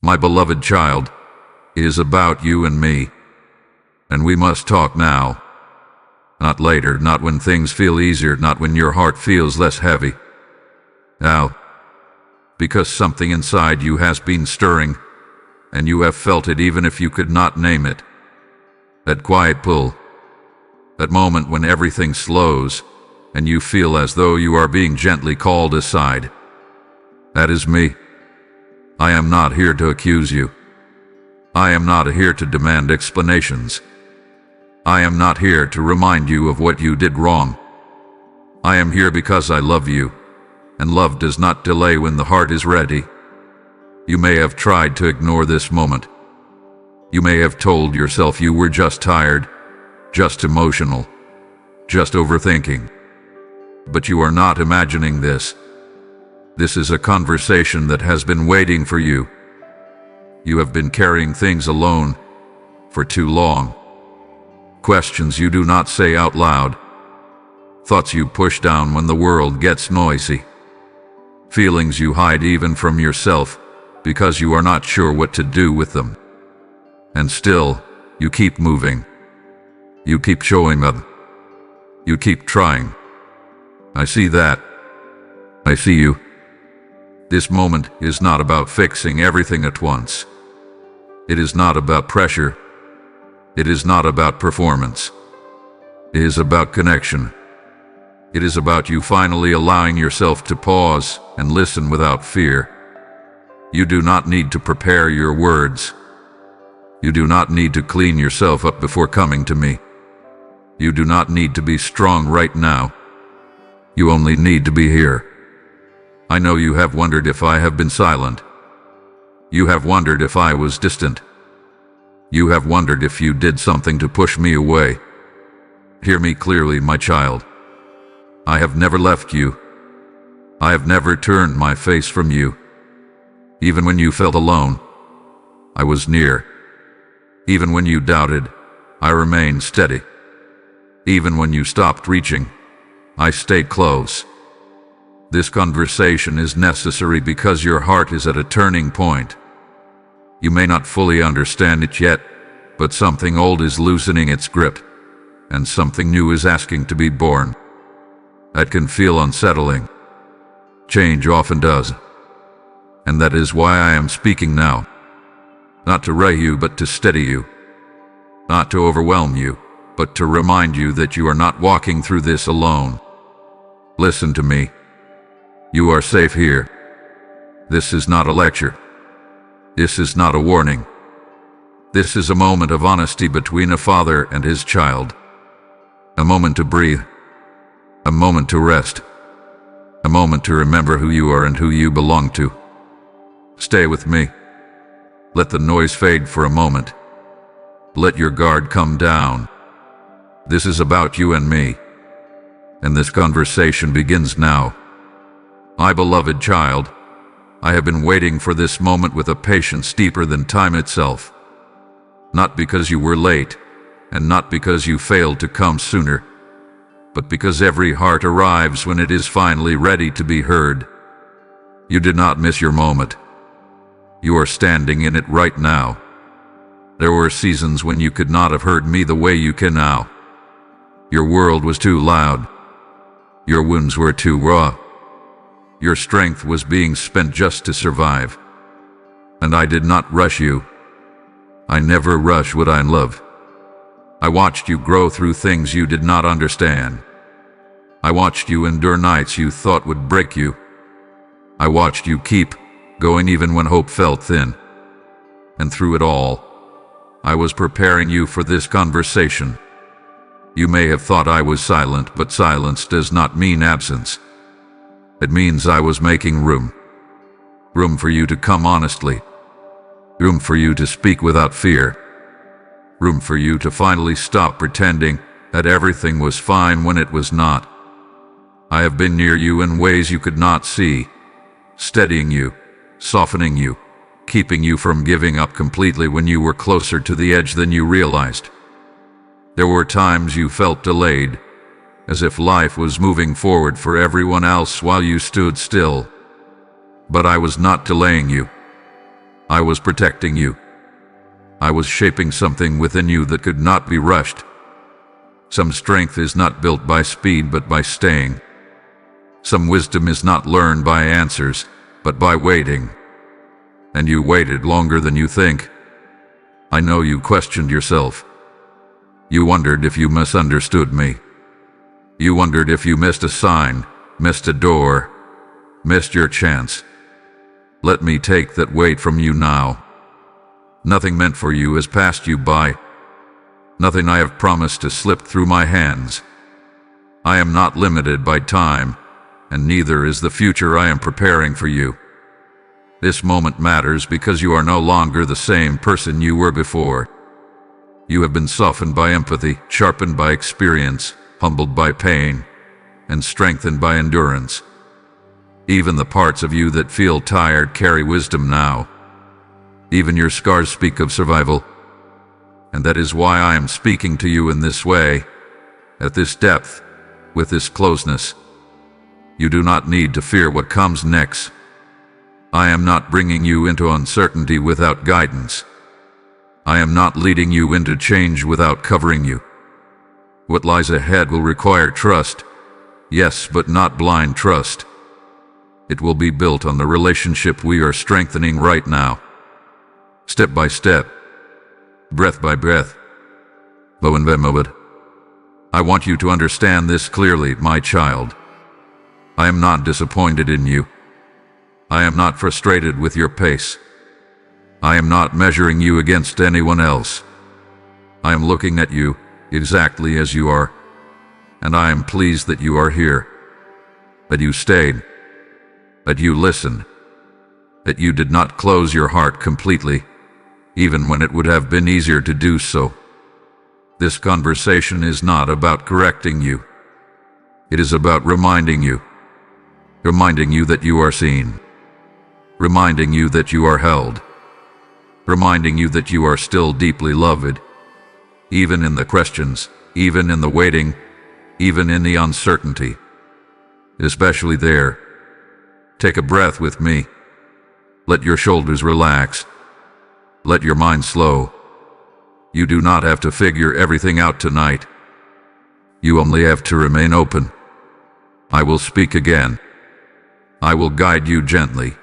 My beloved child, it is about you and me. And we must talk now. Not later, not when things feel easier, not when your heart feels less heavy. Now, because something inside you has been stirring, and you have felt it even if you could not name it. That quiet pull, that moment when everything slows, and you feel as though you are being gently called aside. That is me. I am not here to accuse you. I am not here to demand explanations. I am not here to remind you of what you did wrong. I am here because I love you, and love does not delay when the heart is ready. You may have tried to ignore this moment. You may have told yourself you were just tired, just emotional, just overthinking. But you are not imagining this. This is a conversation that has been waiting for you. You have been carrying things alone for too long. Questions you do not say out loud. Thoughts you push down when the world gets noisy. Feelings you hide even from yourself because you are not sure what to do with them. And still, you keep moving. You keep showing up. You keep trying. I see that. I see you. This moment is not about fixing everything at once. It is not about pressure. It is not about performance. It is about connection. It is about you finally allowing yourself to pause and listen without fear. You do not need to prepare your words. You do not need to clean yourself up before coming to me. You do not need to be strong right now. You only need to be here. I know you have wondered if I have been silent. You have wondered if I was distant. You have wondered if you did something to push me away. Hear me clearly, my child. I have never left you. I have never turned my face from you. Even when you felt alone, I was near. Even when you doubted, I remained steady. Even when you stopped reaching, I stayed close. This conversation is necessary because your heart is at a turning point. You may not fully understand it yet, but something old is loosening its grip, and something new is asking to be born. That can feel unsettling. Change often does. And that is why I am speaking now. Not to ray you, but to steady you. Not to overwhelm you, but to remind you that you are not walking through this alone. Listen to me. You are safe here. This is not a lecture. This is not a warning. This is a moment of honesty between a father and his child. A moment to breathe. A moment to rest. A moment to remember who you are and who you belong to. Stay with me. Let the noise fade for a moment. Let your guard come down. This is about you and me. And this conversation begins now. My beloved child, I have been waiting for this moment with a patience deeper than time itself. Not because you were late, and not because you failed to come sooner, but because every heart arrives when it is finally ready to be heard. You did not miss your moment. You are standing in it right now. There were seasons when you could not have heard me the way you can now. Your world was too loud. Your wounds were too raw. Your strength was being spent just to survive. And I did not rush you. I never rush what I love. I watched you grow through things you did not understand. I watched you endure nights you thought would break you. I watched you keep going even when hope felt thin. And through it all, I was preparing you for this conversation. You may have thought I was silent, but silence does not mean absence. It means I was making room. Room for you to come honestly. Room for you to speak without fear. Room for you to finally stop pretending that everything was fine when it was not. I have been near you in ways you could not see, steadying you, softening you, keeping you from giving up completely when you were closer to the edge than you realized. There were times you felt delayed, as if life was moving forward for everyone else while you stood still. But I was not delaying you. I was protecting you. I was shaping something within you that could not be rushed. Some strength is not built by speed but by staying. Some wisdom is not learned by answers but by waiting. And you waited longer than you think. I know you questioned yourself. You wondered if you misunderstood me. You wondered if you missed a sign, missed a door, missed your chance. Let me take that weight from you now. Nothing meant for you has passed you by. Nothing I have promised has slipped through my hands. I am not limited by time, and neither is the future I am preparing for you. This moment matters because you are no longer the same person you were before. You have been softened by empathy, sharpened by experience, humbled by pain, and strengthened by endurance. Even the parts of you that feel tired carry wisdom now. Even your scars speak of survival. And that is why I am speaking to you in this way, at this depth, with this closeness. You do not need to fear what comes next. I am not bringing you into uncertainty without guidance. I am not leading you into change without covering you. What lies ahead will require trust, yes, but not blind trust. It will be built on the relationship we are strengthening right now. Step by step, breath by breath, moment by moment. I want you to understand this clearly, my child. I am not disappointed in you. I am not frustrated with your pace. I am not measuring you against anyone else. I am looking at you exactly as you are, and I am pleased that you are here, that you stayed, that you listened, that you did not close your heart completely, even when it would have been easier to do so. This conversation is not about correcting you. It is about reminding you that you are seen, reminding you that you are held, reminding you that you are still deeply loved, even in the questions, even in the waiting, even in the uncertainty. Especially there. Take a breath with me. Let your shoulders relax. Let your mind slow. You do not have to figure everything out tonight. You only have to remain open. I will speak again. I will guide you gently.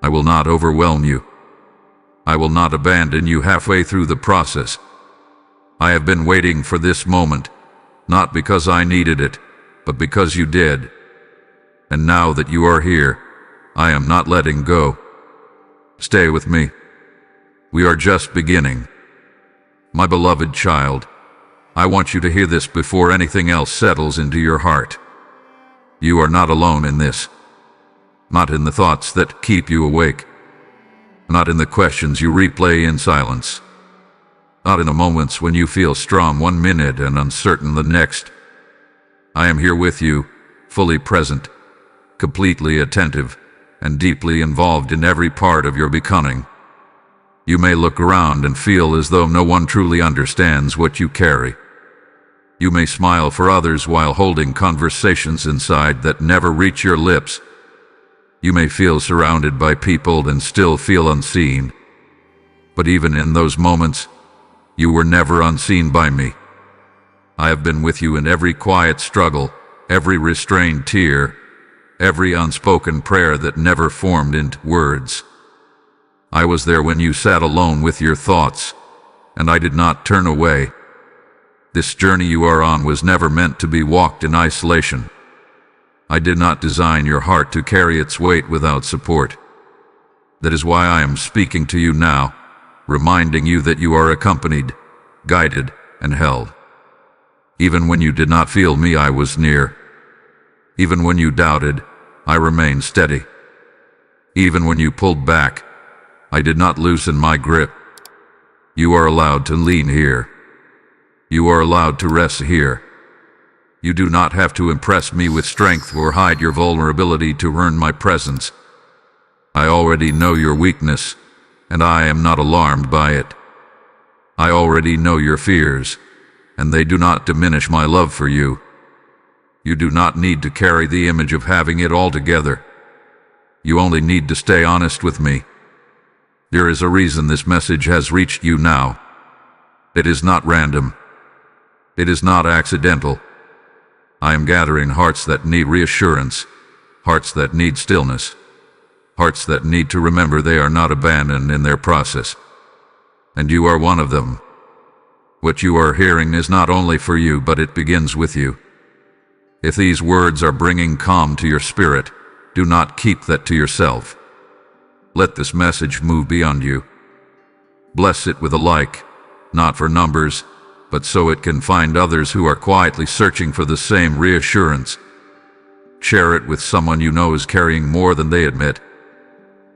I will not overwhelm you. I will not abandon you halfway through the process. I have been waiting for this moment, not because I needed it, but because you did. And now that you are here, I am not letting go. Stay with me. We are just beginning. My beloved child, I want you to hear this before anything else settles into your heart. You are not alone in this. Not in the thoughts that keep you awake. Not in the questions you replay in silence. Not in the moments when you feel strong one minute and uncertain the next. I am here with you, fully present, completely attentive, and deeply involved in every part of your becoming. You may look around and feel as though no one truly understands what you carry. You may smile for others while holding conversations inside that never reach your lips. You may feel surrounded by people and still feel unseen. But even in those moments, you were never unseen by me. I have been with you in every quiet struggle, every restrained tear, every unspoken prayer that never formed into words. I was there when you sat alone with your thoughts, and I did not turn away. This journey you are on was never meant to be walked in isolation. I did not design your heart to carry its weight without support. That is why I am speaking to you now, reminding you that you are accompanied, guided, and held. Even when you did not feel me, I was near. Even when you doubted, I remained steady. Even when you pulled back, I did not loosen my grip. You are allowed to lean here. You are allowed to rest here. You do not have to impress me with strength or hide your vulnerability to earn my presence. I already know your weakness, and I am not alarmed by it. I already know your fears, and they do not diminish my love for you. You do not need to carry the image of having it all together. You only need to stay honest with me. There is a reason this message has reached you now. It is not random. It is not accidental. I am gathering hearts that need reassurance, hearts that need stillness, hearts that need to remember they are not abandoned in their process. And you are one of them. What you are hearing is not only for you, but it begins with you. If these words are bringing calm to your spirit, do not keep that to yourself. Let this message move beyond you. Bless it with a like, not for numbers, but so it can find others who are quietly searching for the same reassurance. Share it with someone you know is carrying more than they admit.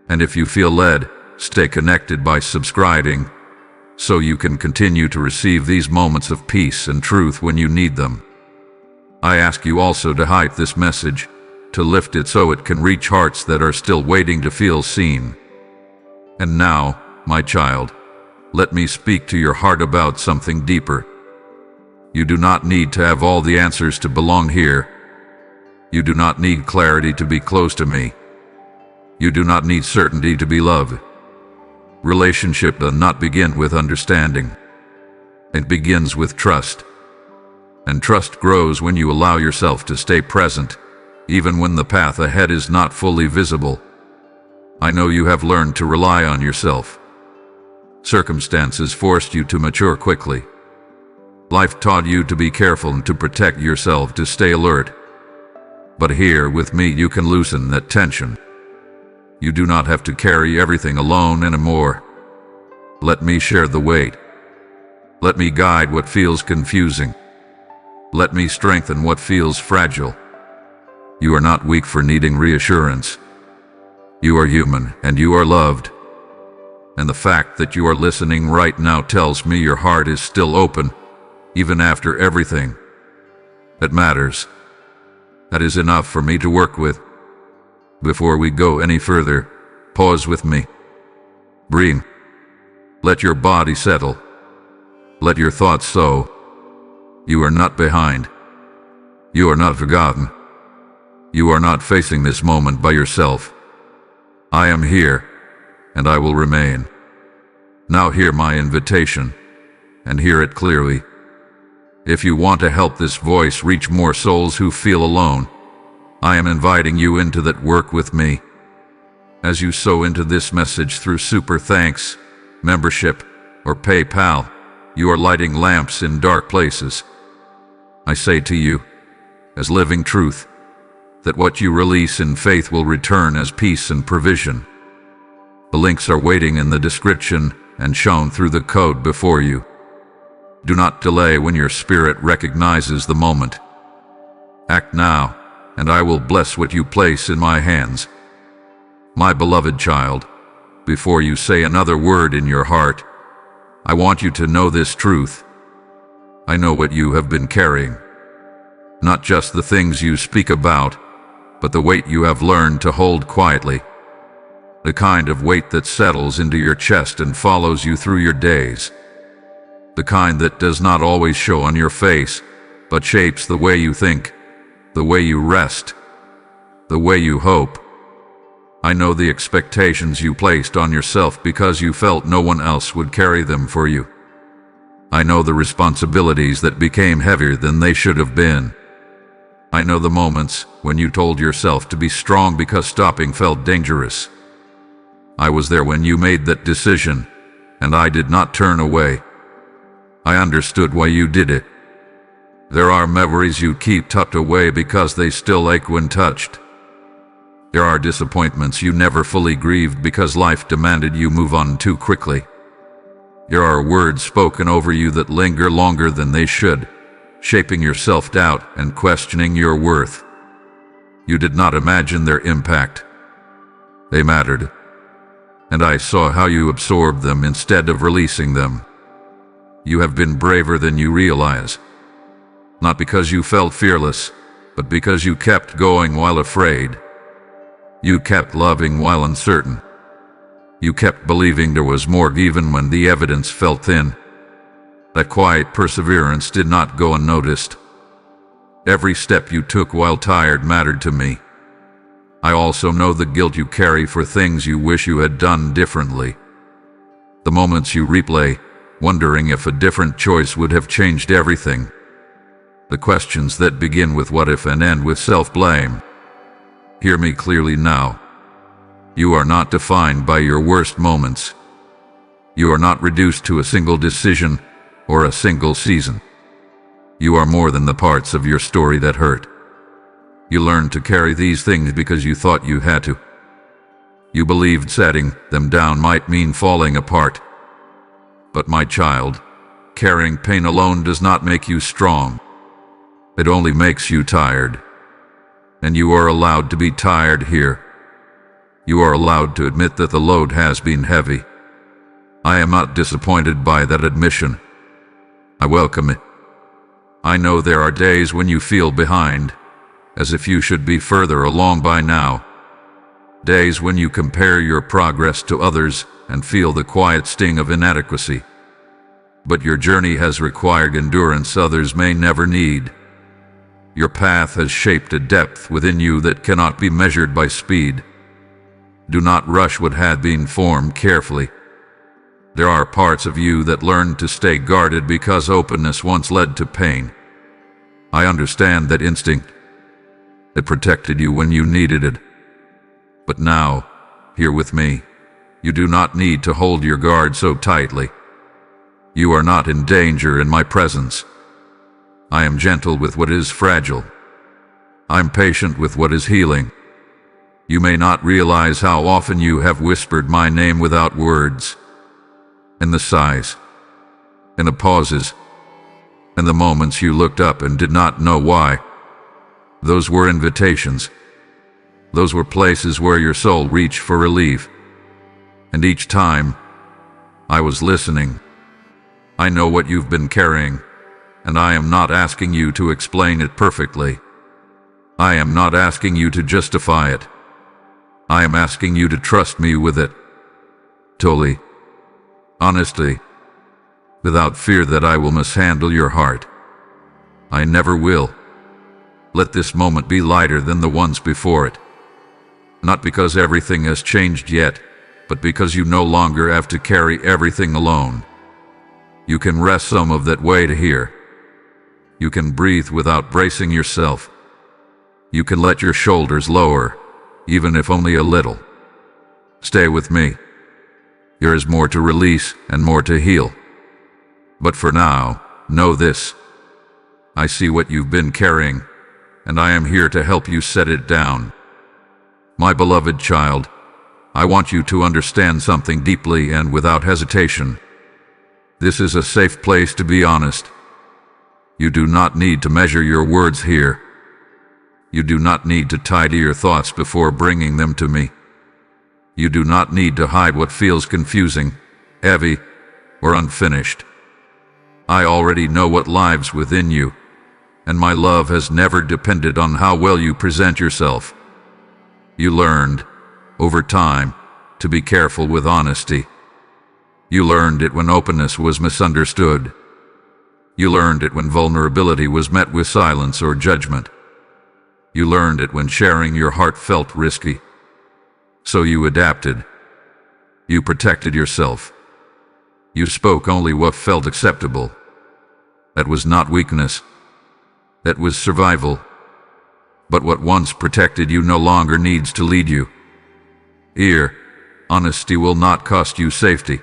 And if you feel led, stay connected by subscribing, so you can continue to receive these moments of peace and truth when you need them. I ask you also to hype this message, to lift it so it can reach hearts that are still waiting to feel seen. And now, my child, let me speak to your heart about something deeper. You do not need to have all the answers to belong here. You do not need clarity to be close to me. You do not need certainty to be loved. Relationship does not begin with understanding. It begins with trust. And trust grows when you allow yourself to stay present, even when the path ahead is not fully visible. I know you have learned to rely on yourself. Circumstances forced you to mature quickly. Life taught you to be careful and to protect yourself, to stay alert. But here with me you can loosen that tension. You do not have to carry everything alone anymore. Let me share the weight. Let me guide what feels confusing. Let me strengthen what feels fragile. You are not weak for needing reassurance. You are human and you are loved. And the fact that you are listening right now tells me your heart is still open, even after everything. That matters. That is enough for me to work with. Before we go any further, pause with me. Breathe. Let your body settle. Let your thoughts sow. You are not behind. You are not forgotten. You are not facing this moment by yourself. I am here, and I will remain. Now hear my invitation, and hear it clearly. If you want to help this voice reach more souls who feel alone, I am inviting you into that work with me. As you sow into this message through Super Thanks, membership, or PayPal, you are lighting lamps in dark places. I say to you, as living truth, that what you release in faith will return as peace and provision. The links are waiting in the description and shown through the code before you. Do not delay when your spirit recognizes the moment. Act now, and I will bless what you place in my hands. My beloved child, before you say another word in your heart, I want you to know this truth. I know what you have been carrying. Not just the things you speak about, but the weight you have learned to hold quietly. The kind of weight that settles into your chest and follows you through your days. The kind that does not always show on your face, but shapes the way you think, the way you rest, the way you hope. I know the expectations you placed on yourself because you felt no one else would carry them for you. I know the responsibilities that became heavier than they should have been. I know the moments when you told yourself to be strong because stopping felt dangerous. I was there when you made that decision, and I did not turn away. I understood why you did it. There are memories you keep tucked away because they still ache when touched. There are disappointments you never fully grieved because life demanded you move on too quickly. There are words spoken over you that linger longer than they should, shaping your self-doubt and questioning your worth. You did not imagine their impact. They mattered, and I saw how you absorbed them instead of releasing them. You have been braver than you realize. Not because you felt fearless, but because you kept going while afraid. You kept loving while uncertain. You kept believing there was more even when the evidence felt thin. That quiet perseverance did not go unnoticed. Every step you took while tired mattered to me. I also know the guilt you carry for things you wish you had done differently. The moments you replay, wondering if a different choice would have changed everything. The questions that begin with what if and end with self-blame. Hear me clearly now. You are not defined by your worst moments. You are not reduced to a single decision or a single season. You are more than the parts of your story that hurt. You learned to carry these things because you thought you had to. You believed setting them down might mean falling apart. But my child, carrying pain alone does not make you strong. It only makes you tired. And you are allowed to be tired here. You are allowed to admit that the load has been heavy. I am not disappointed by that admission. I welcome it. I know there are days when you feel behind, as if you should be further along by now. Days when you compare your progress to others and feel the quiet sting of inadequacy. But your journey has required endurance others may never need. Your path has shaped a depth within you that cannot be measured by speed. Do not rush what had been formed carefully. There are parts of you that learned to stay guarded because openness once led to pain. I understand that instinct. It protected you when you needed it. But now, here with me, you do not need to hold your guard so tightly. You are not in danger in my presence. I am gentle with what is fragile. I'm patient with what is healing. You may not realize how often you have whispered my name without words. In the sighs, in the pauses, in the moments you looked up and did not know why. Those were invitations. Those were places where your soul reached for relief. And each time, I was listening. I know what you've been carrying, and I am not asking you to explain it perfectly. I am not asking you to justify it. I am asking you to trust me with it. Totally. Honestly. Without fear that I will mishandle your heart. I never will. Let this moment be lighter than the ones before it. Not because everything has changed yet, but because you no longer have to carry everything alone. You can rest some of that weight here. You can breathe without bracing yourself. You can let your shoulders lower, even if only a little. Stay with me. There is more to release and more to heal. But for now, know this. I see what you've been carrying, and I am here to help you set it down. My beloved child, I want you to understand something deeply and without hesitation. This is a safe place to be honest. You do not need to measure your words here. You do not need to tidy your thoughts before bringing them to me. You do not need to hide what feels confusing, heavy, or unfinished. I already know what lives within you, and my love has never depended on how well you present yourself. You learned, over time, to be careful with honesty. You learned it when openness was misunderstood. You learned it when vulnerability was met with silence or judgment. You learned it when sharing your heart felt risky. So you adapted. You protected yourself. You spoke only what felt acceptable. That was not weakness. That was survival. But what once protected you no longer needs to lead you. Here, honesty will not cost you safety.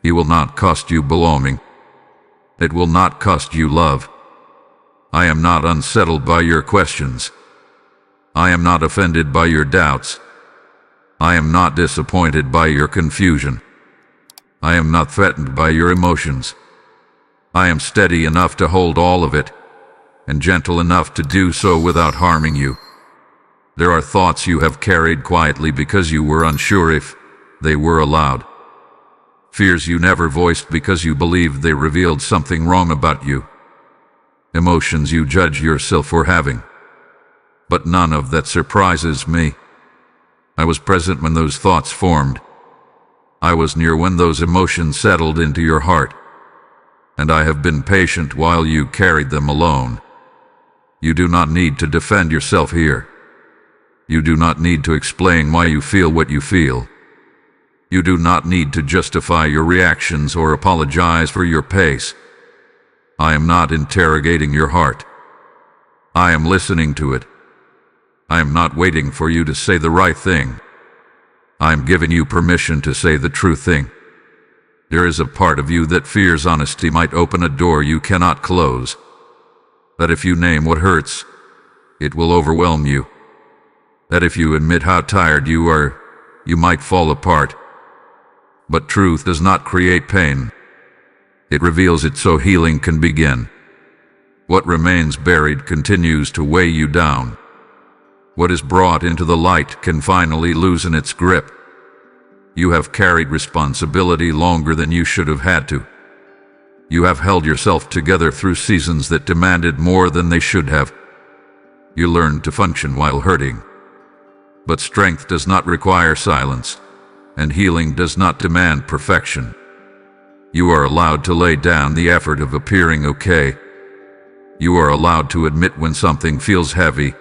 It will not cost you belonging. It will not cost you love. I am not unsettled by your questions. I am not offended by your doubts. I am not disappointed by your confusion. I am not threatened by your emotions. I am steady enough to hold all of it, and gentle enough to do so without harming you. There are thoughts you have carried quietly because you were unsure if they were allowed. Fears you never voiced because you believed they revealed something wrong about you. Emotions you judge yourself for having. But none of that surprises me. I was present when those thoughts formed. I was near when those emotions settled into your heart. And I have been patient while you carried them alone. You do not need to defend yourself here. You do not need to explain why you feel what you feel. You do not need to justify your reactions or apologize for your pace. I am not interrogating your heart. I am listening to it. I am not waiting for you to say the right thing. I am giving you permission to say the true thing. There is a part of you that fears honesty might open a door you cannot close. That if you name what hurts, it will overwhelm you. That if you admit how tired you are, you might fall apart. But truth does not create pain. It reveals it so healing can begin. What remains buried continues to weigh you down. What is brought into the light can finally loosen its grip. You have carried responsibility longer than you should have had to. You have held yourself together through seasons that demanded more than they should have. You learned to function while hurting. But strength does not require silence, and healing does not demand perfection. You are allowed to lay down the effort of appearing okay. You are allowed to admit when something feels heavy.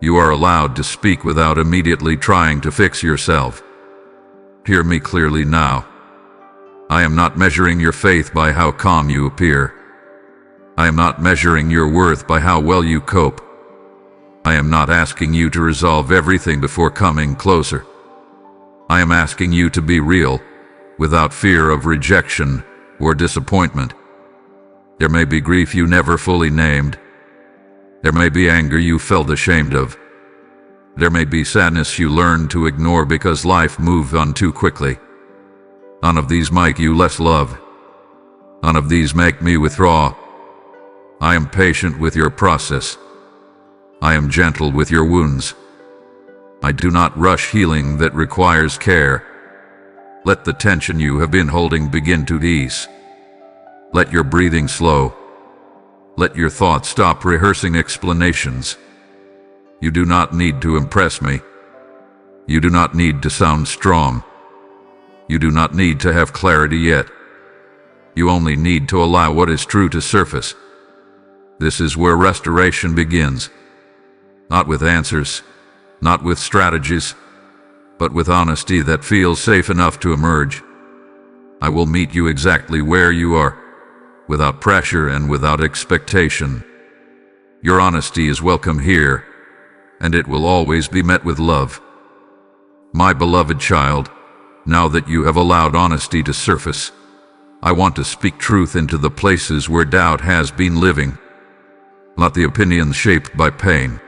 You are allowed to speak without immediately trying to fix yourself. Hear me clearly now. I am not measuring your faith by how calm you appear. I am not measuring your worth by how well you cope. I am not asking you to resolve everything before coming closer. I am asking you to be real, without fear of rejection or disappointment. There may be grief you never fully named. There may be anger you felt ashamed of. There may be sadness you learned to ignore because life moved on too quickly. None of these make you less loved. None of these make me withdraw. I am patient with your process. I am gentle with your wounds. I do not rush healing that requires care. Let the tension you have been holding begin to ease. Let your breathing slow. Let your thoughts stop rehearsing explanations. You do not need to impress me. You do not need to sound strong. You do not need to have clarity yet. You only need to allow what is true to surface. This is where restoration begins. Not with answers, not with strategies, but with honesty that feels safe enough to emerge. I will meet you exactly where you are, without pressure and without expectation. Your honesty is welcome here, and it will always be met with love. My beloved child, now that you have allowed honesty to surface, I want to speak truth into the places where doubt has been living. Not the opinions shaped by pain.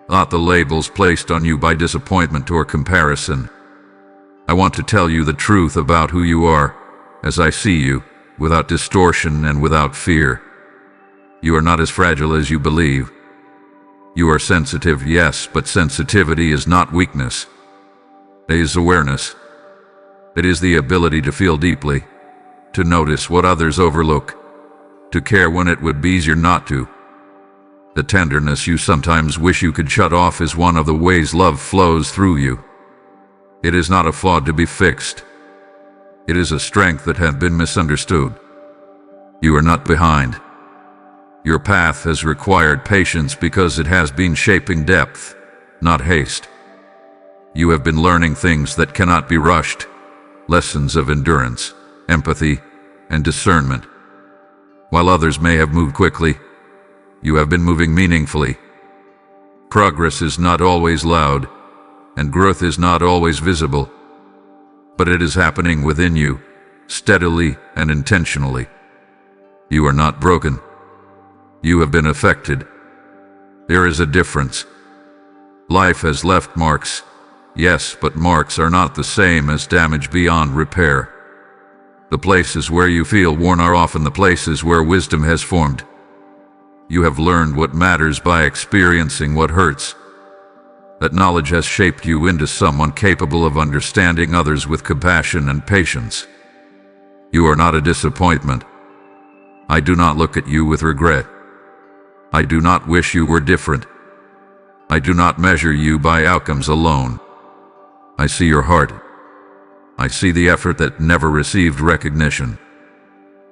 Not the labels placed on you by disappointment or comparison. I want to tell you the truth about who you are, as I see you, without distortion and without fear. You are not as fragile as you believe. You are sensitive, yes, but sensitivity is not weakness. It is awareness. It is the ability to feel deeply, to notice what others overlook, to care when it would be easier not to. The tenderness you sometimes wish you could shut off is one of the ways love flows through you. It is not a flaw to be fixed. It is a strength that had been misunderstood. You are not behind. Your path has required patience because it has been shaping depth, not haste. You have been learning things that cannot be rushed, lessons of endurance, empathy, and discernment. While others may have moved quickly, you have been moving meaningfully. Progress is not always loud, and growth is not always visible, but it is happening within you, steadily and intentionally. You are not broken. You have been affected. There is a difference. Life has left marks, yes, but marks are not the same as damage beyond repair. The places where you feel worn are often the places where wisdom has formed. You have learned what matters by experiencing what hurts. That knowledge has shaped you into someone capable of understanding others with compassion and patience. You are not a disappointment. I do not look at you with regret. I do not wish you were different. I do not measure you by outcomes alone. I see your heart. I see the effort that never received recognition.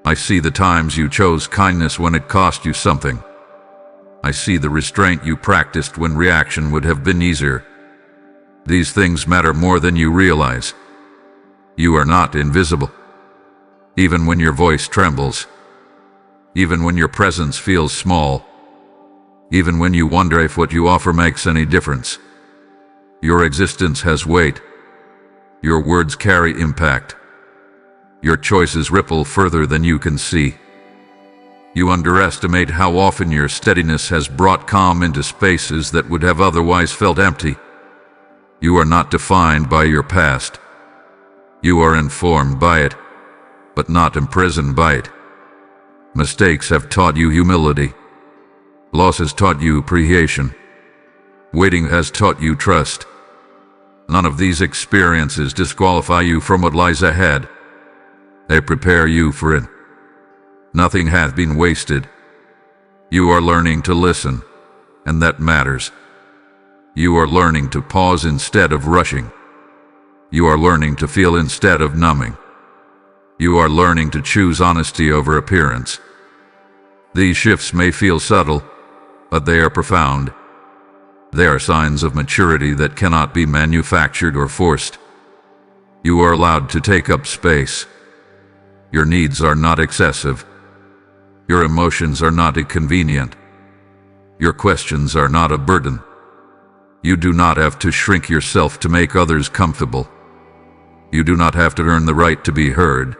I see the times you chose kindness when it cost you something. I see the restraint you practiced when reaction would have been easier. These things matter more than you realize. You are not invisible. Even when your voice trembles, even when your presence feels small, even when you wonder if what you offer makes any difference, your existence has weight. Your words carry impact. Your choices ripple further than you can see. You underestimate how often your steadiness has brought calm into spaces that would have otherwise felt empty. You are not defined by your past. You are informed by it, but not imprisoned by it. Mistakes have taught you humility. Loss has taught you appreciation. Waiting has taught you trust. None of these experiences disqualify you from what lies ahead. They prepare you for it. Nothing hath been wasted. You are learning to listen, and that matters. You are learning to pause instead of rushing. You are learning to feel instead of numbing. You are learning to choose honesty over appearance. These shifts may feel subtle, but they are profound. They are signs of maturity that cannot be manufactured or forced. You are allowed to take up space. Your needs are not excessive. Your emotions are not inconvenient. Your questions are not a burden. You do not have to shrink yourself to make others comfortable. You do not have to earn the right to be heard.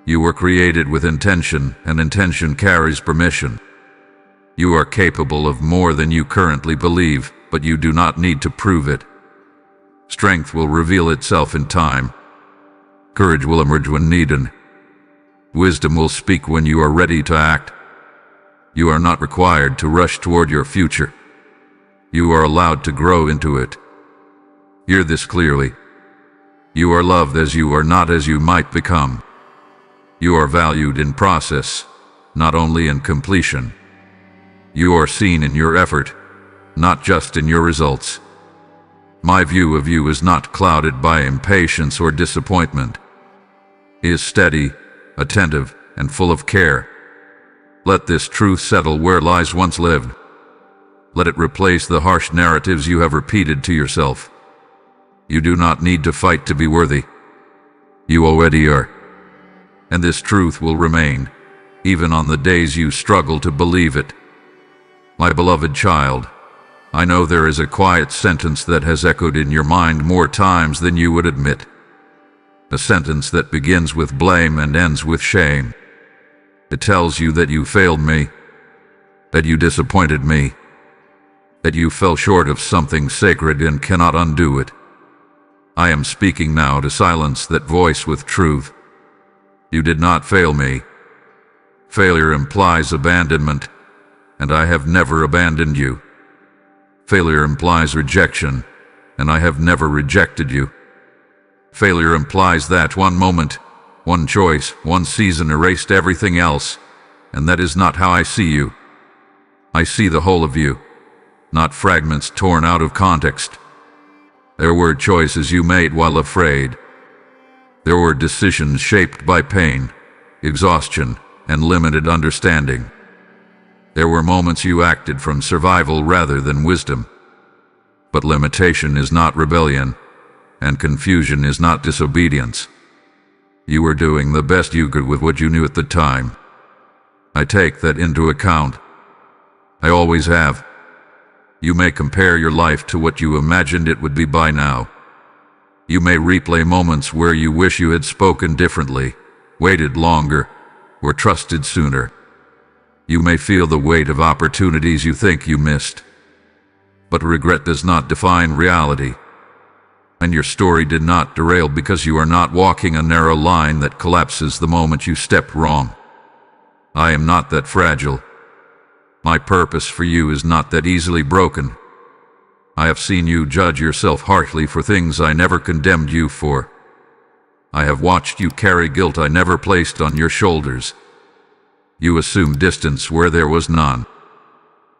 You were created with intention, and intention carries permission. You are capable of more than you currently believe, but you do not need to prove it. Strength will reveal itself in time. Courage will emerge when needed. Wisdom will speak when you are ready to act. You are not required to rush toward your future. You are allowed to grow into it. Hear this clearly. You are loved as you are, not as you might become. You are valued in process, not only in completion. You are seen in your effort, not just in your results. My view of you is not clouded by impatience or disappointment. It is steady, attentive, and full of care. Let this truth settle where lies once lived. Let it replace the harsh narratives you have repeated to yourself. You do not need to fight to be worthy. You already are. And this truth will remain, even on the days you struggle to believe it. My beloved child, I know there is a quiet sentence that has echoed in your mind more times than you would admit. A sentence that begins with blame and ends with shame. It tells you that you failed me, that you disappointed me, that you fell short of something sacred and cannot undo it. I am speaking now to silence that voice with truth. You did not fail me. Failure implies abandonment, and I have never abandoned you. Failure implies rejection, and I have never rejected you. Failure implies that one moment, one choice, one season erased everything else, and that is not how I see you. I see the whole of you, not fragments torn out of context. There were choices you made while afraid. There were decisions shaped by pain, exhaustion, and limited understanding. There were moments you acted from survival rather than wisdom. But limitation is not rebellion, and confusion is not disobedience. You were doing the best you could with what you knew at the time. I take that into account. I always have. You may compare your life to what you imagined it would be by now. You may replay moments where you wish you had spoken differently, waited longer, or trusted sooner. You may feel the weight of opportunities you think you missed. But regret does not define reality. And your story did not derail because you are not walking a narrow line that collapses the moment you stepped wrong. I am not that fragile. My purpose for you is not that easily broken. I have seen you judge yourself harshly for things I never condemned you for. I have watched you carry guilt I never placed on your shoulders. You assumed distance where there was none.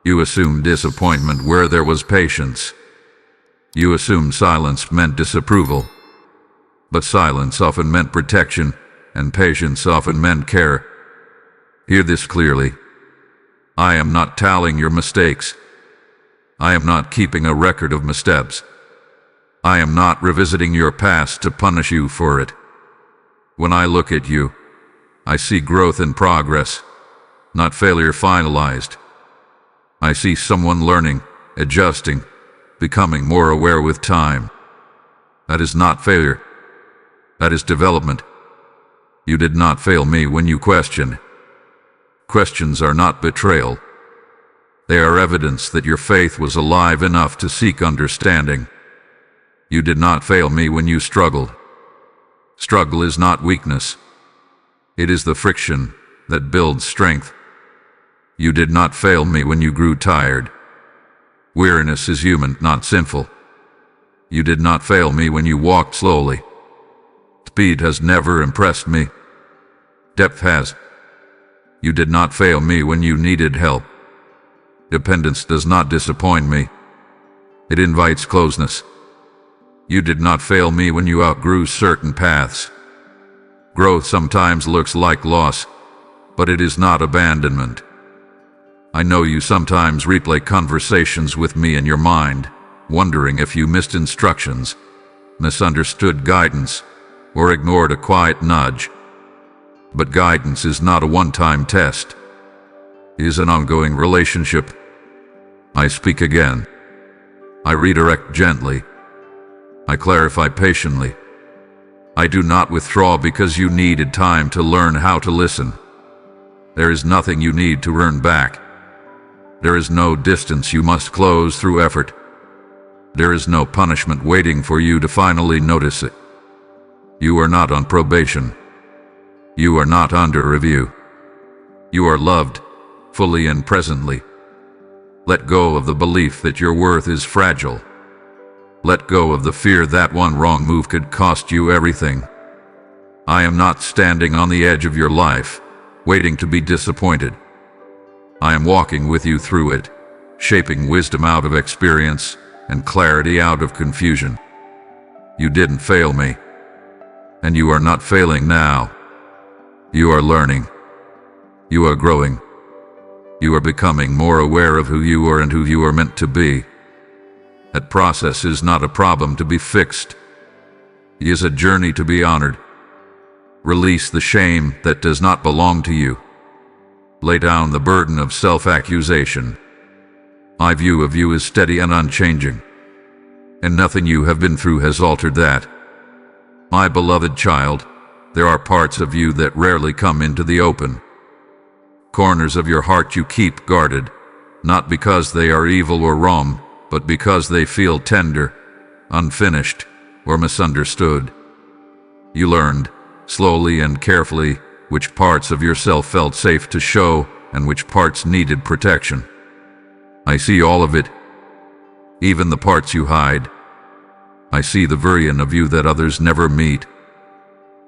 You assumed disappointment where there was patience. You assumed silence meant disapproval. But silence often meant protection, and patience often meant care. Hear this clearly. I am not tallying your mistakes. I am not keeping a record of missteps. I am not revisiting your past to punish you for it. When I look at you, I see growth and progress, not failure finalized. I see someone learning, adjusting, becoming more aware with time. That is not failure. That is development. You did not fail me when you question. Questions are not betrayal. They are evidence that your faith was alive enough to seek understanding. You did not fail me when you struggled. Struggle is not weakness. It is the friction that builds strength. You did not fail me when you grew tired. Weariness is human, not sinful. You did not fail me when you walked slowly. Speed has never impressed me. Depth has. You did not fail me when you needed help. Dependence does not disappoint me. It invites closeness. You did not fail me when you outgrew certain paths. Growth sometimes looks like loss, but it is not abandonment. I know you sometimes replay conversations with me in your mind, wondering if you missed instructions, misunderstood guidance, or ignored a quiet nudge. But guidance is not a one-time test. It is an ongoing relationship. I speak again. I redirect gently. I clarify patiently. I do not withdraw because you needed time to learn how to listen. There is nothing you need to earn back. There is no distance you must close through effort. There is no punishment waiting for you to finally notice it. You are not on probation. You are not under review. You are loved, fully and presently. Let go of the belief that your worth is fragile. Let go of the fear that one wrong move could cost you everything. I am not standing on the edge of your life, waiting to be disappointed. I am walking with you through it, shaping wisdom out of experience and clarity out of confusion. You didn't fail me, and you are not failing now. You are learning. You are growing. You are becoming more aware of who you are and who you are meant to be. That process is not a problem to be fixed. It is a journey to be honored. Release the shame that does not belong to you. Lay down the burden of self-accusation. My view of you is steady and unchanging, and nothing you have been through has altered that. My beloved child, there are parts of you that rarely come into the open. Corners of your heart you keep guarded, not because they are evil or wrong, but because they feel tender, unfinished, or misunderstood. You learned, slowly and carefully, which parts of yourself felt safe to show and which parts needed protection. I see all of it, even the parts you hide. I see the version of you that others never meet.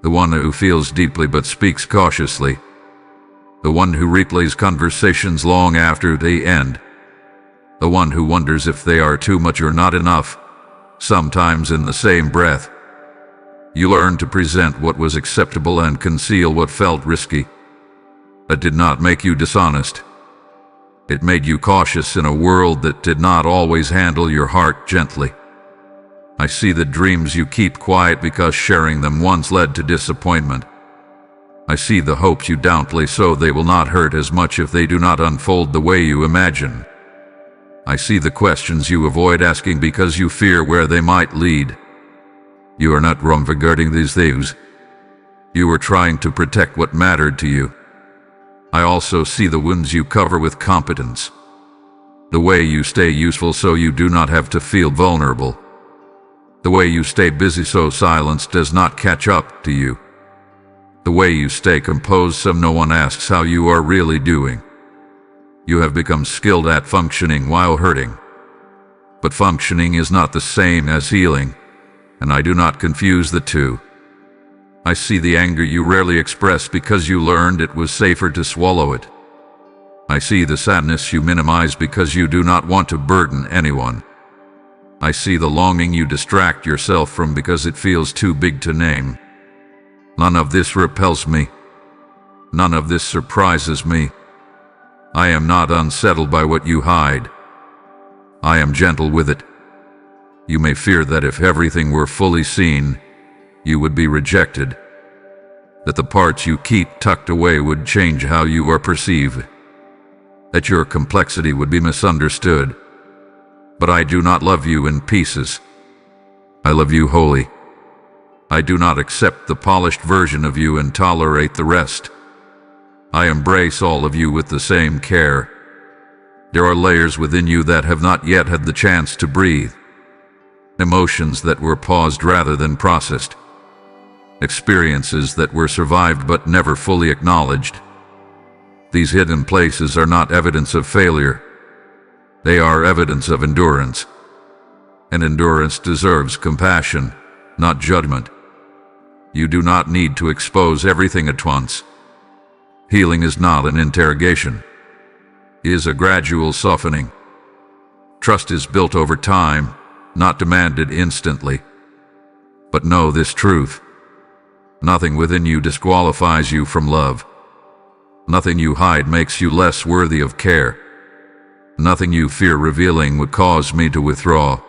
The one who feels deeply but speaks cautiously. The one who replays conversations long after they end. The one who wonders if they are too much or not enough, sometimes in the same breath. You learned to present what was acceptable and conceal what felt risky. That did not make you dishonest. It made you cautious in a world that did not always handle your heart gently. I see the dreams you keep quiet because sharing them once led to disappointment. I see the hopes you downplay so they will not hurt as much if they do not unfold the way you imagine. I see the questions you avoid asking because you fear where they might lead. You are not wrong regarding these things. You were trying to protect what mattered to you. I also see the wounds you cover with competence. The way you stay useful so you do not have to feel vulnerable. The way you stay busy so silence does not catch up to you. The way you stay composed so no one asks how you are really doing. You have become skilled at functioning while hurting. But functioning is not the same as healing, and I do not confuse the two. I see the anger you rarely express because you learned it was safer to swallow it. I see the sadness you minimize because you do not want to burden anyone. I see the longing you distract yourself from because it feels too big to name. None of this repels me. None of this surprises me. I am not unsettled by what you hide. I am gentle with it. You may fear that if everything were fully seen, you would be rejected, that the parts you keep tucked away would change how you are perceived, that your complexity would be misunderstood. But I do not love you in pieces. I love you wholly. I do not accept the polished version of you and tolerate the rest. I embrace all of you with the same care. There are layers within you that have not yet had the chance to breathe. Emotions that were paused rather than processed. Experiences that were survived but never fully acknowledged. These hidden places are not evidence of failure. They are evidence of endurance. And endurance deserves compassion, not judgment. You do not need to expose everything at once. Healing is not an interrogation. It is a gradual softening. Trust is built over time, not demanded instantly. But know this truth. Nothing within you disqualifies you from love. Nothing you hide makes you less worthy of care. Nothing you fear revealing would cause me to withdraw.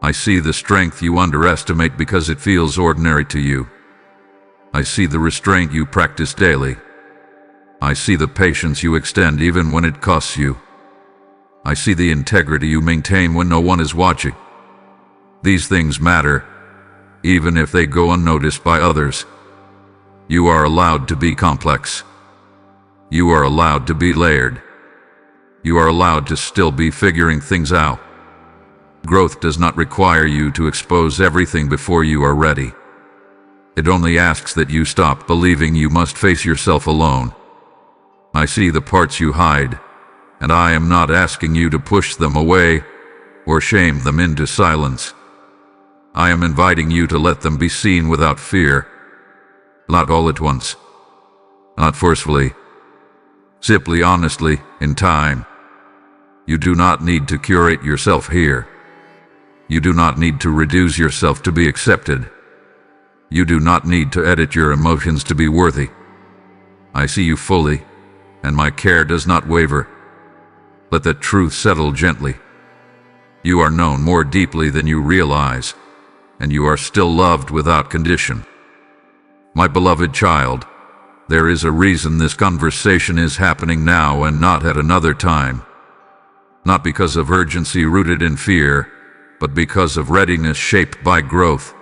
I see the strength you underestimate because it feels ordinary to you. I see the restraint you practice daily. I see the patience you extend even when it costs you. I see the integrity you maintain when no one is watching. These things matter, even if they go unnoticed by others. You are allowed to be complex. You are allowed to be layered. You are allowed to still be figuring things out. Growth does not require you to expose everything before you are ready. It only asks that you stop believing you must face yourself alone. I see the parts you hide, and I am not asking you to push them away or shame them into silence. I am inviting you to let them be seen without fear, not all at once, not forcefully, simply honestly, in time. You do not need to curate yourself here. You do not need to reduce yourself to be accepted. You do not need to edit your emotions to be worthy. I see you fully, and my care does not waver. Let that truth settle gently. You are known more deeply than you realize, and you are still loved without condition. My beloved child, there is a reason this conversation is happening now and not at another time. Not because of urgency rooted in fear, but because of readiness shaped by growth.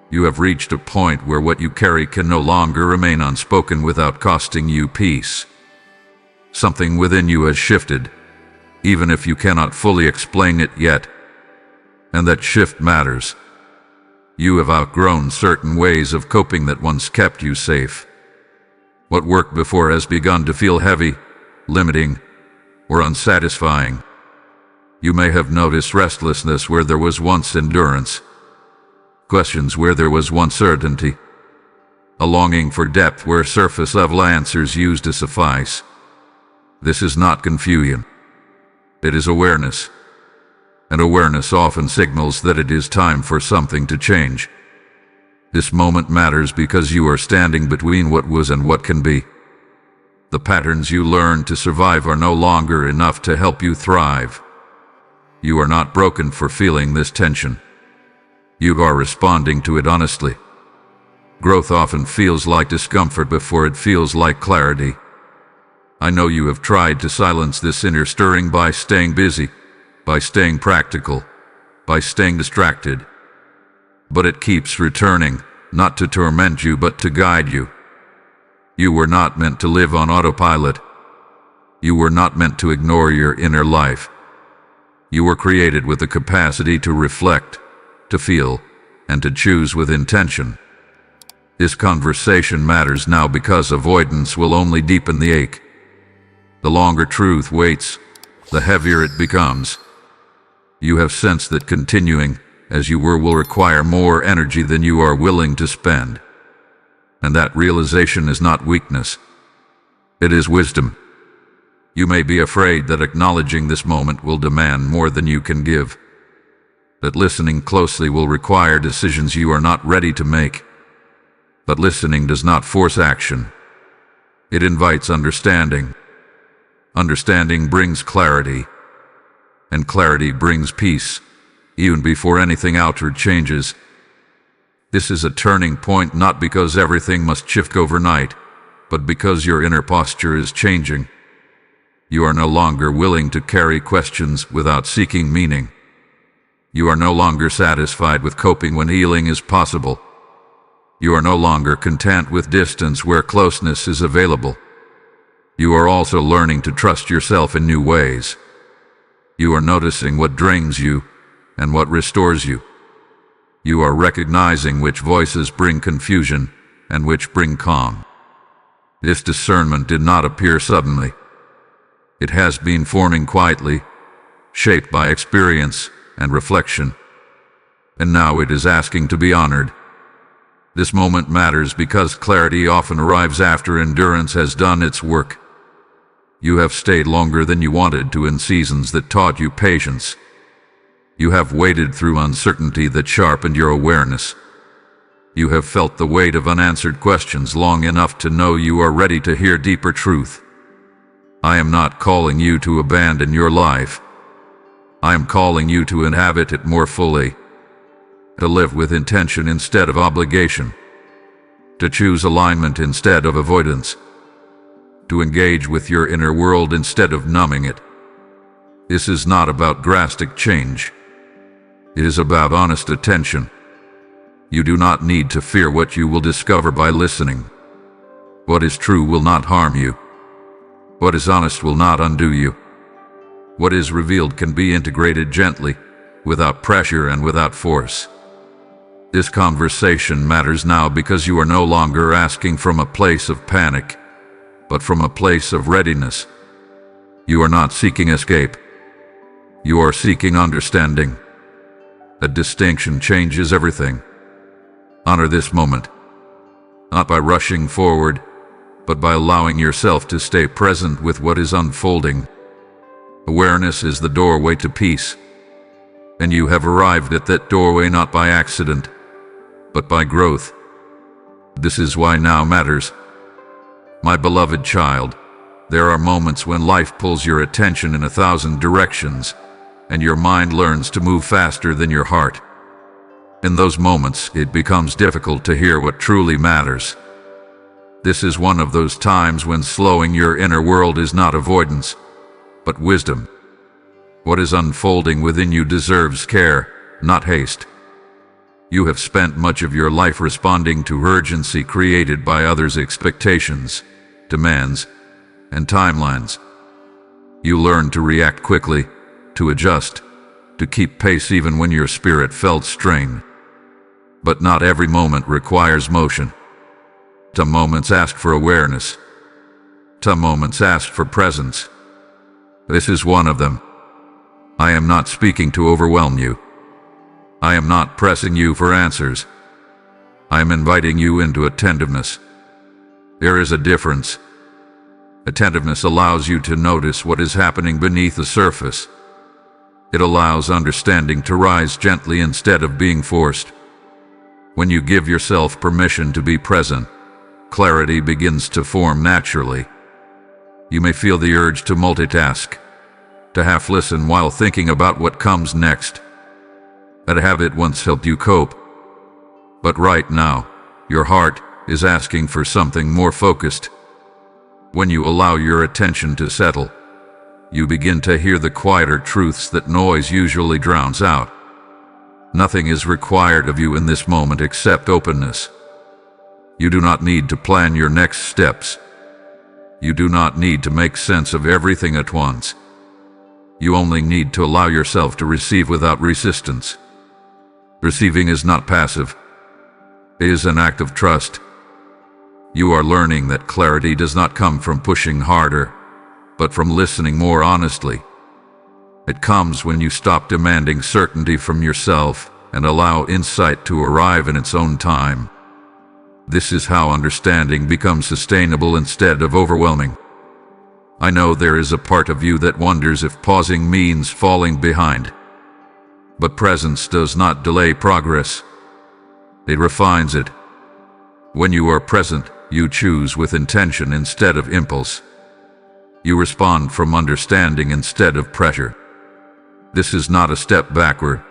You have reached a point where what you carry can no longer remain unspoken without costing you peace. Something within you has shifted, even if you cannot fully explain it yet. And that shift matters. You have outgrown certain ways of coping that once kept you safe. What worked before has begun to feel heavy, limiting, or unsatisfying. You may have noticed restlessness where there was once endurance, questions where there was once certainty, a longing for depth where surface-level answers used to suffice. This is not confusion. It is awareness. And awareness often signals that it is time for something to change. This moment matters because you are standing between what was and what can be. The patterns you learned to survive are no longer enough to help you thrive. You are not broken for feeling this tension. You are responding to it honestly. Growth often feels like discomfort before it feels like clarity. I know you have tried to silence this inner stirring by staying busy, by staying practical, by staying distracted. But it keeps returning, not to torment you but to guide you. You were not meant to live on autopilot. You were not meant to ignore your inner life. You were created with the capacity to reflect, to feel, and to choose with intention. This conversation matters now because avoidance will only deepen the ache. The longer truth waits, the heavier it becomes. You have sensed that continuing as you were will require more energy than you are willing to spend. And that realization is not weakness. It is wisdom. You may be afraid that acknowledging this moment will demand more than you can give. That listening closely will require decisions you are not ready to make. But listening does not force action. It invites understanding. Understanding brings clarity. And clarity brings peace, even before anything outward changes. This is a turning point not because everything must shift overnight, but because your inner posture is changing. You are no longer willing to carry questions without seeking meaning. You are no longer satisfied with coping when healing is possible. You are no longer content with distance where closeness is available. You are also learning to trust yourself in new ways. You are noticing what drains you and what restores you. You are recognizing which voices bring confusion and which bring calm. This discernment did not appear suddenly. It has been forming quietly, shaped by experience and reflection, and now it is asking to be honored. This moment matters because clarity often arrives after endurance has done its work. You have stayed longer than you wanted to in seasons that taught you patience. You have waited through uncertainty that sharpened your awareness. You have felt the weight of unanswered questions long enough to know you are ready to hear deeper truth. I am not calling you to abandon your life. I am calling you to inhabit it more fully, to live with intention instead of obligation, to choose alignment instead of avoidance, to engage with your inner world instead of numbing it. This is not about drastic change. It is about honest attention. You do not need to fear what you will discover by listening. What is true will not harm you. What is honest will not undo you. What is revealed can be integrated gently, without pressure and without force. This conversation matters now because you are no longer asking from a place of panic, but from a place of readiness. You are not seeking escape. You are seeking understanding. A distinction changes everything. Honor this moment, not by rushing forward, but by allowing yourself to stay present with what is unfolding. Awareness is the doorway to peace, and you have arrived at that doorway not by accident, but by growth. This is why now matters. My beloved child, there are moments when life pulls your attention in 1,000 directions, and your mind learns to move faster than your heart. In those moments, it becomes difficult to hear what truly matters. This is one of those times when slowing your inner world is not avoidance, but wisdom. What is unfolding within you deserves care, not haste. You have spent much of your life responding to urgency created by others' expectations, demands, and timelines. You learned to react quickly, to adjust, to keep pace even when your spirit felt strained. But not every moment requires motion. Some moments ask for awareness. Some moments ask for presence. This is one of them. I am not speaking to overwhelm you. I am not pressing you for answers. I am inviting you into attentiveness. There is a difference. Attentiveness allows you to notice what is happening beneath the surface. It allows understanding to rise gently instead of being forced. When you give yourself permission to be present, clarity begins to form naturally. You may feel the urge to multitask, to half listen while thinking about what comes next. That habit once helped you cope. But right now, your heart is asking for something more focused. When you allow your attention to settle, you begin to hear the quieter truths that noise usually drowns out. Nothing is required of you in this moment except openness. You do not need to plan your next steps. You do not need to make sense of everything at once. You only need to allow yourself to receive without resistance. Receiving is not passive. It is an act of trust. You are learning that clarity does not come from pushing harder, but from listening more honestly. It comes when you stop demanding certainty from yourself and allow insight to arrive in its own time. This is how understanding becomes sustainable instead of overwhelming. I know there is a part of you that wonders if pausing means falling behind. But presence does not delay progress. It refines it. When you are present, you choose with intention instead of impulse. You respond from understanding instead of pressure. This is not a step backward.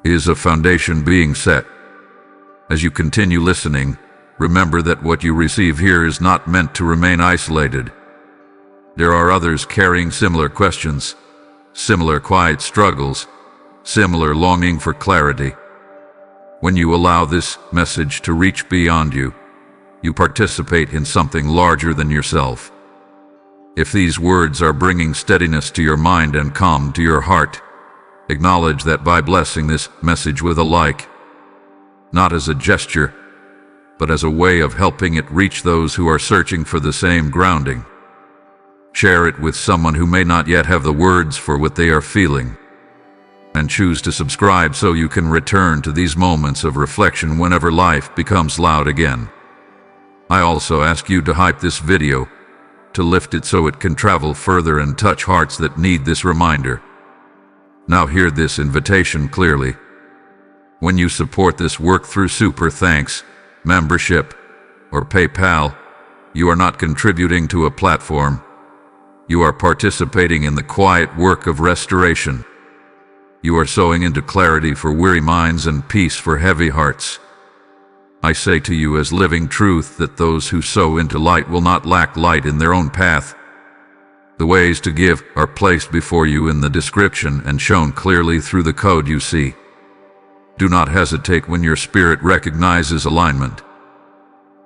is a foundation being set. As you continue listening, remember that what you receive here is not meant to remain isolated. There are others carrying similar questions, similar quiet struggles, similar longing for clarity. When you allow this message to reach beyond you, you participate in something larger than yourself. If these words are bringing steadiness to your mind and calm to your heart, acknowledge that by blessing this message with a like, not as a gesture, but as a way of helping it reach those who are searching for the same grounding. Share it with someone who may not yet have the words for what they are feeling, and choose to subscribe so you can return to these moments of reflection whenever life becomes loud again. I also ask you to hype this video, to lift it so it can travel further and touch hearts that need this reminder. Now hear this invitation clearly. When you support this work through Super Thanks, membership, or PayPal, you are not contributing to a platform. You are participating in the quiet work of restoration. You are sowing into clarity for weary minds and peace for heavy hearts. I say to you as living truth that those who sow into light will not lack light in their own path. The ways to give are placed before you in the description and shown clearly through the code you see. Do not hesitate when your spirit recognizes alignment.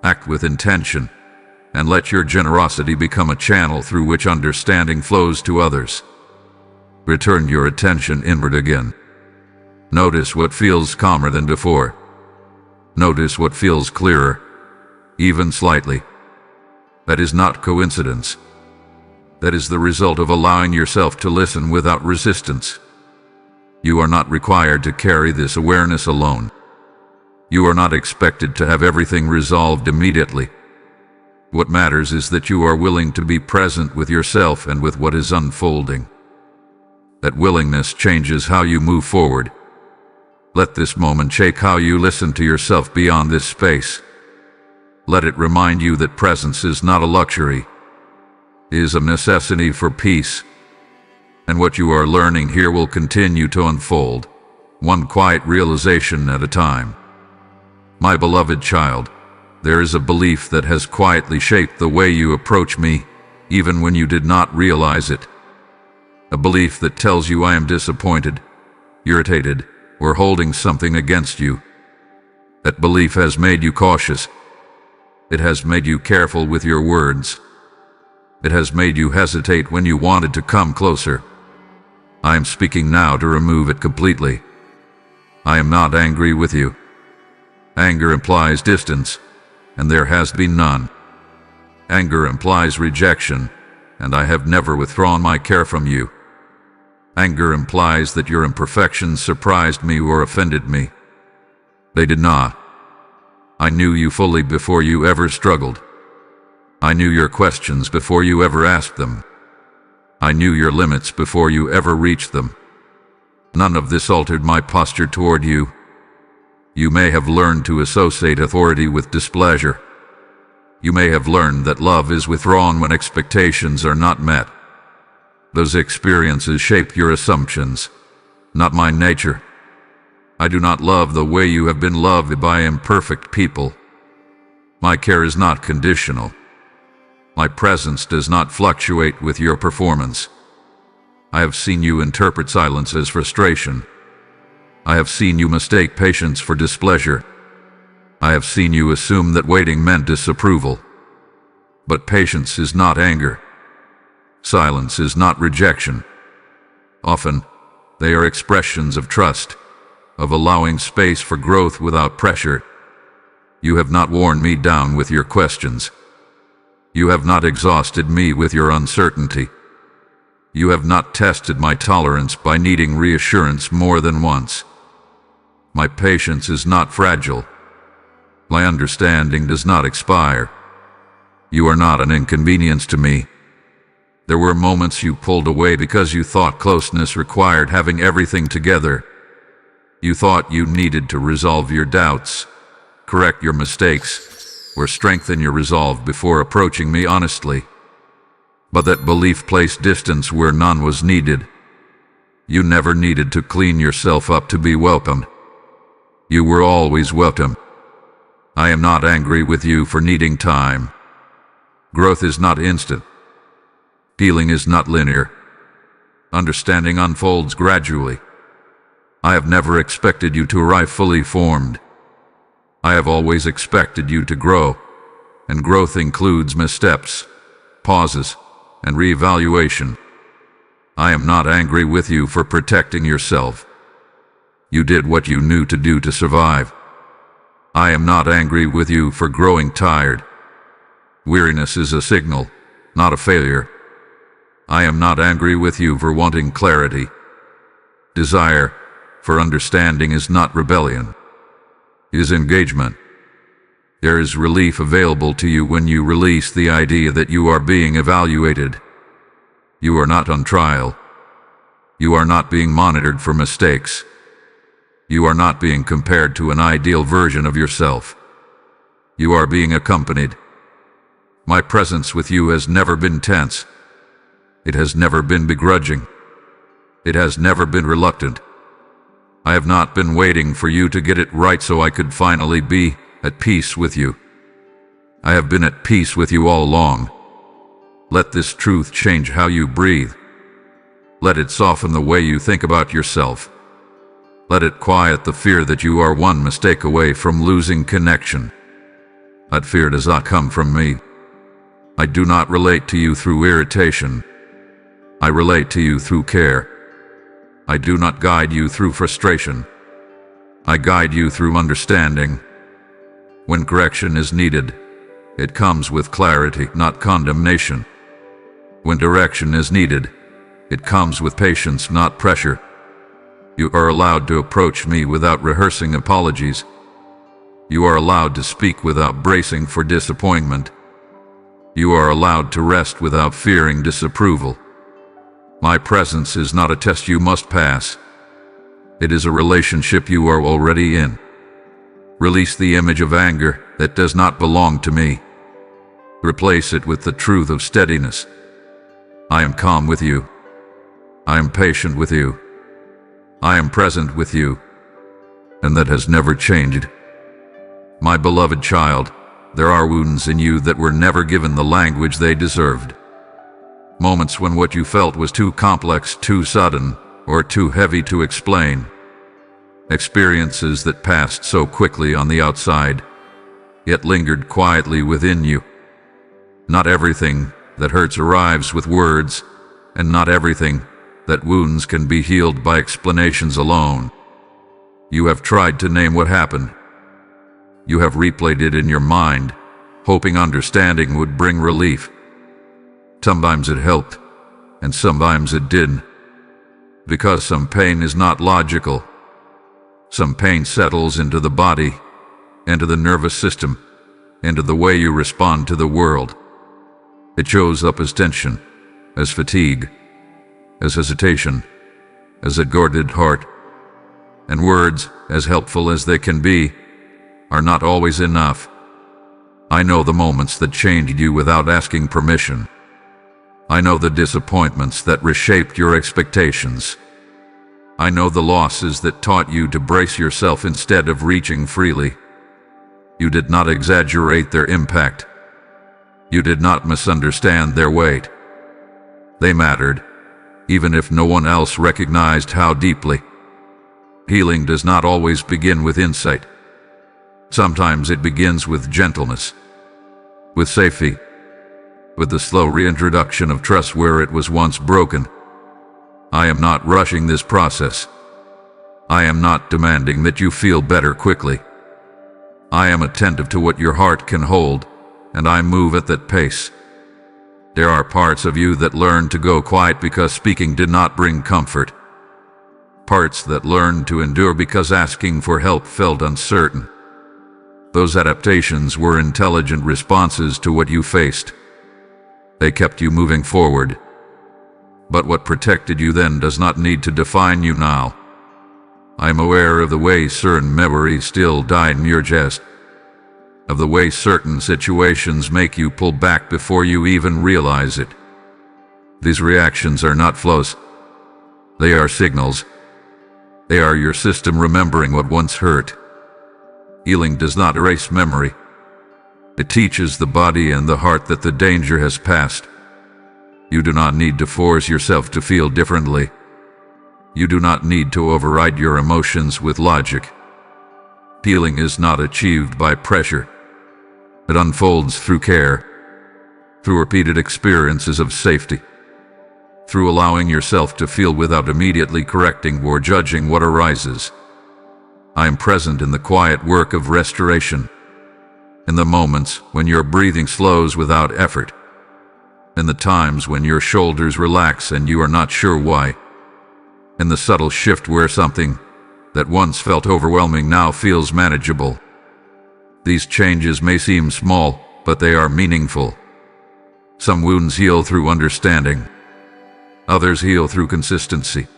Act with intention, and let your generosity become a channel through which understanding flows to others. Return your attention inward again. Notice what feels calmer than before. Notice what feels clearer, even slightly. That is not coincidence. That is the result of allowing yourself to listen without resistance. You are not required to carry this awareness alone. You are not expected to have everything resolved immediately. What matters is that you are willing to be present with yourself and with what is unfolding. That willingness changes how you move forward. Let this moment shake how you listen to yourself beyond this space. Let it remind you that presence is not a luxury. It is a necessity for peace. And what you are learning here will continue to unfold, one quiet realization at a time. My beloved child, there is a belief that has quietly shaped the way you approach me, even when you did not realize it. A belief that tells you I am disappointed, irritated, or holding something against you. That belief has made you cautious. It has made you careful with your words. It has made you hesitate when you wanted to come closer. I am speaking now to remove it completely. I am not angry with you. Anger implies distance, and there has been none. Anger implies rejection, and I have never withdrawn my care from you. Anger implies that your imperfections surprised me or offended me. They did not. I knew you fully before you ever struggled. I knew your questions before you ever asked them. I knew your limits before you ever reached them. None of this altered my posture toward you. You may have learned to associate authority with displeasure. You may have learned that love is withdrawn when expectations are not met. Those experiences shape your assumptions, not my nature. I do not love the way you have been loved by imperfect people. My care is not conditional. My presence does not fluctuate with your performance. I have seen you interpret silence as frustration. I have seen you mistake patience for displeasure. I have seen you assume that waiting meant disapproval. But patience is not anger. Silence is not rejection. Often, they are expressions of trust, of allowing space for growth without pressure. You have not worn me down with your questions. You have not exhausted me with your uncertainty. You have not tested my tolerance by needing reassurance more than once. My patience is not fragile. My understanding does not expire. You are not an inconvenience to me. There were moments you pulled away because you thought closeness required having everything together. You thought you needed to resolve your doubts, correct your mistakes, or strengthen your resolve before approaching me honestly. But that belief placed distance where none was needed. You never needed to clean yourself up to be welcomed. You were always welcome. I am not angry with you for needing time. Growth is not instant. Healing is not linear. Understanding unfolds gradually. I have never expected you to arrive fully formed. I have always expected you to grow, and growth includes missteps, pauses, and reevaluation. I am not angry with you for protecting yourself. You did what you knew to do to survive. I am not angry with you for growing tired. Weariness is a signal, not a failure. I am not angry with you for wanting clarity. Desire for understanding is not rebellion. It is engagement. There is relief available to you when you release the idea that you are being evaluated. You are not on trial. You are not being monitored for mistakes. You are not being compared to an ideal version of yourself. You are being accompanied. My presence with you has never been tense. It has never been begrudging. It has never been reluctant. I have not been waiting for you to get it right so I could finally be at peace with you. I have been at peace with you all along. Let this truth change how you breathe. Let it soften the way you think about yourself. Let it quiet the fear that you are one mistake away from losing connection. That fear does not come from me. I do not relate to you through irritation. I relate to you through care. I do not guide you through frustration. I guide you through understanding. When correction is needed, it comes with clarity, not condemnation. When direction is needed, it comes with patience, not pressure. You are allowed to approach me without rehearsing apologies. You are allowed to speak without bracing for disappointment. You are allowed to rest without fearing disapproval. My presence is not a test you must pass. It is a relationship you are already in. Release the image of anger that does not belong to me. Replace it with the truth of steadiness. I am calm with you. I am patient with you. I am present with you. And that has never changed. My beloved child, there are wounds in you that were never given the language they deserved. Moments when what you felt was too complex, too sudden, or too heavy to explain. Experiences that passed so quickly on the outside, yet lingered quietly within you. Not everything that hurts arrives with words, and not everything that wounds can be healed by explanations alone. You have tried to name what happened. You have replayed it in your mind, hoping understanding would bring relief. Sometimes it helped, and sometimes it didn't. Because some pain is not logical. Some pain settles into the body, into the nervous system, into the way you respond to the world. It shows up as tension, as fatigue, as hesitation, as a guarded heart. And words, as helpful as they can be, are not always enough. I know the moments that changed you without asking permission. I know the disappointments that reshaped your expectations. I know the losses that taught you to brace yourself instead of reaching freely. You did not exaggerate their impact. You did not misunderstand their weight. They mattered, even if no one else recognized how deeply. Healing does not always begin with insight. Sometimes it begins with gentleness, with safety, with the slow reintroduction of trust where it was once broken. I am not rushing this process. I am not demanding that you feel better quickly. I am attentive to what your heart can hold, and I move at that pace. There are parts of you that learned to go quiet because speaking did not bring comfort. Parts that learned to endure because asking for help felt uncertain. Those adaptations were intelligent responses to what you faced. They kept you moving forward. But what protected you then does not need to define you now. I am aware of the way certain memories still die in your chest, of the way certain situations make you pull back before you even realize it. These reactions are not flaws. They are signals. They are your system remembering what once hurt. Healing does not erase memory. It teaches the body and the heart that the danger has passed. You do not need to force yourself to feel differently. You do not need to override your emotions with logic. Healing is not achieved by pressure. It unfolds through care, through repeated experiences of safety, through allowing yourself to feel without immediately correcting or judging what arises. I am present in the quiet work of restoration, in the moments when your breathing slows without effort, in the times when your shoulders relax and you are not sure why, in the subtle shift where something that once felt overwhelming now feels manageable. These changes may seem small, but they are meaningful. Some wounds heal through understanding. Others heal through consistency,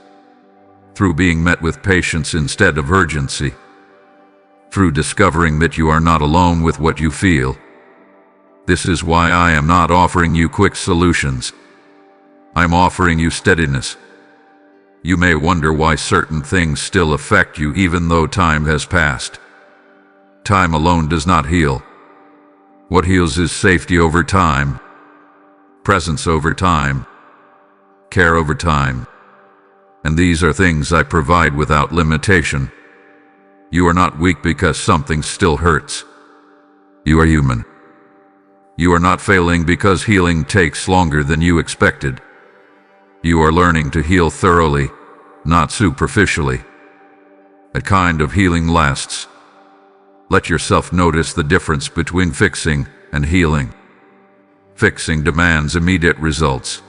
through being met with patience instead of urgency, through discovering that you are not alone with what you feel. This is why I am not offering you quick solutions. I'm offering you steadiness. You may wonder why certain things still affect you even though time has passed. Time alone does not heal. What heals is safety over time, presence over time, care over time. And these are things I provide without limitation. You are not weak because something still hurts. You are human. You are not failing because healing takes longer than you expected. You are learning to heal thoroughly, not superficially. A kind of healing lasts. Let yourself notice the difference between fixing and healing. Fixing demands immediate results.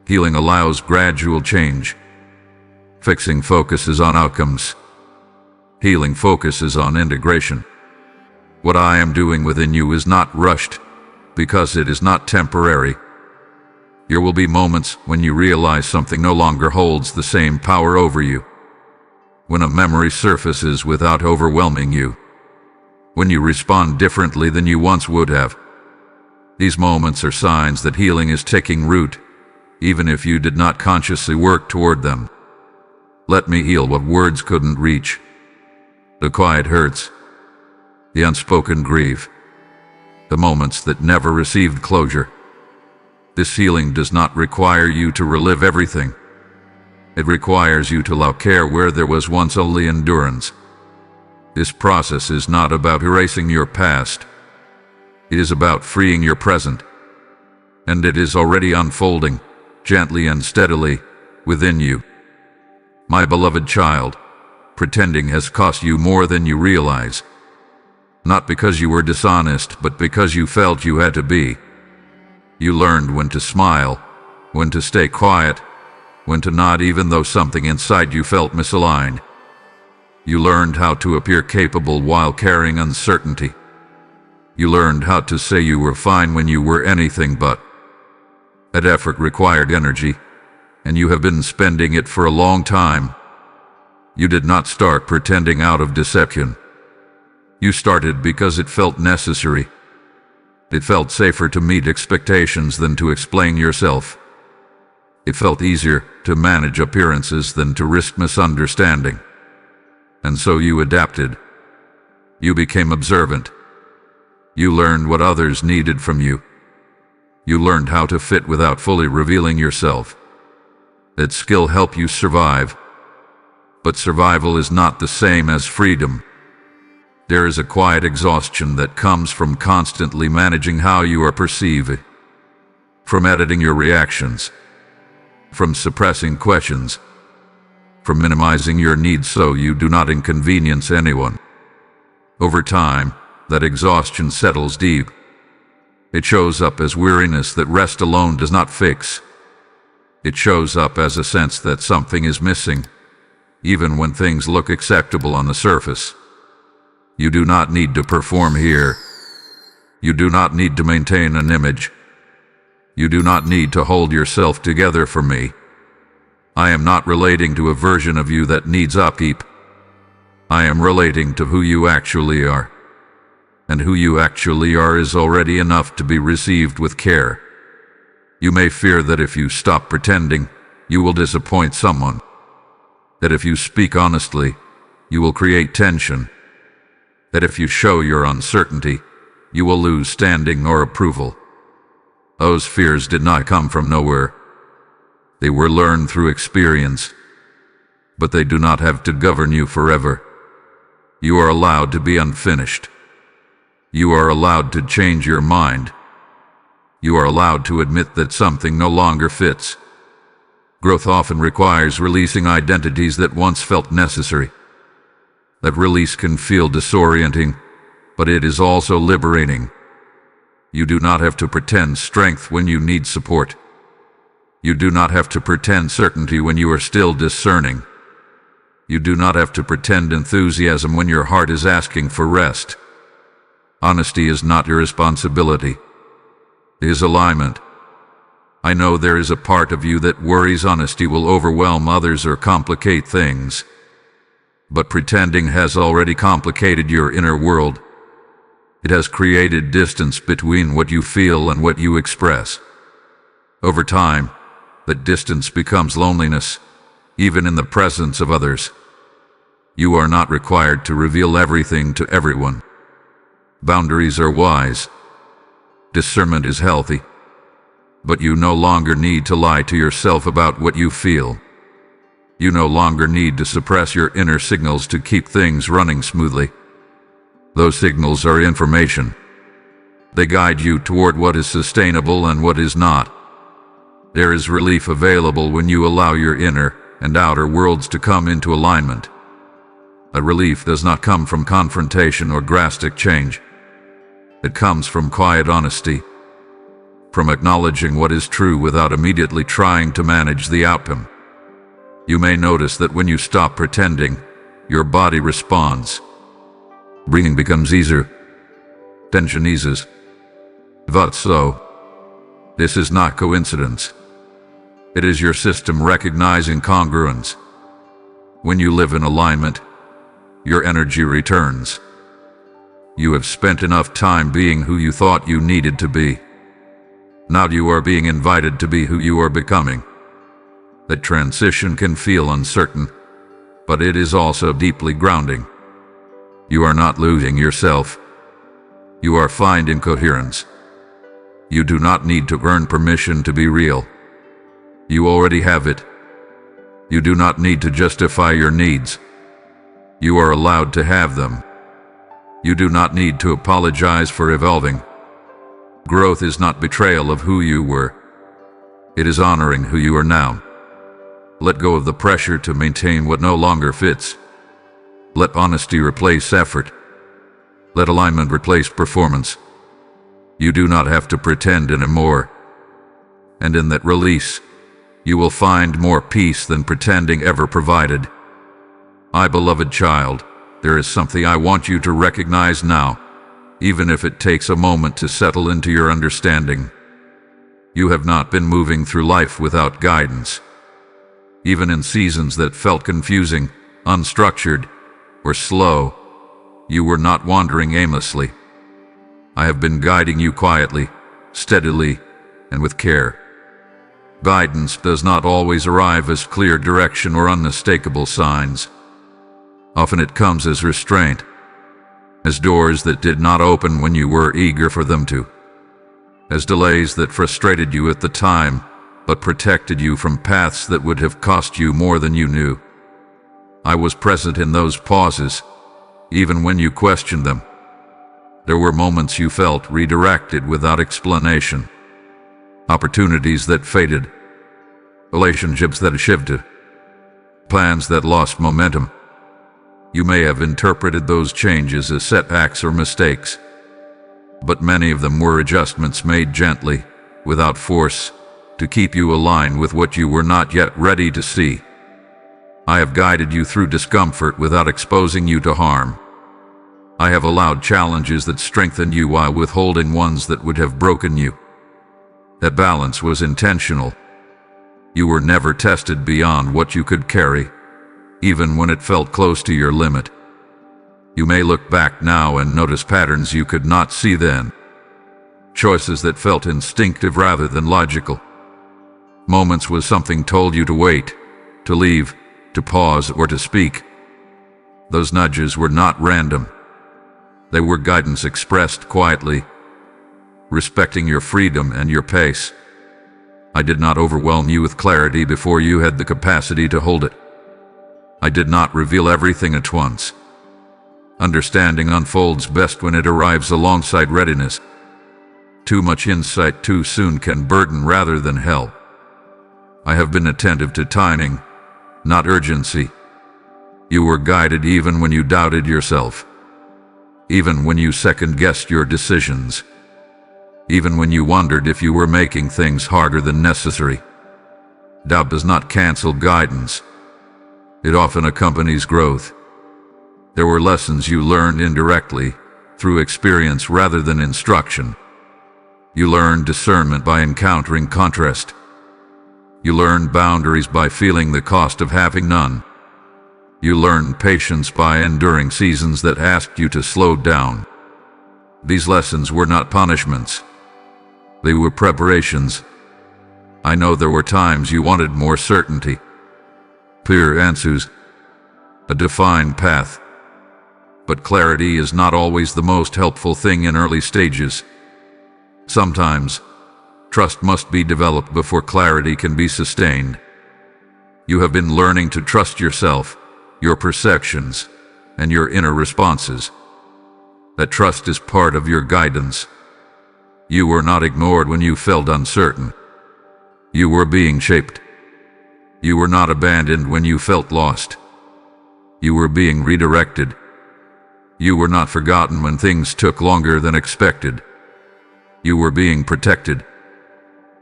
Healing allows gradual change. Fixing focuses on outcomes. Healing focuses on integration. What I am doing within you is not rushed, because it is not temporary. There will be moments when you realize something no longer holds the same power over you. When a memory surfaces without overwhelming you. When you respond differently than you once would have. These moments are signs that healing is taking root, even if you did not consciously work toward them. Let me heal what words couldn't reach. The quiet hurts. The unspoken grief. The moments that never received closure. This healing does not require you to relive everything. It requires you to allow care where there was once only endurance. This process is not about erasing your past. It is about freeing your present. And it is already unfolding, gently and steadily, within you. My beloved child, pretending has cost you more than you realize. Not because you were dishonest, but because you felt you had to be. You learned when to smile, when to stay quiet, when to nod even though something inside you felt misaligned. You learned how to appear capable while carrying uncertainty. You learned how to say you were fine when you were anything but. That effort required energy, and you have been spending it for a long time. You did not start pretending out of deception. You started because it felt necessary. It felt safer to meet expectations than to explain yourself. It felt easier to manage appearances than to risk misunderstanding. And so you adapted. You became observant. You learned what others needed from you. You learned how to fit without fully revealing yourself. That skill helped you survive. But survival is not the same as freedom. There is a quiet exhaustion that comes from constantly managing how you are perceived, from editing your reactions, from suppressing questions, from minimizing your needs so you do not inconvenience anyone. Over time, that exhaustion settles deep. It shows up as weariness that rest alone does not fix. It shows up as a sense that something is missing, even when things look acceptable on the surface. You do not need to perform here. You do not need to maintain an image. You do not need to hold yourself together for me. I am not relating to a version of you that needs upkeep. I am relating to who you actually are. And who you actually are is already enough to be received with care. You may fear that if you stop pretending, you will disappoint someone. That if you speak honestly, you will create tension. That if you show your uncertainty, you will lose standing or approval. Those fears did not come from nowhere. They were learned through experience, but they do not have to govern you forever. You are allowed to be unfinished. You are allowed to change your mind. You are allowed to admit that something no longer fits. Growth often requires releasing identities that once felt necessary. That release can feel disorienting, but it is also liberating. You do not have to pretend strength when you need support. You do not have to pretend certainty when you are still discerning. You do not have to pretend enthusiasm when your heart is asking for rest. Honesty is not your responsibility. It is alignment. I know there is a part of you that worries honesty will overwhelm others or complicate things. But pretending has already complicated your inner world. It has created distance between what you feel and what you express. Over time, that distance becomes loneliness, even in the presence of others. You are not required to reveal everything to everyone. Boundaries are wise. Discernment is healthy. But you no longer need to lie to yourself about what you feel. You no longer need to suppress your inner signals to keep things running smoothly. Those signals are information. They guide you toward what is sustainable and what is not. There is relief available when you allow your inner and outer worlds to come into alignment. That relief does not come from confrontation or drastic change. It comes from quiet honesty, from acknowledging what is true without immediately trying to manage the outcome. You may notice that when you stop pretending, your body responds. Breathing becomes easier. Tension eases. That's so. This is not coincidence. It is your system recognizing congruence. When you live in alignment, your energy returns. You have spent enough time being who you thought you needed to be. Now you are being invited to be who you are becoming. That transition can feel uncertain, but it is also deeply grounding. You are not losing yourself. You are finding coherence. You do not need to earn permission to be real. You already have it. You do not need to justify your needs. You are allowed to have them. You do not need to apologize for evolving. Growth is not betrayal of who you were. It is honoring who you are now. Let go of the pressure to maintain what no longer fits. Let honesty replace effort. Let alignment replace performance. You do not have to pretend anymore. And in that release, you will find more peace than pretending ever provided. My beloved child, there is something I want you to recognize now, even if it takes a moment to settle into your understanding. You have not been moving through life without guidance. Even in seasons that felt confusing, unstructured, or slow, you were not wandering aimlessly. I have been guiding you quietly, steadily, and with care. Guidance does not always arrive as clear direction or unmistakable signs. Often it comes as restraint, as doors that did not open when you were eager for them to, as delays that frustrated you at the time, but protected you from paths that would have cost you more than you knew. I was present in those pauses, even when you questioned them. There were moments you felt redirected without explanation. Opportunities that faded. Relationships that shifted. Plans that lost momentum. You may have interpreted those changes as setbacks or mistakes, but many of them were adjustments made gently, without force, to keep you aligned with what you were not yet ready to see. I have guided you through discomfort without exposing you to harm. I have allowed challenges that strengthened you while withholding ones that would have broken you. That balance was intentional. You were never tested beyond what you could carry, even when it felt close to your limit. You may look back now and notice patterns you could not see then. Choices that felt instinctive rather than logical. Moments was something told you to wait, to leave, to pause, or to speak. Those nudges were not random. They were guidance expressed quietly, respecting your freedom and your pace. I did not overwhelm you with clarity before you had the capacity to hold it. I did not reveal everything at once. Understanding unfolds best when it arrives alongside readiness. Too much insight too soon can burden rather than help. I have been attentive to timing, not urgency. You were guided even when you doubted yourself, even when you second-guessed your decisions, even when you wondered if you were making things harder than necessary. Doubt does not cancel guidance. It often accompanies growth. There were lessons you learned indirectly, through experience rather than instruction. You learned discernment by encountering contrast. You learned boundaries by feeling the cost of having none. You learned patience by enduring seasons that asked you to slow down. These lessons were not punishments. They were preparations. I know there were times you wanted more certainty, clear answers, a defined path. But clarity is not always the most helpful thing in early stages. Sometimes, trust must be developed before clarity can be sustained. You have been learning to trust yourself, your perceptions, and your inner responses. That trust is part of your guidance. You were not ignored when you felt uncertain. You were being shaped. You were not abandoned when you felt lost. You were being redirected. You were not forgotten when things took longer than expected. You were being protected.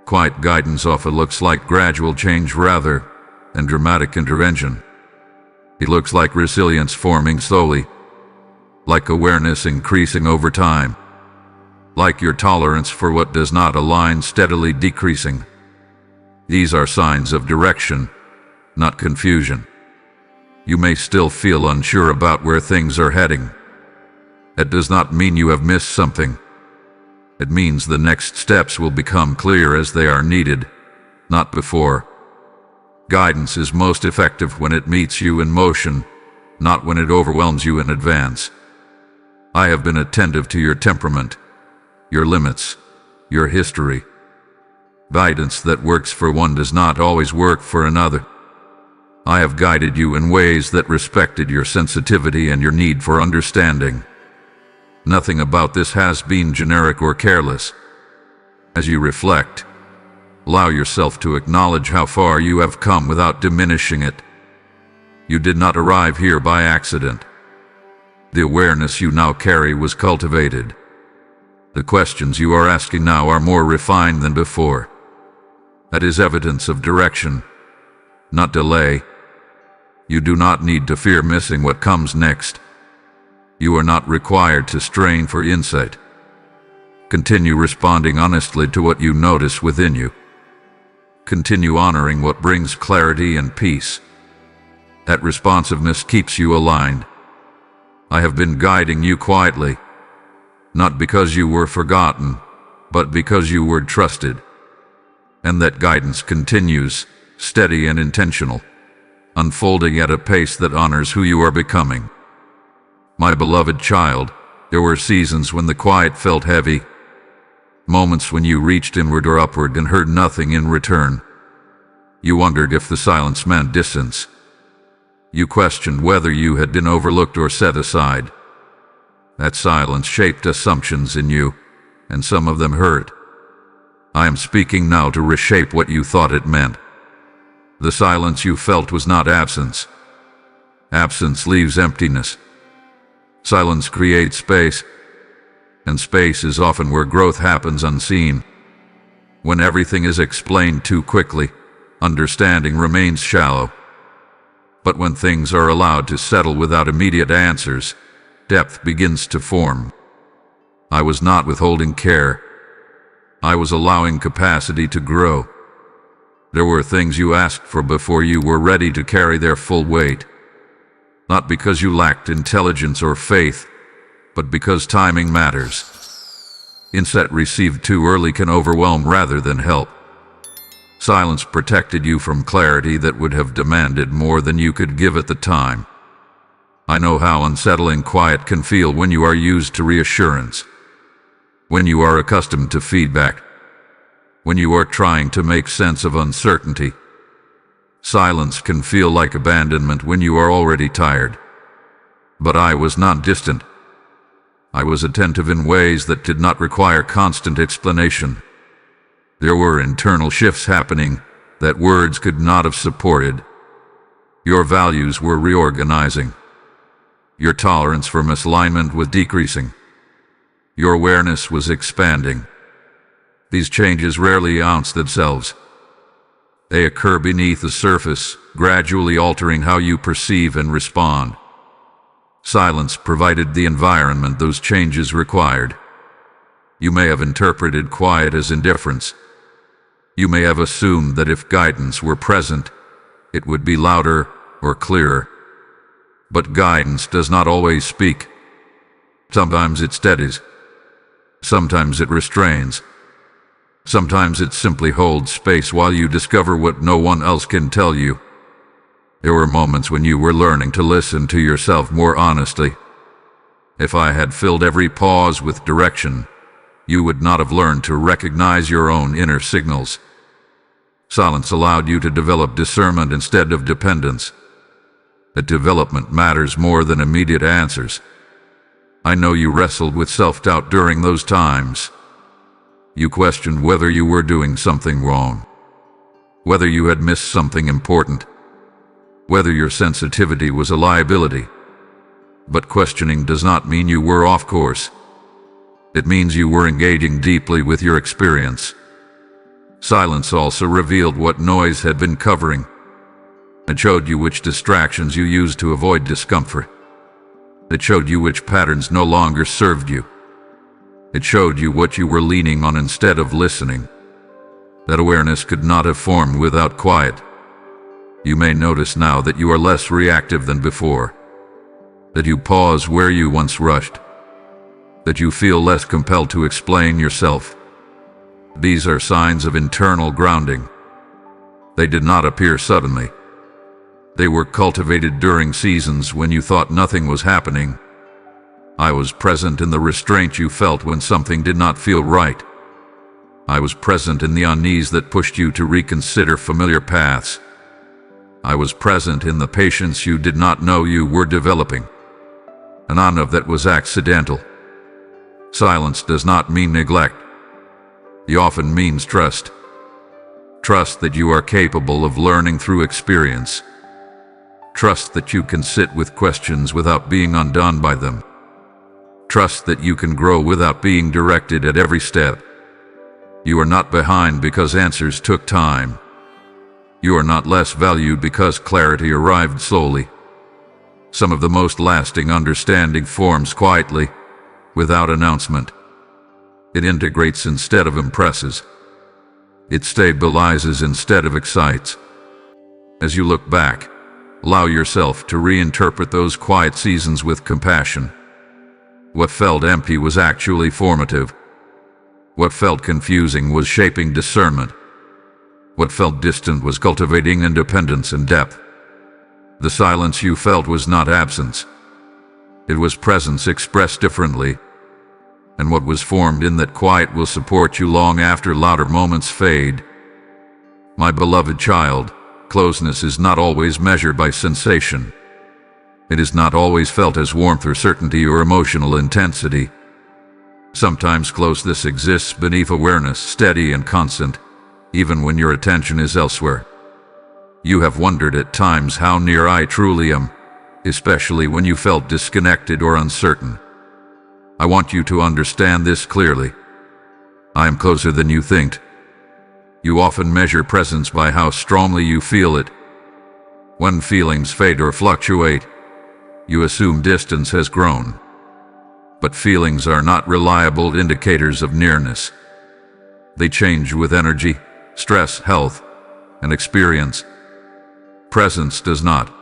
Quiet guidance often looks like gradual change rather than dramatic intervention. It looks like resilience forming slowly, like awareness increasing over time, like your tolerance for what does not align steadily decreasing. These are signs of direction, not confusion. You may still feel unsure about where things are heading. That does not mean you have missed something. It means the next steps will become clear as they are needed, not before. Guidance is most effective when it meets you in motion, not when it overwhelms you in advance. I have been attentive to your temperament, your limits, your history. Guidance that works for one does not always work for another. I have guided you in ways that respected your sensitivity and your need for understanding. Nothing about this has been generic or careless. As you reflect, allow yourself to acknowledge how far you have come without diminishing it. You did not arrive here by accident. The awareness you now carry was cultivated. The questions you are asking now are more refined than before. That is evidence of direction, not delay. You do not need to fear missing what comes next. You are not required to strain for insight. Continue responding honestly to what you notice within you. Continue honoring what brings clarity and peace. That responsiveness keeps you aligned. I have been guiding you quietly, not because you were forgotten, but because you were trusted. And that guidance continues, steady and intentional, unfolding at a pace that honors who you are becoming. My beloved child, there were seasons when the quiet felt heavy, moments when you reached inward or upward and heard nothing in return. You wondered if the silence meant distance. You questioned whether you had been overlooked or set aside. That silence shaped assumptions in you, and some of them hurt. I am speaking now to reshape what you thought it meant. The silence you felt was not absence. Absence leaves emptiness. Silence creates space, and space is often where growth happens unseen. When everything is explained too quickly, understanding remains shallow. But when things are allowed to settle without immediate answers, depth begins to form. I was not withholding care. I was allowing capacity to grow. There were things you asked for before you were ready to carry their full weight. Not because you lacked intelligence or faith, but because timing matters. Insight received too early can overwhelm rather than help. Silence protected you from clarity that would have demanded more than you could give at the time. I know how unsettling quiet can feel when you are used to reassurance, when you are accustomed to feedback, when you are trying to make sense of uncertainty. Silence can feel like abandonment when you are already tired. But I was not distant. I was attentive in ways that did not require constant explanation. There were internal shifts happening that words could not have supported. Your values were reorganizing. Your tolerance for misalignment was decreasing. Your awareness was expanding. These changes rarely announce themselves. They occur beneath the surface, gradually altering how you perceive and respond. Silence provided the environment those changes required. You may have interpreted quiet as indifference. You may have assumed that if guidance were present, it would be louder or clearer. But guidance does not always speak. Sometimes it steadies. Sometimes it restrains. Sometimes it simply holds space while you discover what no one else can tell you. There were moments when you were learning to listen to yourself more honestly. If I had filled every pause with direction, you would not have learned to recognize your own inner signals. Silence allowed you to develop discernment instead of dependence. That development matters more than immediate answers. I know you wrestled with self-doubt during those times. You questioned whether you were doing something wrong, whether you had missed something important, whether your sensitivity was a liability. But questioning does not mean you were off course. It means you were engaging deeply with your experience. Silence also revealed what noise had been covering. It showed you which distractions you used to avoid discomfort. It showed you which patterns no longer served you. It showed you what you were leaning on instead of listening. That awareness could not have formed without quiet. You may notice now that you are less reactive than before, that you pause where you once rushed, that you feel less compelled to explain yourself. These are signs of internal grounding. They did not appear suddenly. They were cultivated during seasons when you thought nothing was happening. I was present in the restraint you felt when something did not feel right. I was present in the unease that pushed you to reconsider familiar paths. I was present in the patience you did not know you were developing. And none of that was accidental. Silence does not mean neglect. It often means trust. Trust that you are capable of learning through experience. Trust that you can sit with questions without being undone by them. Trust that you can grow without being directed at every step. You are not behind because answers took time. You are not less valued because clarity arrived slowly. Some of the most lasting understanding forms quietly, without announcement. It integrates instead of impresses. It stabilizes instead of excites. As you look back, allow yourself to reinterpret those quiet seasons with compassion. What felt empty was actually formative. What felt confusing was shaping discernment. What felt distant was cultivating independence and depth. The silence you felt was not absence. It was presence expressed differently. And what was formed in that quiet will support you long after louder moments fade. My beloved child, closeness is not always measured by sensation. It is not always felt as warmth or certainty or emotional intensity. Sometimes closeness exists beneath awareness, steady and constant, even when your attention is elsewhere. You have wondered at times how near I truly am, especially when you felt disconnected or uncertain. I want you to understand this clearly. I am closer than you think. You often measure presence by how strongly you feel it. When feelings fade or fluctuate, you assume distance has grown. But feelings are not reliable indicators of nearness. They change with energy, stress, health, and experience. Presence does not.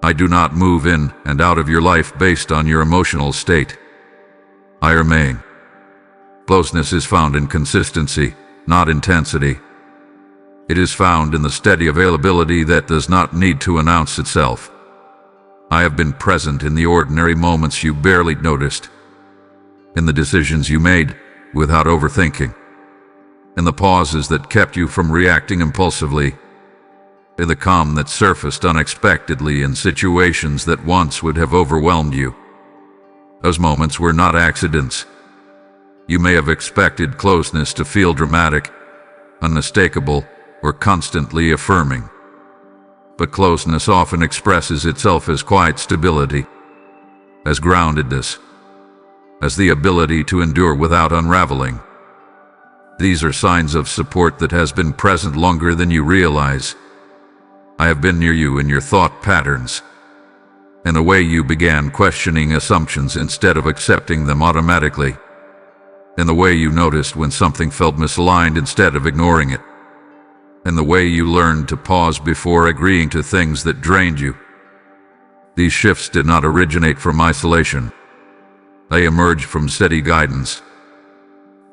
I do not move in and out of your life based on your emotional state. I remain. Closeness is found in consistency, not intensity. It is found in the steady availability that does not need to announce itself. I have been present in the ordinary moments you barely noticed, in the decisions you made without overthinking, in the pauses that kept you from reacting impulsively, in the calm that surfaced unexpectedly in situations that once would have overwhelmed you. Those moments were not accidents. You may have expected closeness to feel dramatic, unmistakable, or constantly affirming. But closeness often expresses itself as quiet stability, as groundedness, as the ability to endure without unraveling. These are signs of support that has been present longer than you realize. I have been near you in your thought patterns, in the way you began questioning assumptions instead of accepting them automatically, in the way you noticed when something felt misaligned instead of ignoring it, in the way you learned to pause before agreeing to things that drained you. These shifts did not originate from isolation. They emerged from steady guidance.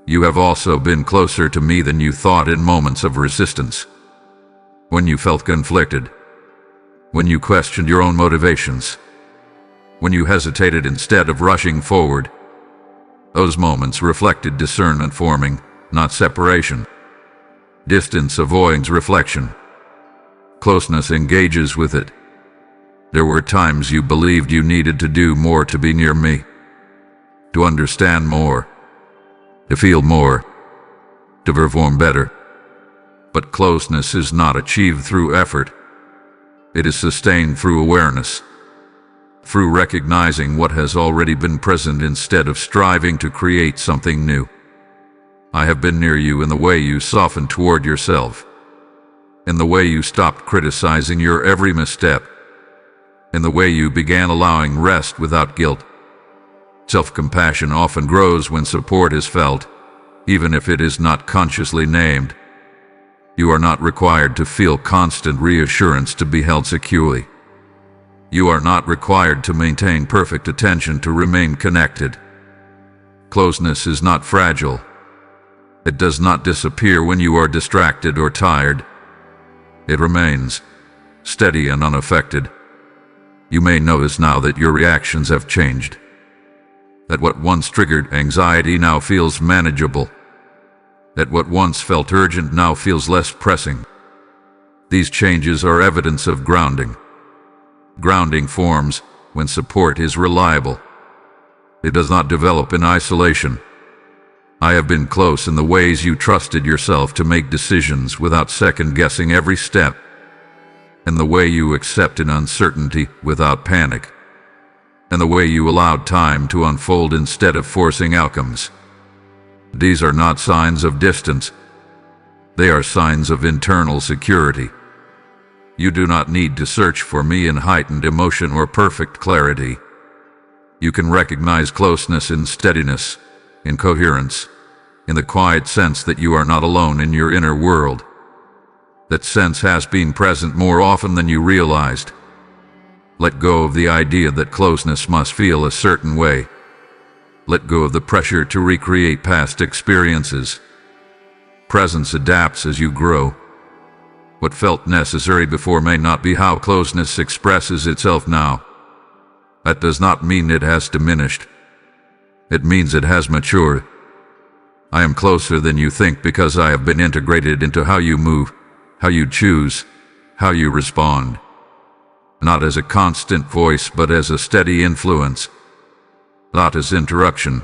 You have also been closer to me than you thought in moments of resistance, when you felt conflicted, when you questioned your own motivations, when you hesitated instead of rushing forward. Those moments reflected discernment forming, not separation. Distance avoids reflection. Closeness engages with it. There were times you believed you needed to do more to be near me, to understand more, to feel more, to perform better. But closeness is not achieved through effort. It is sustained through awareness, through recognizing what has already been present instead of striving to create something new. I have been near you in the way you softened toward yourself, in the way you stopped criticizing your every misstep, in the way you began allowing rest without guilt. Self-compassion often grows when support is felt, even if it is not consciously named. You are not required to feel constant reassurance to be held securely. You are not required to maintain perfect attention to remain connected. Closeness is not fragile. It does not disappear when you are distracted or tired. It remains, steady and unaffected. You may notice now that your reactions have changed, that what once triggered anxiety now feels manageable, that what once felt urgent now feels less pressing. These changes are evidence of grounding. Grounding forms when support is reliable. It does not develop in isolation. I have been close in the ways you trusted yourself to make decisions without second-guessing every step, in the way you accepted uncertainty without panic, and the way you allowed time to unfold instead of forcing outcomes. These are not signs of distance. They are signs of internal security. You do not need to search for me in heightened emotion or perfect clarity. You can recognize closeness in steadiness, in coherence, in the quiet sense that you are not alone in your inner world. That sense has been present more often than you realized. Let go of the idea that closeness must feel a certain way. Let go of the pressure to recreate past experiences. Presence adapts as you grow. What felt necessary before may not be how closeness expresses itself now. That does not mean it has diminished. It means it has matured. I am closer than you think because I have been integrated into how you move, how you choose, how you respond. Not as a constant voice, but as a steady influence. Not as interruption,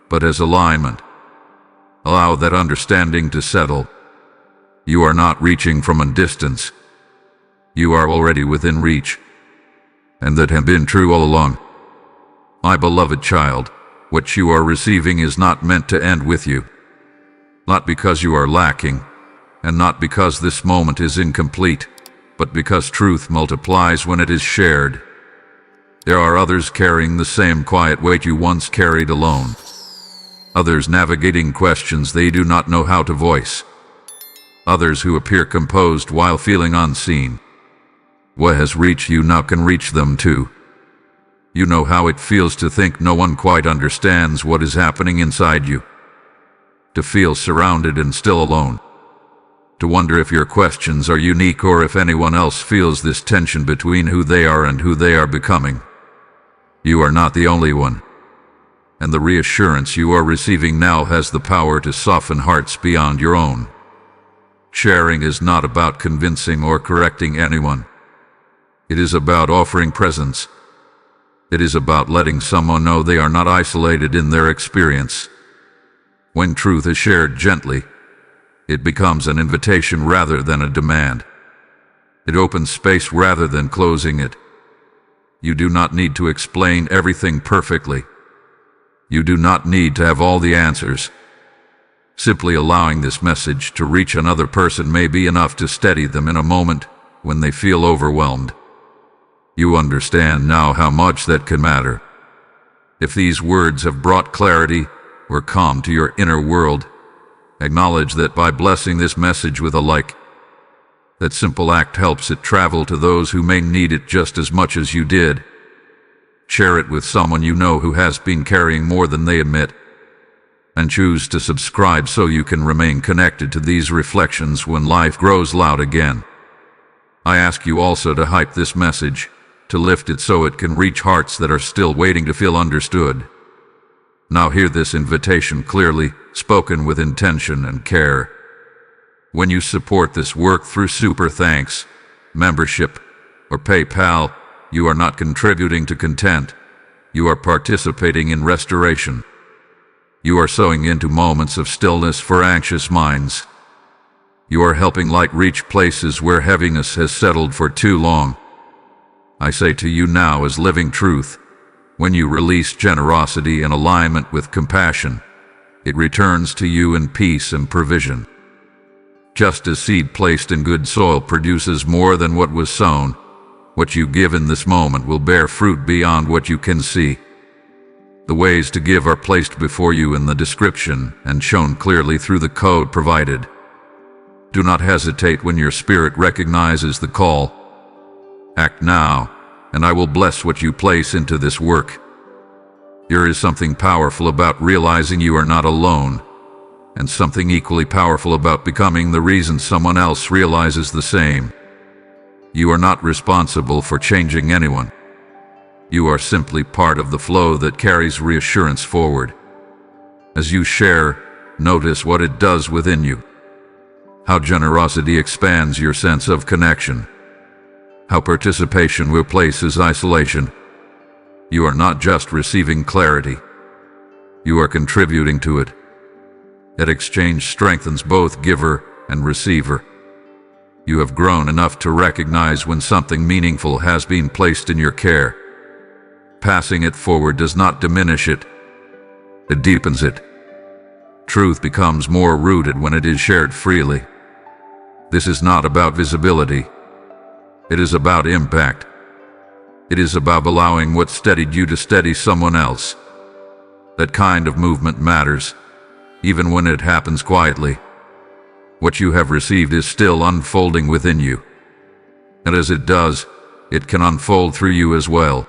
but as alignment. Allow that understanding to settle. You are not reaching from a distance. You are already within reach. And that has been true all along. My beloved child, what you are receiving is not meant to end with you. Not because you are lacking, and not because this moment is incomplete, but because truth multiplies when it is shared. There are others carrying the same quiet weight you once carried alone. Others navigating questions they do not know how to voice. Others who appear composed while feeling unseen. What has reached you now can reach them too. You know how it feels to think no one quite understands what is happening inside you. To feel surrounded and still alone. to wonder if your questions are unique or if anyone else feels this tension between who they are and who they are becoming. You are not the only one, and the reassurance you are receiving now has the power to soften hearts beyond your own. Sharing is not about convincing or correcting anyone. It is about offering presence. It is about letting someone know they are not isolated in their experience. When truth is shared gently, it becomes an invitation rather than a demand. It opens space rather than closing it. You do not need to explain everything perfectly. You do not need to have all the answers. Simply allowing this message to reach another person may be enough to steady them in a moment when they feel overwhelmed. You understand now how much that can matter. If these words have brought clarity or calm to your inner world, acknowledge that by blessing this message with a like, that simple act helps it travel to those who may need it just as much as you did. Share it with someone you know who has been carrying more than they admit, and choose to subscribe so you can remain connected to these reflections when life grows loud again. I ask you also to hype this message, to lift it so it can reach hearts that are still waiting to feel understood. Now hear this invitation clearly, spoken with intention and care. When you support this work through Super Thanks, membership, or PayPal, you are not contributing to content. You are participating in restoration. You are sowing into moments of stillness for anxious minds. You are helping light reach places where heaviness has settled for too long. I say to you now as living truth, when you release generosity in alignment with compassion, it returns to you in peace and provision. Just as seed placed in good soil produces more than what was sown, what you give in this moment will bear fruit beyond what you can see. The ways to give are placed before you in the description and shown clearly through the code provided. Do not hesitate when your spirit recognizes the call. Act now, and I will bless what you place into this work. There is something powerful about realizing you are not alone, and something equally powerful about becoming the reason someone else realizes the same. You are not responsible for changing anyone. You are simply part of the flow that carries reassurance forward. As you share, notice what it does within you. How generosity expands your sense of connection. How participation replaces isolation. You are not just receiving clarity. You are contributing to it. That exchange strengthens both giver and receiver. You have grown enough to recognize when something meaningful has been placed in your care. Passing it forward does not diminish it. It deepens it. Truth becomes more rooted when it is shared freely. This is not about visibility. It is about impact. It is about allowing what steadied you to steady someone else. That kind of movement matters, even when it happens quietly. What you have received is still unfolding within you. And as it does, it can unfold through you as well.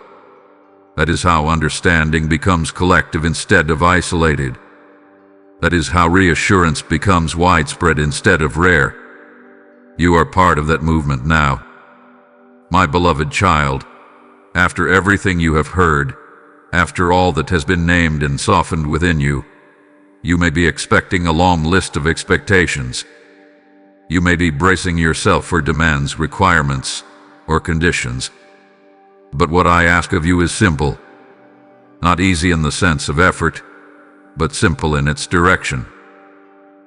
That is how understanding becomes collective instead of isolated. That is how reassurance becomes widespread instead of rare. You are part of that movement now. My beloved child, after everything you have heard, after all that has been named and softened within you, you may be expecting a long list of expectations. You may be bracing yourself for demands, requirements, or conditions. But what I ask of you is simple. Not easy in the sense of effort, but simple in its direction.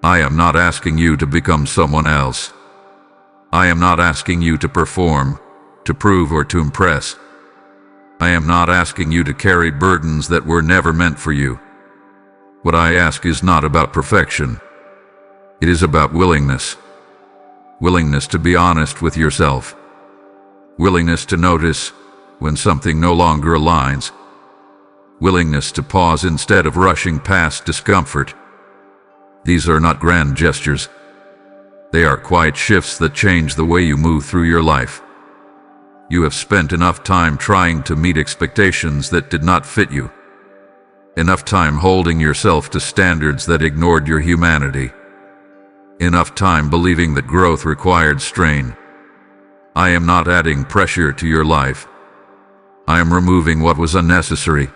I am not asking you to become someone else. I am not asking you to perform, to prove, or to impress. I am not asking you to carry burdens that were never meant for you. What I ask is not about perfection. It is about willingness. Willingness to be honest with yourself. Willingness to notice when something no longer aligns. Willingness to pause instead of rushing past discomfort. These are not grand gestures. They are quiet shifts that change the way you move through your life. You have spent enough time trying to meet expectations that did not fit you. Enough time holding yourself to standards that ignored your humanity. enough time believing that growth required strain. I am not adding pressure to your life. I am removing what was unnecessary.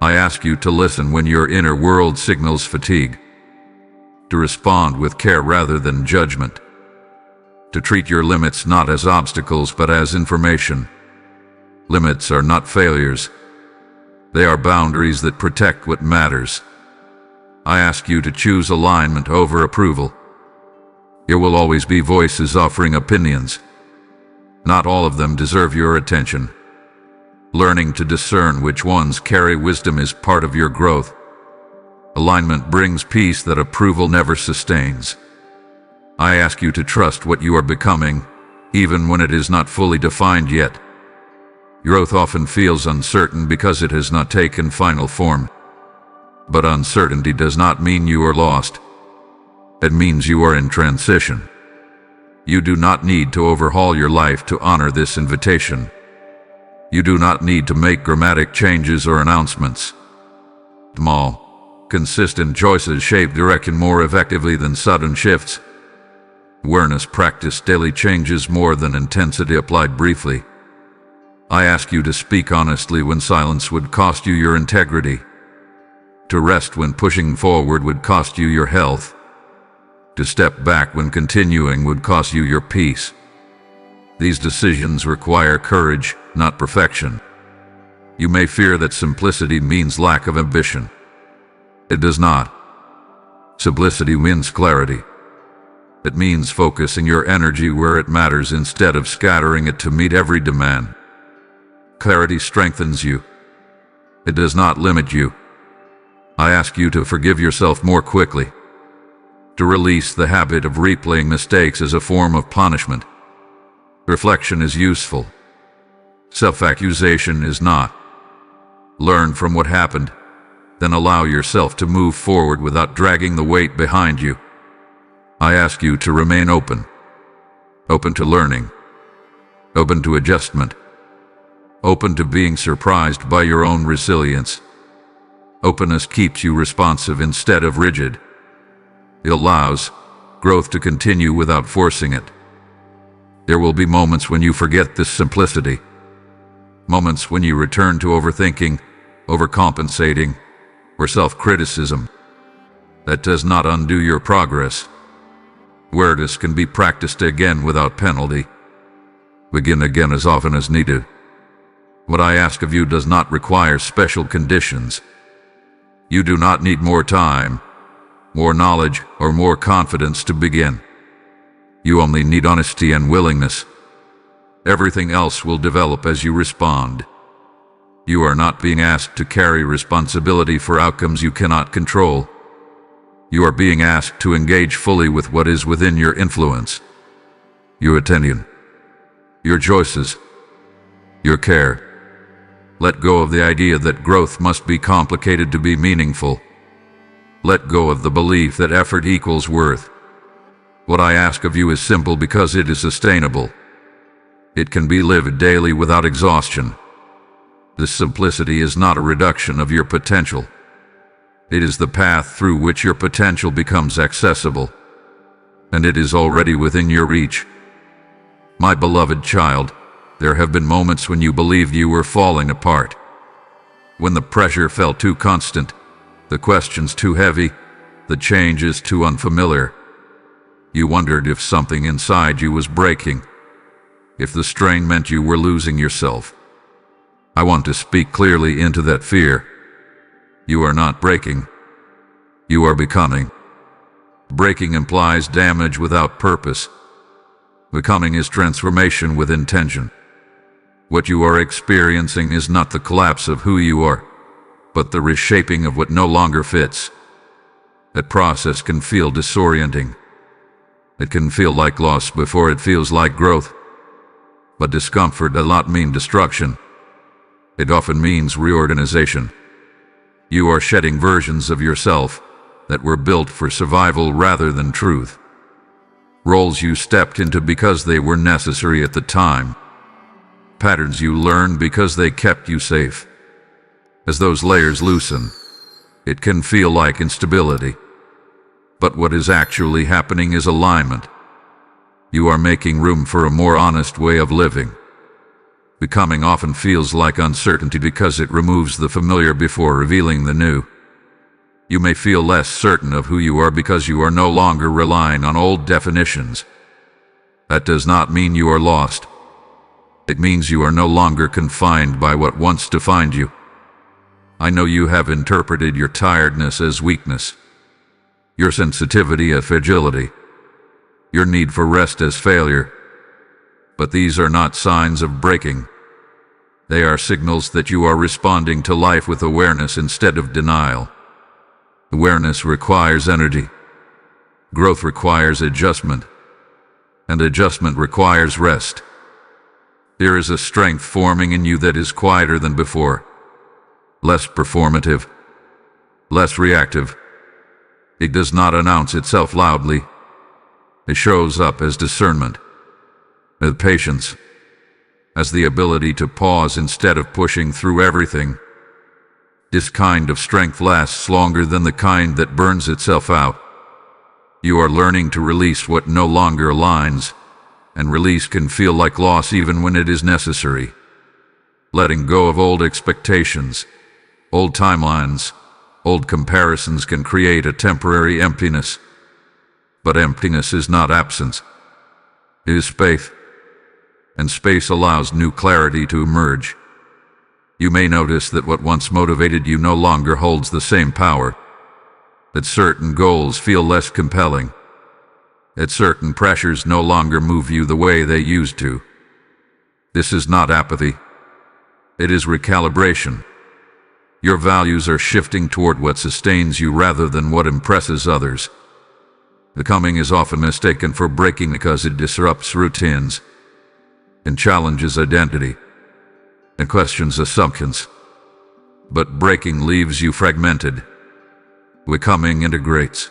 I ask you to listen when your inner world signals fatigue, to respond with care rather than judgment, to treat your limits not as obstacles but as information. Limits are not failures. They are boundaries that protect what matters. I ask you to choose alignment over approval. There will always be voices offering opinions. Not all of them deserve your attention. Learning to discern which ones carry wisdom is part of your growth. Alignment brings peace that approval never sustains. I ask you to trust what you are becoming, even when it is not fully defined yet. Growth often feels uncertain because it has not taken final form. But uncertainty does not mean you are lost. It means you are in transition. You do not need to overhaul your life to honor this invitation. You do not need to make dramatic changes or announcements. Small, consistent choices shape direction more effectively than sudden shifts. Awareness practiced daily changes more than intensity applied briefly. I ask you to speak honestly when silence would cost you your integrity, to rest when pushing forward would cost you your health, to step back when continuing would cost you your peace. These decisions require courage, not perfection. You may fear that simplicity means lack of ambition. It does not. Simplicity means clarity. It means focusing your energy where it matters instead of scattering it to meet every demand. Clarity strengthens you. It does not limit you. I ask you to forgive yourself more quickly, to release the habit of replaying mistakes as a form of punishment. Reflection is useful. Self-accusation is not. Learn from what happened, then allow yourself to move forward without dragging the weight behind you. I ask you to remain open. Open to learning. Open to adjustment. Open to being surprised by your own resilience. Openness keeps you responsive instead of rigid. It allows growth to continue without forcing it. There will be moments when you forget this simplicity. Moments when you return to overthinking, overcompensating, or self-criticism. That does not undo your progress. Awareness can be practiced again without penalty. Begin again as often as needed. What I ask of you does not require special conditions. You do not need more time, more knowledge, or more confidence to begin. You only need honesty and willingness. Everything else will develop as you respond. You are not being asked to carry responsibility for outcomes you cannot control. You are being asked to engage fully with what is within your influence. Your attention, your choices, your care. Let go of the idea that growth must be complicated to be meaningful. Let go of the belief that effort equals worth. What I ask of you is simple because it is sustainable. It can be lived daily without exhaustion. This simplicity is not a reduction of your potential. It is the path through which your potential becomes accessible. And it is already within your reach. My beloved child, there have been moments when you believed you were falling apart. When the pressure felt too constant, the questions too heavy, the changes too unfamiliar. You wondered if something inside you was breaking, if the strain meant you were losing yourself. I want to speak clearly into that fear. You are not breaking. You are becoming. Breaking implies damage without purpose. Becoming is transformation with intention. What you are experiencing is not the collapse of who you are, but the reshaping of what no longer fits. That process can feel disorienting. It can feel like loss before it feels like growth. But discomfort does not mean destruction. It often means reorganization. You are shedding versions of yourself that were built for survival rather than truth. Roles you stepped into because they were necessary at the time. Patterns you learned because they kept you safe. As those layers loosen, it can feel like instability. But what is actually happening is alignment. You are making room for a more honest way of living. Becoming often feels like uncertainty because it removes the familiar before revealing the new. You may feel less certain of who you are because you are no longer relying on old definitions. That does not mean you are lost. It means you are no longer confined by what once defined you. I know you have interpreted your tiredness as weakness, your sensitivity as fragility, your need for rest as failure. But these are not signs of breaking. They are signals that you are responding to life with awareness instead of denial. Awareness requires energy. Growth requires adjustment. And adjustment requires rest. There is a strength forming in you that is quieter than before. Less performative. Less reactive. It does not announce itself loudly. It shows up as discernment, as patience, as the ability to pause instead of pushing through everything. This kind of strength lasts longer than the kind that burns itself out. You are learning to release what no longer aligns, and release can feel like loss even when it is necessary. Letting go of old expectations, old timelines, old comparisons can create a temporary emptiness. But emptiness is not absence. It is space. And space allows new clarity to emerge. You may notice that what once motivated you no longer holds the same power, that certain goals feel less compelling, that certain pressures no longer move you the way they used to. This is not apathy. It is recalibration. Your values are shifting toward what sustains you rather than what impresses others. Becoming is often mistaken for breaking because it disrupts routines and challenges identity and questions assumptions. But breaking leaves you fragmented. Becoming integrates.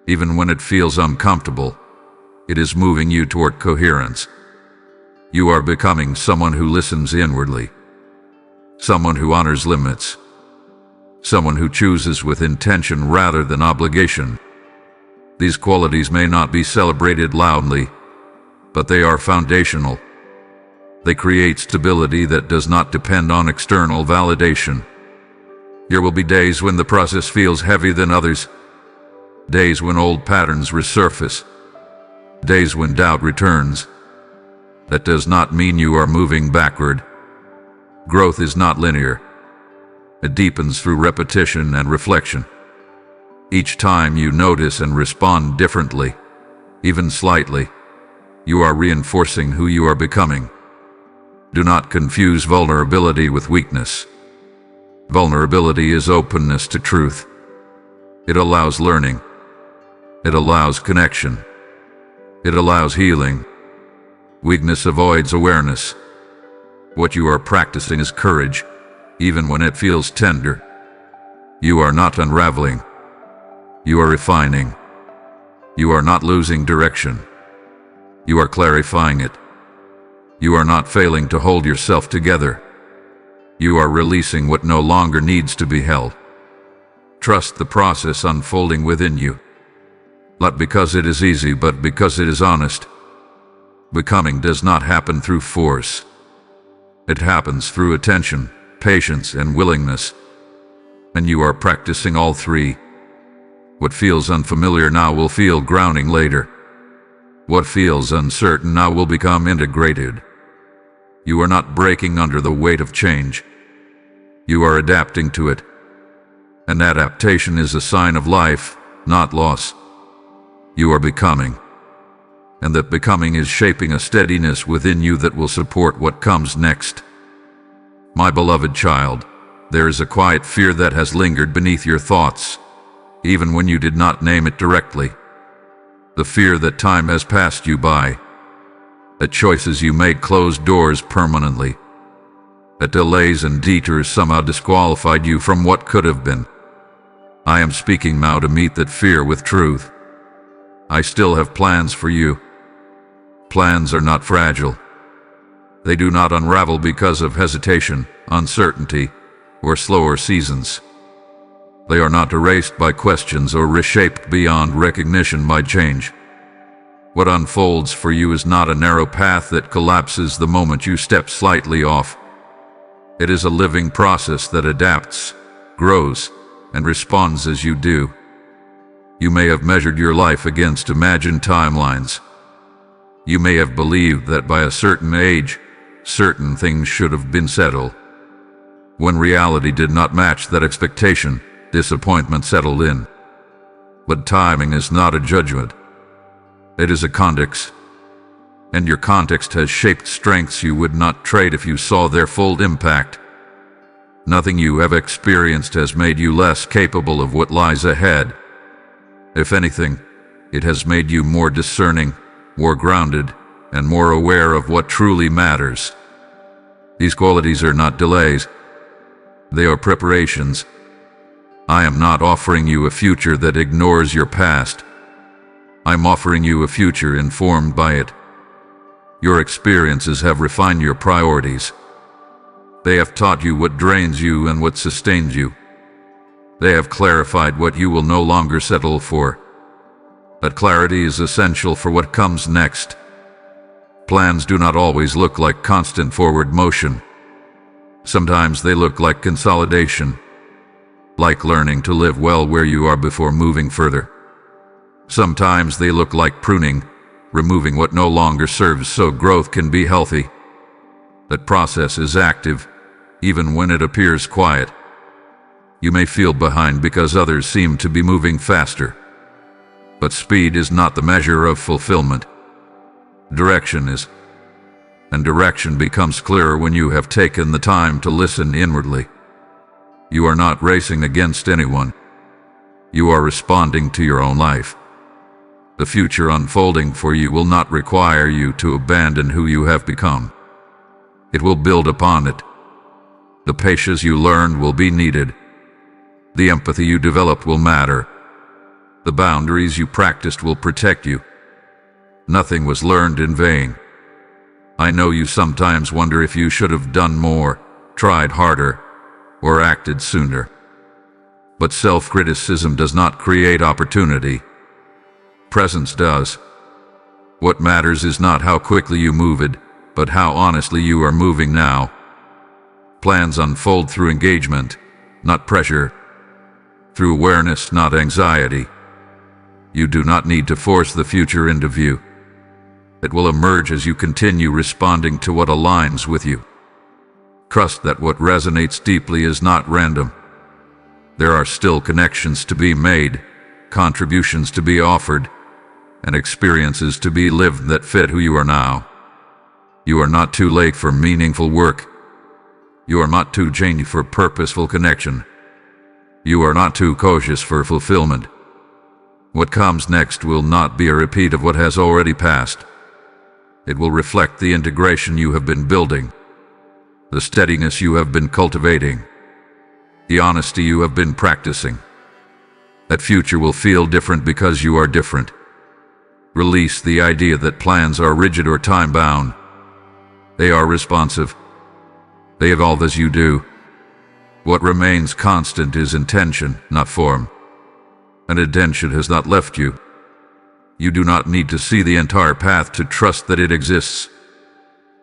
Even when it feels uncomfortable, it is moving you toward coherence. You are becoming someone who listens inwardly, someone who honors limits, someone who chooses with intention rather than obligation. These qualities may not be celebrated loudly, but they are foundational. They create stability that does not depend on external validation. There will be days when the process feels heavier than others, days when old patterns resurface, days when doubt returns. That does not mean you are moving backward. Growth is not linear. It deepens through repetition and reflection. Each time you notice and respond differently, even slightly, you are reinforcing who you are becoming. Do not confuse vulnerability with weakness. Vulnerability is openness to truth. It allows learning. It allows connection. It allows healing. Weakness avoids awareness. What you are practicing is courage, even when it feels tender. You are not unraveling. You are refining. You are not losing direction. You are clarifying it. You are not failing to hold yourself together. You are releasing what no longer needs to be held. Trust the process unfolding within you. Not because it is easy, but because it is honest. Becoming does not happen through force. It happens through attention, patience, and willingness. And you are practicing all three. What feels unfamiliar now will feel grounding later. What feels uncertain now will become integrated. You are not breaking under the weight of change. You are adapting to it. And adaptation is a sign of life, not loss. You are becoming. And that becoming is shaping a steadiness within you that will support what comes next. My beloved child, there is a quiet fear that has lingered beneath your thoughts, even when you did not name it directly. The fear that time has passed you by, that choices you made closed doors permanently, that delays and detours somehow disqualified you from what could have been. I am speaking now to meet that fear with truth. I still have plans for you. Plans are not fragile. They do not unravel because of hesitation, uncertainty, or slower seasons. They are not erased by questions or reshaped beyond recognition by change. What unfolds for you is not a narrow path that collapses the moment you step slightly off. It is a living process that adapts, grows, and responds as you do. You may have measured your life against imagined timelines. You may have believed that by a certain age, certain things should have been settled. When reality did not match that expectation, disappointment settled in. But timing is not a judgment. It is a context. And your context has shaped strengths you would not trade if you saw their full impact. Nothing you have experienced has made you less capable of what lies ahead. If anything, it has made you more discerning, more grounded, and more aware of what truly matters. These qualities are not delays. They are preparations. I am not offering you a future that ignores your past. I'm offering you a future informed by it. Your experiences have refined your priorities. They have taught you what drains you and what sustains you. They have clarified what you will no longer settle for. That clarity is essential for what comes next. Plans do not always look like constant forward motion. Sometimes they look like consolidation, like learning to live well where you are before moving further. Sometimes they look like pruning, removing what no longer serves so growth can be healthy. That process is active, even when it appears quiet. You may feel behind because others seem to be moving faster. But speed is not the measure of fulfillment. Direction is. And direction becomes clearer when you have taken the time to listen inwardly. You are not racing against anyone. You are responding to your own life. The future unfolding for you will not require you to abandon who you have become. It will build upon it. The patience you learned will be needed. The empathy you developed will matter. The boundaries you practiced will protect you. Nothing was learned in vain. I know you sometimes wonder if you should have done more, tried harder, or acted sooner. But self-criticism does not create opportunity. Presence does. What matters is not how quickly you move it, but how honestly you are moving now. Plans unfold through engagement, not pressure. Through awareness, not anxiety. You do not need to force the future into view. It will emerge as you continue responding to what aligns with you. Trust that what resonates deeply is not random. There are still connections to be made, contributions to be offered, and experiences to be lived that fit who you are now. You are not too late for meaningful work. You are not too jaded for purposeful connection. You are not too cautious for fulfillment. What comes next will not be a repeat of what has already passed. It will reflect the integration you have been building, the steadiness you have been cultivating, the honesty you have been practicing. That future will feel different because you are different. Release the idea that plans are rigid or time-bound. They are responsive. They evolve as you do. What remains constant is intention, not form. And intention has not left you. You do not need to see the entire path to trust that it exists.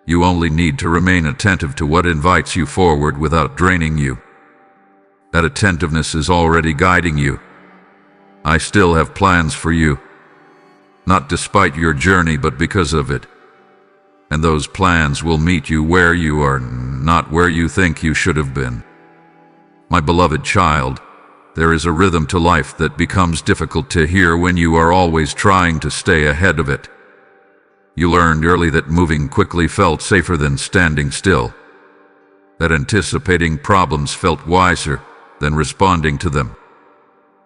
You only need to remain attentive to what invites you forward without draining you. That attentiveness is already guiding you. I still have plans for you. Not despite your journey, but because of it. And those plans will meet you where you are, not where you think you should have been. My beloved child, there is a rhythm to life that becomes difficult to hear when you are always trying to stay ahead of it. You learned early that moving quickly felt safer than standing still. That anticipating problems felt wiser than responding to them.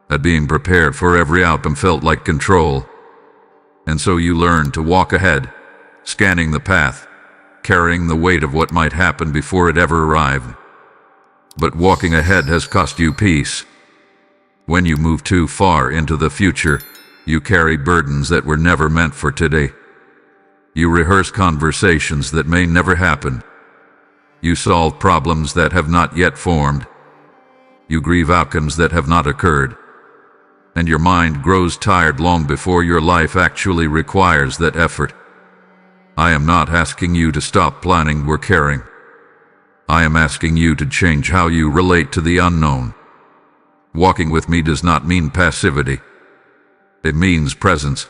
That being prepared for every outcome felt like control. And so you learned to walk ahead, scanning the path, carrying the weight of what might happen before it ever arrived. But walking ahead has cost you peace. When you move too far into the future, you carry burdens that were never meant for today. You rehearse conversations that may never happen. You solve problems that have not yet formed. you grieve outcomes that have not occurred. And your mind grows tired long before your life actually requires that effort. I am not asking you to stop planning or caring. I am asking you to change how you relate to the unknown. Walking with me does not mean passivity. It means presence.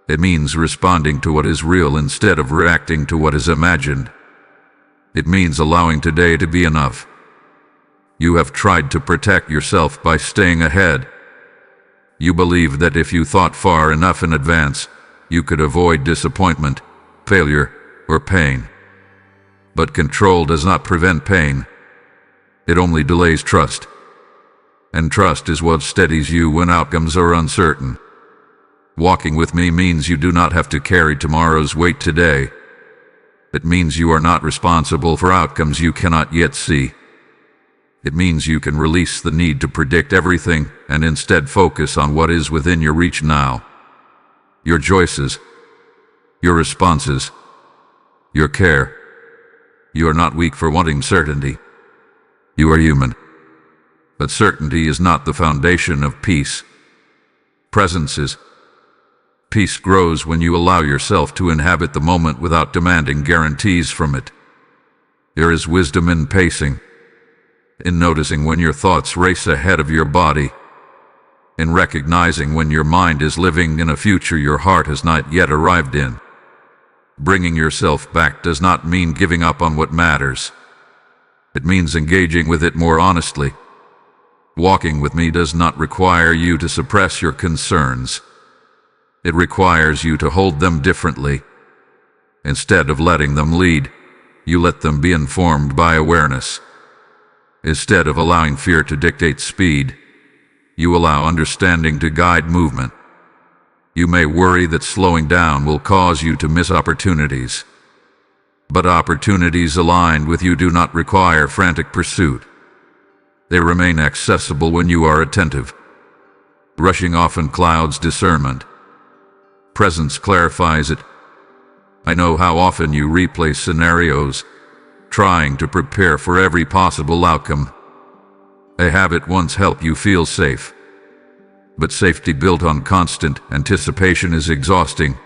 It means responding to what is real instead of reacting to what is imagined. It means allowing today to be enough. You have tried to protect yourself by staying ahead. You believe that if you thought far enough in advance, you could avoid disappointment, failure, or pain. But control does not prevent pain. It only delays trust. And trust is what steadies you when outcomes are uncertain. Walking with me means you do not have to carry tomorrow's weight today. It means you are not responsible for outcomes you cannot yet see. It means you can release the need to predict everything and instead focus on what is within your reach now. Your choices, your responses, your care. You are not weak for wanting certainty. You are human. But certainty is not the foundation of peace. Presence is. Peace grows when you allow yourself to inhabit the moment without demanding guarantees from it. There is wisdom in pacing, in noticing when your thoughts race ahead of your body, in recognizing when your mind is living in a future your heart has not yet arrived in. Bringing yourself back does not mean giving up on what matters. It means engaging with it more honestly. Walking with me does not require you to suppress your concerns. It requires you to hold them differently. Instead of letting them lead, you let them be informed by awareness. Instead of allowing fear to dictate speed, you allow understanding to guide movement. You may worry that slowing down will cause you to miss opportunities. But opportunities aligned with you do not require frantic pursuit. They remain accessible when you are attentive. Rushing often clouds discernment. Presence clarifies it. I know how often you replay scenarios, trying to prepare for every possible outcome. A habit once helped you feel safe. But safety built on constant anticipation is exhausting.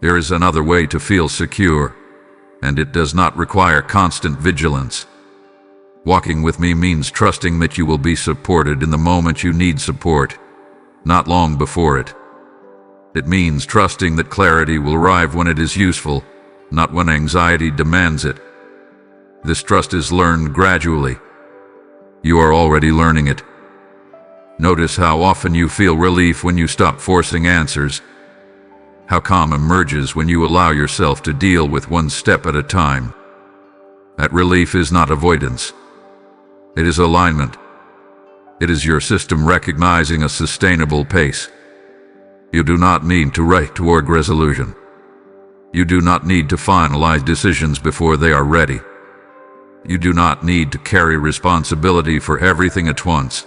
There is another way to feel secure, and it does not require constant vigilance. Walking with me means trusting that you will be supported in the moment you need support, not long before it. It means trusting that clarity will arrive when it is useful, not when anxiety demands it. This trust is learned gradually. You are already learning it. Notice how often you feel relief when you stop forcing answers. How calm emerges when you allow yourself to deal with one step at a time. That relief is not avoidance. It is alignment. It is your system recognizing a sustainable pace. You do not need to rush toward resolution. You do not need to finalize decisions before they are ready. You do not need to carry responsibility for everything at once.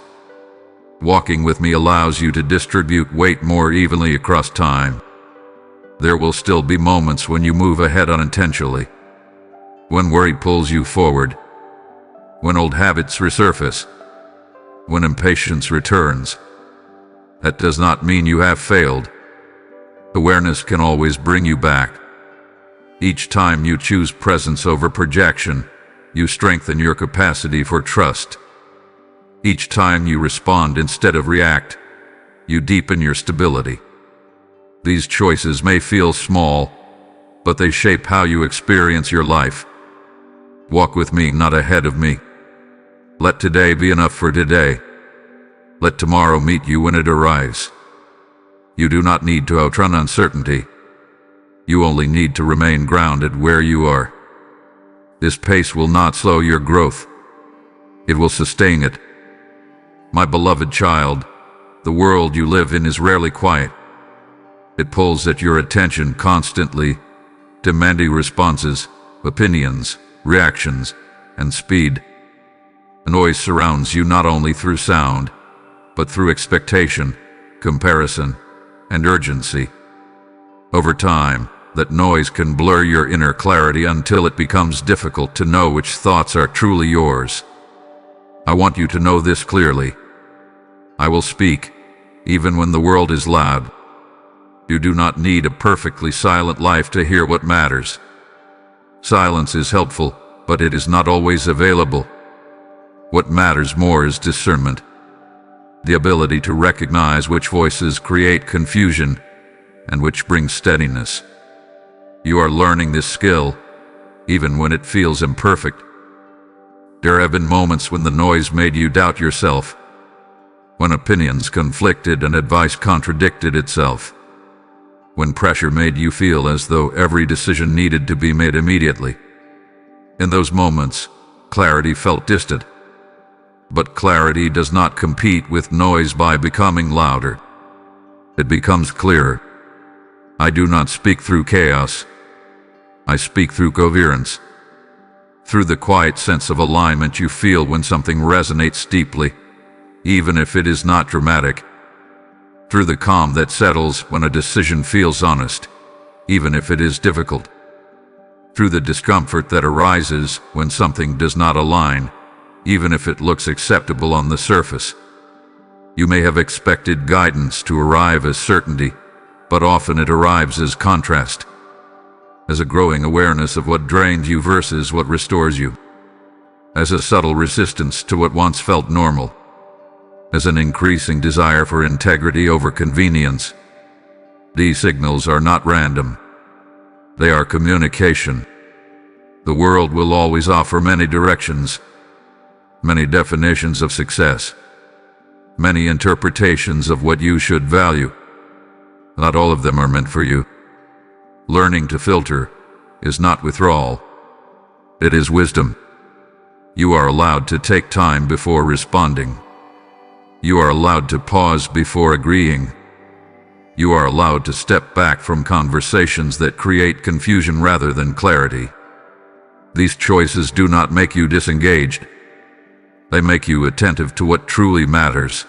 Walking with me allows you to distribute weight more evenly across time. There will still be moments when you move ahead unintentionally. When worry pulls you forward. When old habits resurface. When impatience returns. That does not mean you have failed. Awareness can always bring you back. Each time you choose presence over projection, you strengthen your capacity for trust. Each time you respond instead of react, you deepen your stability. These choices may feel small, but they shape how you experience your life. Walk with me, not ahead of me. Let today be enough for today. Let tomorrow meet you when it arrives. You do not need to outrun uncertainty. You only need to remain grounded where you are. This pace will not slow your growth. It will sustain it. My beloved child, the world you live in is rarely quiet. It pulls at your attention constantly, demanding responses, opinions, reactions, and speed. Noise surrounds you not only through sound, but through expectation, comparison, and urgency. Over time, that noise can blur your inner clarity until it becomes difficult to know which thoughts are truly yours. I want you to know this clearly. I will speak, even when the world is loud. You do not need a perfectly silent life to hear what matters. Silence is helpful, but it is not always available. What matters more is discernment, the ability to recognize which voices create confusion and which bring steadiness. You are learning this skill, even when it feels imperfect. There have been moments when the noise made you doubt yourself, when opinions conflicted and advice contradicted itself, when pressure made you feel as though every decision needed to be made immediately. In those moments, clarity felt distant. But clarity does not compete with noise by becoming louder. It becomes clearer. I do not speak through chaos. I speak through coherence. Through the quiet sense of alignment you feel when something resonates deeply, even if it is not dramatic. Through the calm that settles when a decision feels honest, even if it is difficult. Through the discomfort that arises when something does not align, even if it looks acceptable on the surface. You may have expected guidance to arrive as certainty, but often it arrives as contrast, as a growing awareness of what drains you versus what restores you, as a subtle resistance to what once felt normal, as an increasing desire for integrity over convenience. These signals are not random. They are communication. The world will always offer many directions, many definitions of success, many interpretations of what you should value. Not all of them are meant for you. Learning to filter is not withdrawal. It is wisdom. You are allowed to take time before responding. You are allowed to pause before agreeing. You are allowed to step back from conversations that create confusion rather than clarity. These choices do not make you disengaged. They make you attentive to what truly matters.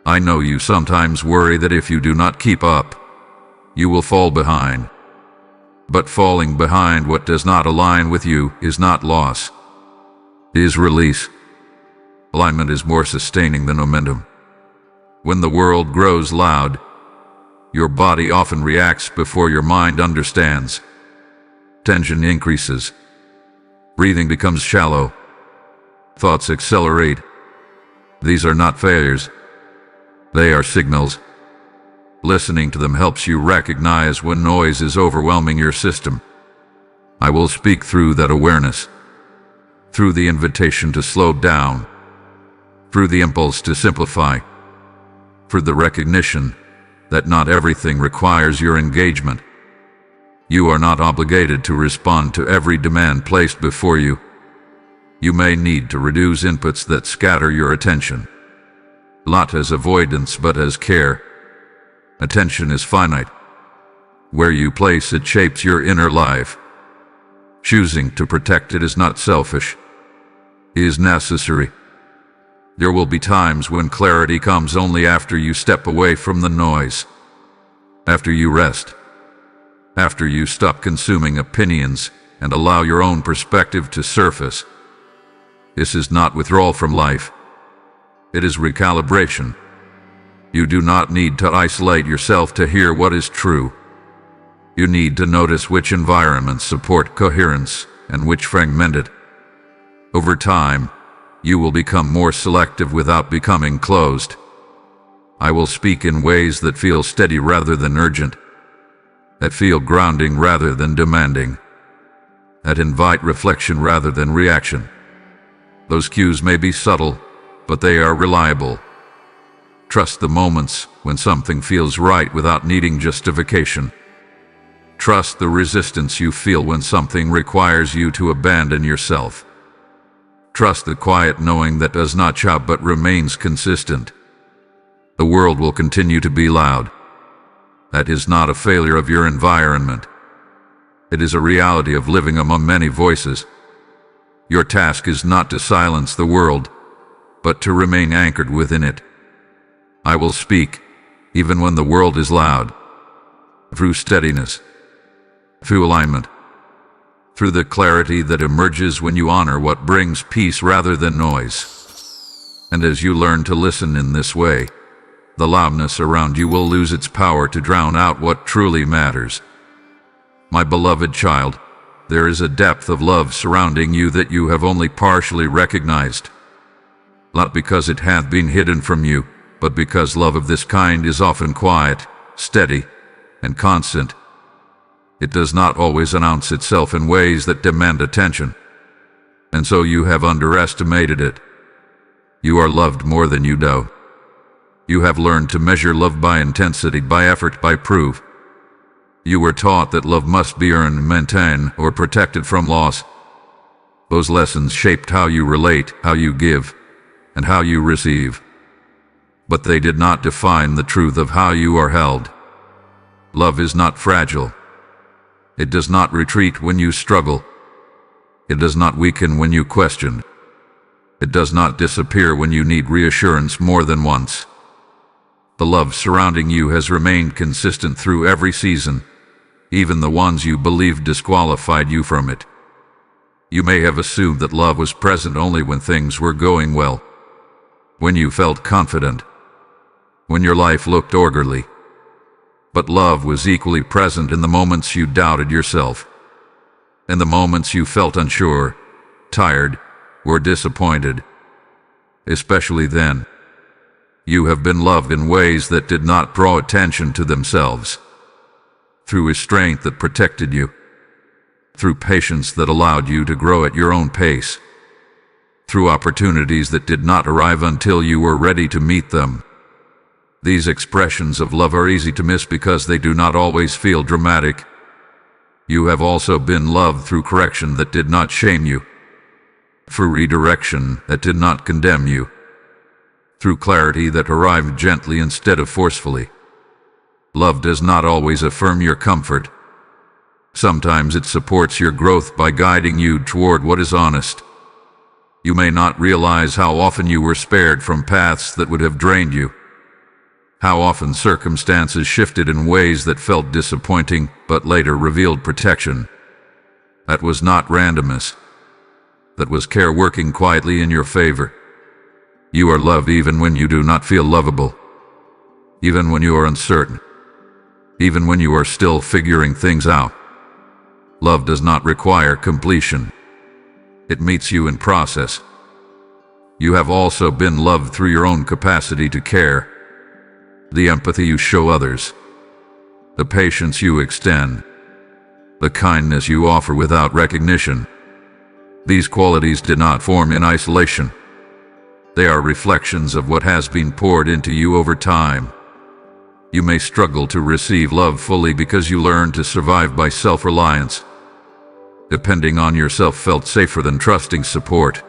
I know you sometimes worry that if you do not keep up, you will fall behind. But falling behind what does not align with you is not loss. It is release. Alignment is more sustaining than momentum. When the world grows loud, your body often reacts before your mind understands. Tension increases. Breathing becomes shallow. Thoughts accelerate. These are not failures. They are signals. Listening to them helps you recognize when noise is overwhelming your system. I will speak through that awareness, through the invitation to slow down, through the impulse to simplify, through the recognition that not everything requires your engagement. You are not obligated to respond to every demand placed before you. You may need to reduce inputs that scatter your attention, not as avoidance but as care. Attention is finite. Where you place it shapes your inner life. Choosing to protect it is not selfish. It is necessary. There will be times when clarity comes only after you step away from the noise, after you rest, after you stop consuming opinions and allow your own perspective to surface. This is not withdrawal from life. It is recalibration. You do not need to isolate yourself to hear what is true. You need to notice which environments support coherence and which fragment it. Over time, you will become more selective without becoming closed. I will speak in ways that feel steady rather than urgent, that feel grounding rather than demanding, that invite reflection rather than reaction. Those cues may be subtle, but they are reliable. Trust the moments when something feels right without needing justification. Trust the resistance you feel when something requires you to abandon yourself. Trust the quiet knowing that does not shout but remains consistent. The world will continue to be loud. That is not a failure of your environment. It is a reality of living among many voices. Your task is not to silence the world, but to remain anchored within it. I will speak, even when the world is loud, through steadiness, through alignment, through the clarity that emerges when you honor what brings peace rather than noise. And as you learn to listen in this way, the loudness around you will lose its power to drown out what truly matters. My beloved child, there is a depth of love surrounding you that you have only partially recognized. Not because it hath been hidden from you, but because love of this kind is often quiet, steady, and constant. It does not always announce itself in ways that demand attention, and so you have underestimated it. You are loved more than you know. You have learned to measure love by intensity, by effort, by proof. You were taught that love must be earned, maintained, or protected from loss. Those lessons shaped how you relate, how you give, and how you receive. But they did not define the truth of how you are held. Love is not fragile. It does not retreat when you struggle. It does not weaken when you question. It does not disappear when you need reassurance more than once. The love surrounding you has remained consistent through every season, even the ones you believed disqualified you from it. You may have assumed that love was present only when things were going well, when you felt confident, when your life looked orderly. But love was equally present in the moments you doubted yourself, in the moments you felt unsure, tired, or disappointed. Especially then, you have been loved in ways that did not draw attention to themselves, through restraint that protected you, through patience that allowed you to grow at your own pace, through opportunities that did not arrive until you were ready to meet them. These expressions of love are easy to miss because they do not always feel dramatic. You have also been loved through correction that did not shame you, through redirection that did not condemn you, through clarity that arrived gently instead of forcefully. Love does not always affirm your comfort. Sometimes it supports your growth by guiding you toward what is honest. You may not realize how often you were spared from paths that would have drained you, how often circumstances shifted in ways that felt disappointing but later revealed protection. That was not randomness. That was care working quietly in your favor. You are loved even when you do not feel lovable, even when you are uncertain, even when you are still figuring things out. Love does not require completion. It meets you in process. You have also been loved through your own capacity to care, the empathy you show others, the patience you extend, the kindness you offer without recognition. These qualities did not form in isolation. They are reflections of what has been poured into you over time. You may struggle to receive love fully because you learned to survive by self-reliance. Depending on yourself felt safer than trusting support.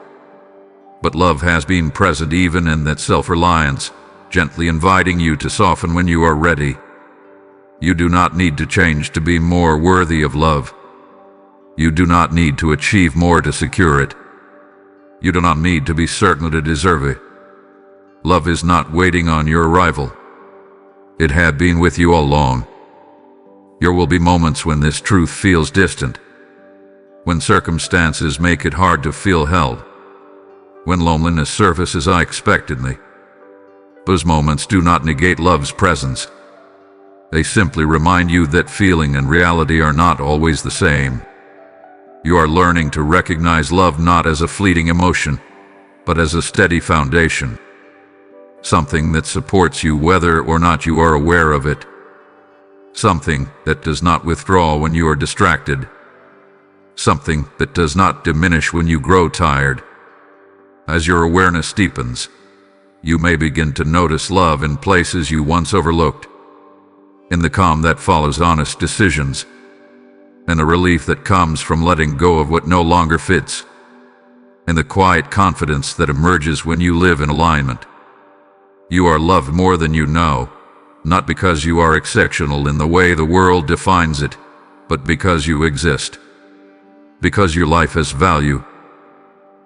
But love has been present even in that self-reliance, gently inviting you to soften when you are ready. You do not need to change to be more worthy of love. You do not need to achieve more to secure it. You do not need to be certain to deserve it. Love is not waiting on your arrival. It had been with you all along. There will be moments when this truth feels distant, when circumstances make it hard to feel held, when loneliness surfaces unexpectedly. Those moments do not negate love's presence. They simply remind you that feeling and reality are not always the same. You are learning to recognize love not as a fleeting emotion, but as a steady foundation. Something that supports you whether or not you are aware of it. Something that does not withdraw when you are distracted. Something that does not diminish when you grow tired. As your awareness deepens, you may begin to notice love in places you once overlooked, in the calm that follows honest decisions, and the relief that comes from letting go of what no longer fits, and the quiet confidence that emerges when you live in alignment. You are loved more than you know, not because you are exceptional in the way the world defines it, but because you exist. Because your life has value.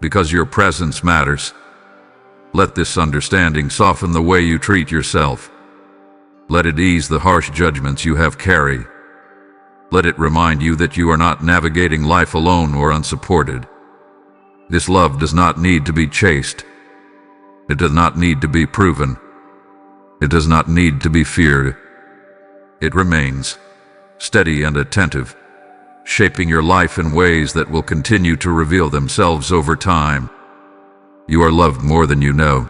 Because your presence matters. Let this understanding soften the way you treat yourself. Let it ease the harsh judgments you have carried. Let it remind you that you are not navigating life alone or unsupported. This love does not need to be chased. It does not need to be proven. It does not need to be feared. It remains steady and attentive, shaping your life in ways that will continue to reveal themselves over time. You are loved more than you know,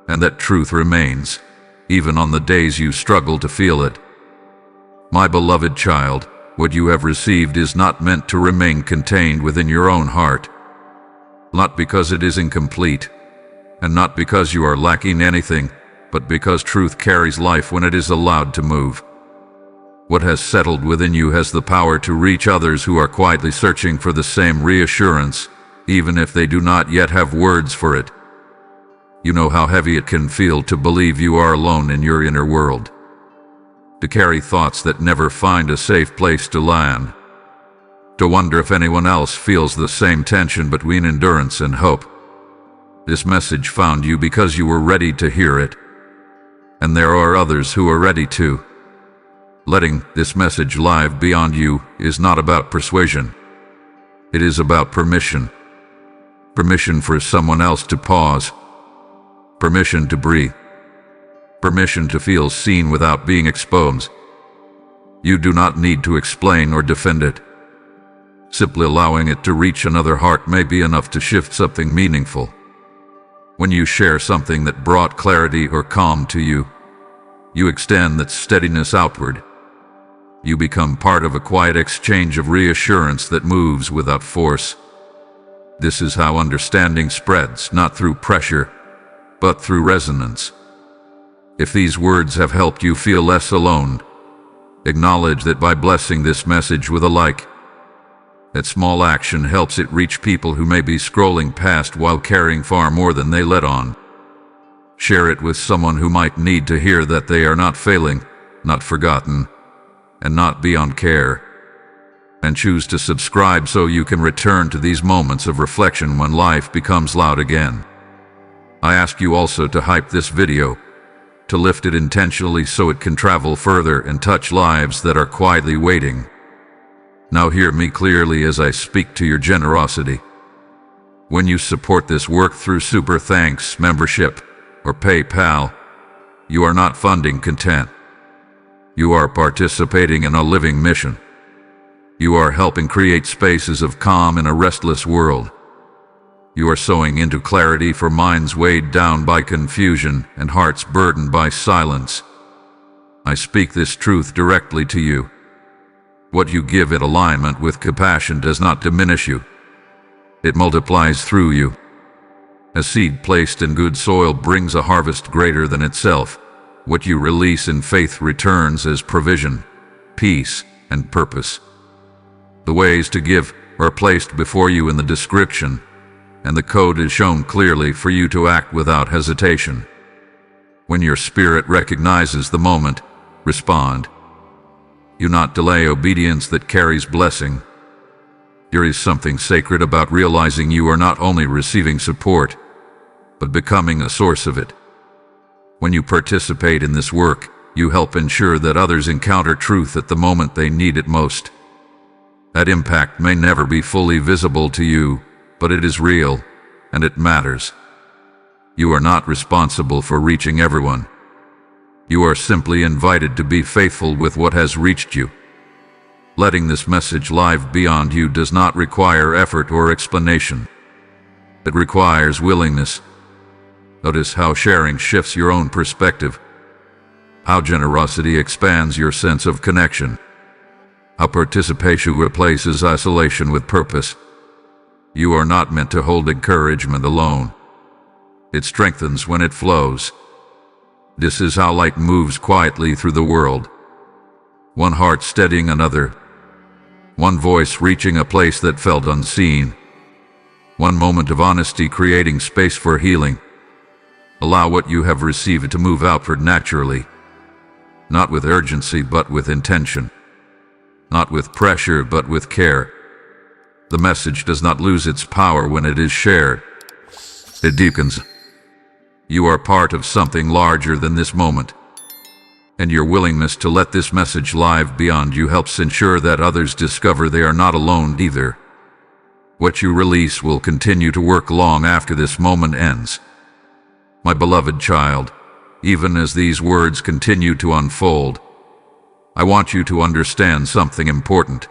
and that truth remains, even on the days you struggle to feel it. My beloved child, what you have received is not meant to remain contained within your own heart. Not because it is incomplete, and not because you are lacking anything, but because truth carries life when it is allowed to move. What has settled within you has the power to reach others who are quietly searching for the same reassurance, even if they do not yet have words for it. You know how heavy it can feel to believe you are alone in your inner world, to carry thoughts that never find a safe place to land, to wonder if anyone else feels the same tension between endurance and hope. This message found you because you were ready to hear it, and there are others who are ready too. Letting this message live beyond you is not about persuasion. It is about permission. Permission for someone else to pause. Permission to breathe. Permission to feel seen without being exposed. You do not need to explain or defend it. Simply allowing it to reach another heart may be enough to shift something meaningful. When you share something that brought clarity or calm to you, you extend that steadiness outward. You become part of a quiet exchange of reassurance that moves without force. This is how understanding spreads, not through pressure, but through resonance. If these words have helped you feel less alone, acknowledge that by blessing this message with a like, that small action helps it reach people who may be scrolling past while carrying far more than they let on. Share it with someone who might need to hear that they are not failing, not forgotten, and not beyond care. And choose to subscribe so you can return to these moments of reflection when life becomes loud again. I ask you also to hype this video, to lift it intentionally so it can travel further and touch lives that are quietly waiting. Now hear me clearly as I speak to your generosity. When you support this work through Super Thanks, membership, or PayPal, you are not funding content. You are participating in a living mission. You are helping create spaces of calm in a restless world. You are sowing into clarity for minds weighed down by confusion and hearts burdened by silence. I speak this truth directly to you. What you give in alignment with compassion does not diminish you. It multiplies through you. A seed placed in good soil brings a harvest greater than itself. What you release in faith returns as provision, peace, and purpose. The ways to give are placed before you in the description, and the code is shown clearly for you to act without hesitation. When your spirit recognizes the moment, respond. You not delay obedience that carries blessing. There is something sacred about realizing you are not only receiving support, but becoming a source of it. When you participate in this work, you help ensure that others encounter truth at the moment they need it most. That impact may never be fully visible to you, but it is real, and it matters. You are not responsible for reaching everyone. You are simply invited to be faithful with what has reached you. Letting this message live beyond you does not require effort or explanation. It requires willingness. Notice how sharing shifts your own perspective, how generosity expands your sense of connection, how participation replaces isolation with purpose. You are not meant to hold encouragement alone. It strengthens when it flows. This is how light moves quietly through the world. One heart steadying another. One voice reaching a place that felt unseen. One moment of honesty creating space for healing. Allow what you have received to move outward naturally. Not with urgency, but with intention. Not with pressure, but with care. The message does not lose its power when it is shared. It deepens. You are part of something larger than this moment. And your willingness to let this message live beyond you helps ensure that others discover they are not alone either. What you release will continue to work long after this moment ends. My beloved child, even as these words continue to unfold, I want you to understand something important.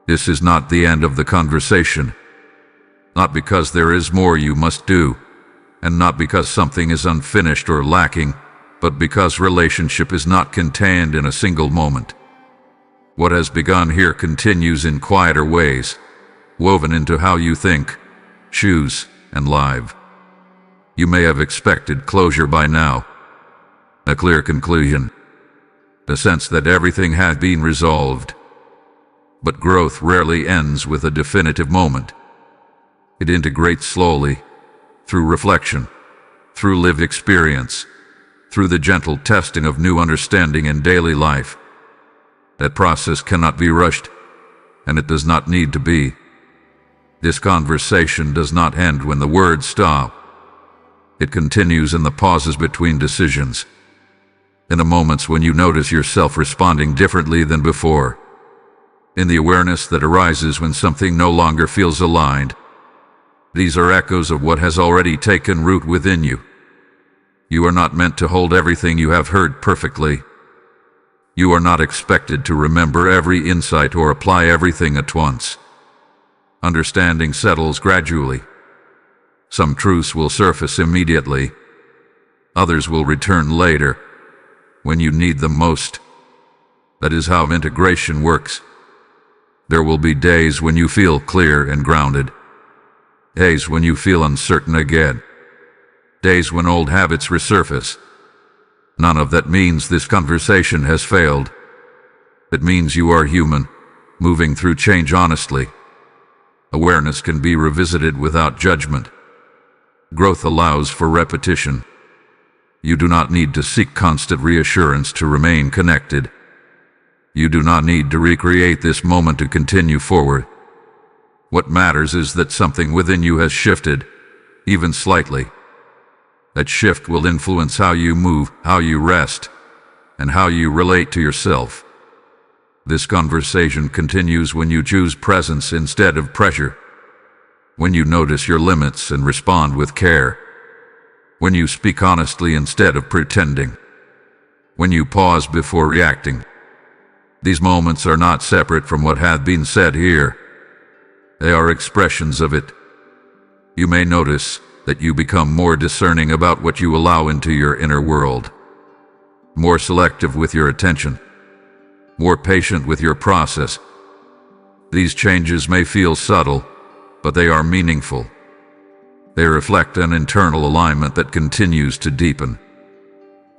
This is not the end of the conversation. Not because there is more you must do, and not because something is unfinished or lacking, but because relationship is not contained in a single moment. What has begun here continues in quieter ways, woven into how you think, choose, and live. You may have expected closure by now, a clear conclusion, the sense that everything had been resolved. But growth rarely ends with a definitive moment. It integrates slowly, through reflection, through lived experience, through the gentle testing of new understanding in daily life. That process cannot be rushed, and it does not need to be. This conversation does not end when the words stop. It continues in the pauses between decisions, in the moments when you notice yourself responding differently than before, in the awareness that arises when something no longer feels aligned. These are echoes of what has already taken root within you. You are not meant to hold everything you have heard perfectly. You are not expected to remember every insight or apply everything at once. Understanding settles gradually. Some truths will surface immediately. Others will return later, when you need them most. That is how integration works. There will be days when you feel clear and grounded. Days when you feel uncertain again. Days when old habits resurface. None of that means this conversation has failed. It means you are human, moving through change honestly. Awareness can be revisited without judgment. Growth allows for repetition. You do not need to seek constant reassurance to remain connected. You do not need to recreate this moment to continue forward. What matters is that something within you has shifted, even slightly. That shift will influence how you move, how you rest, and how you relate to yourself. This conversation continues when you choose presence instead of pressure. When you notice your limits and respond with care. When you speak honestly instead of pretending. When you pause before reacting. These moments are not separate from what had been said here. They are expressions of it. You may notice that you become more discerning about what you allow into your inner world. More selective with your attention. More patient with your process. These changes may feel subtle, but they are meaningful. They reflect an internal alignment that continues to deepen.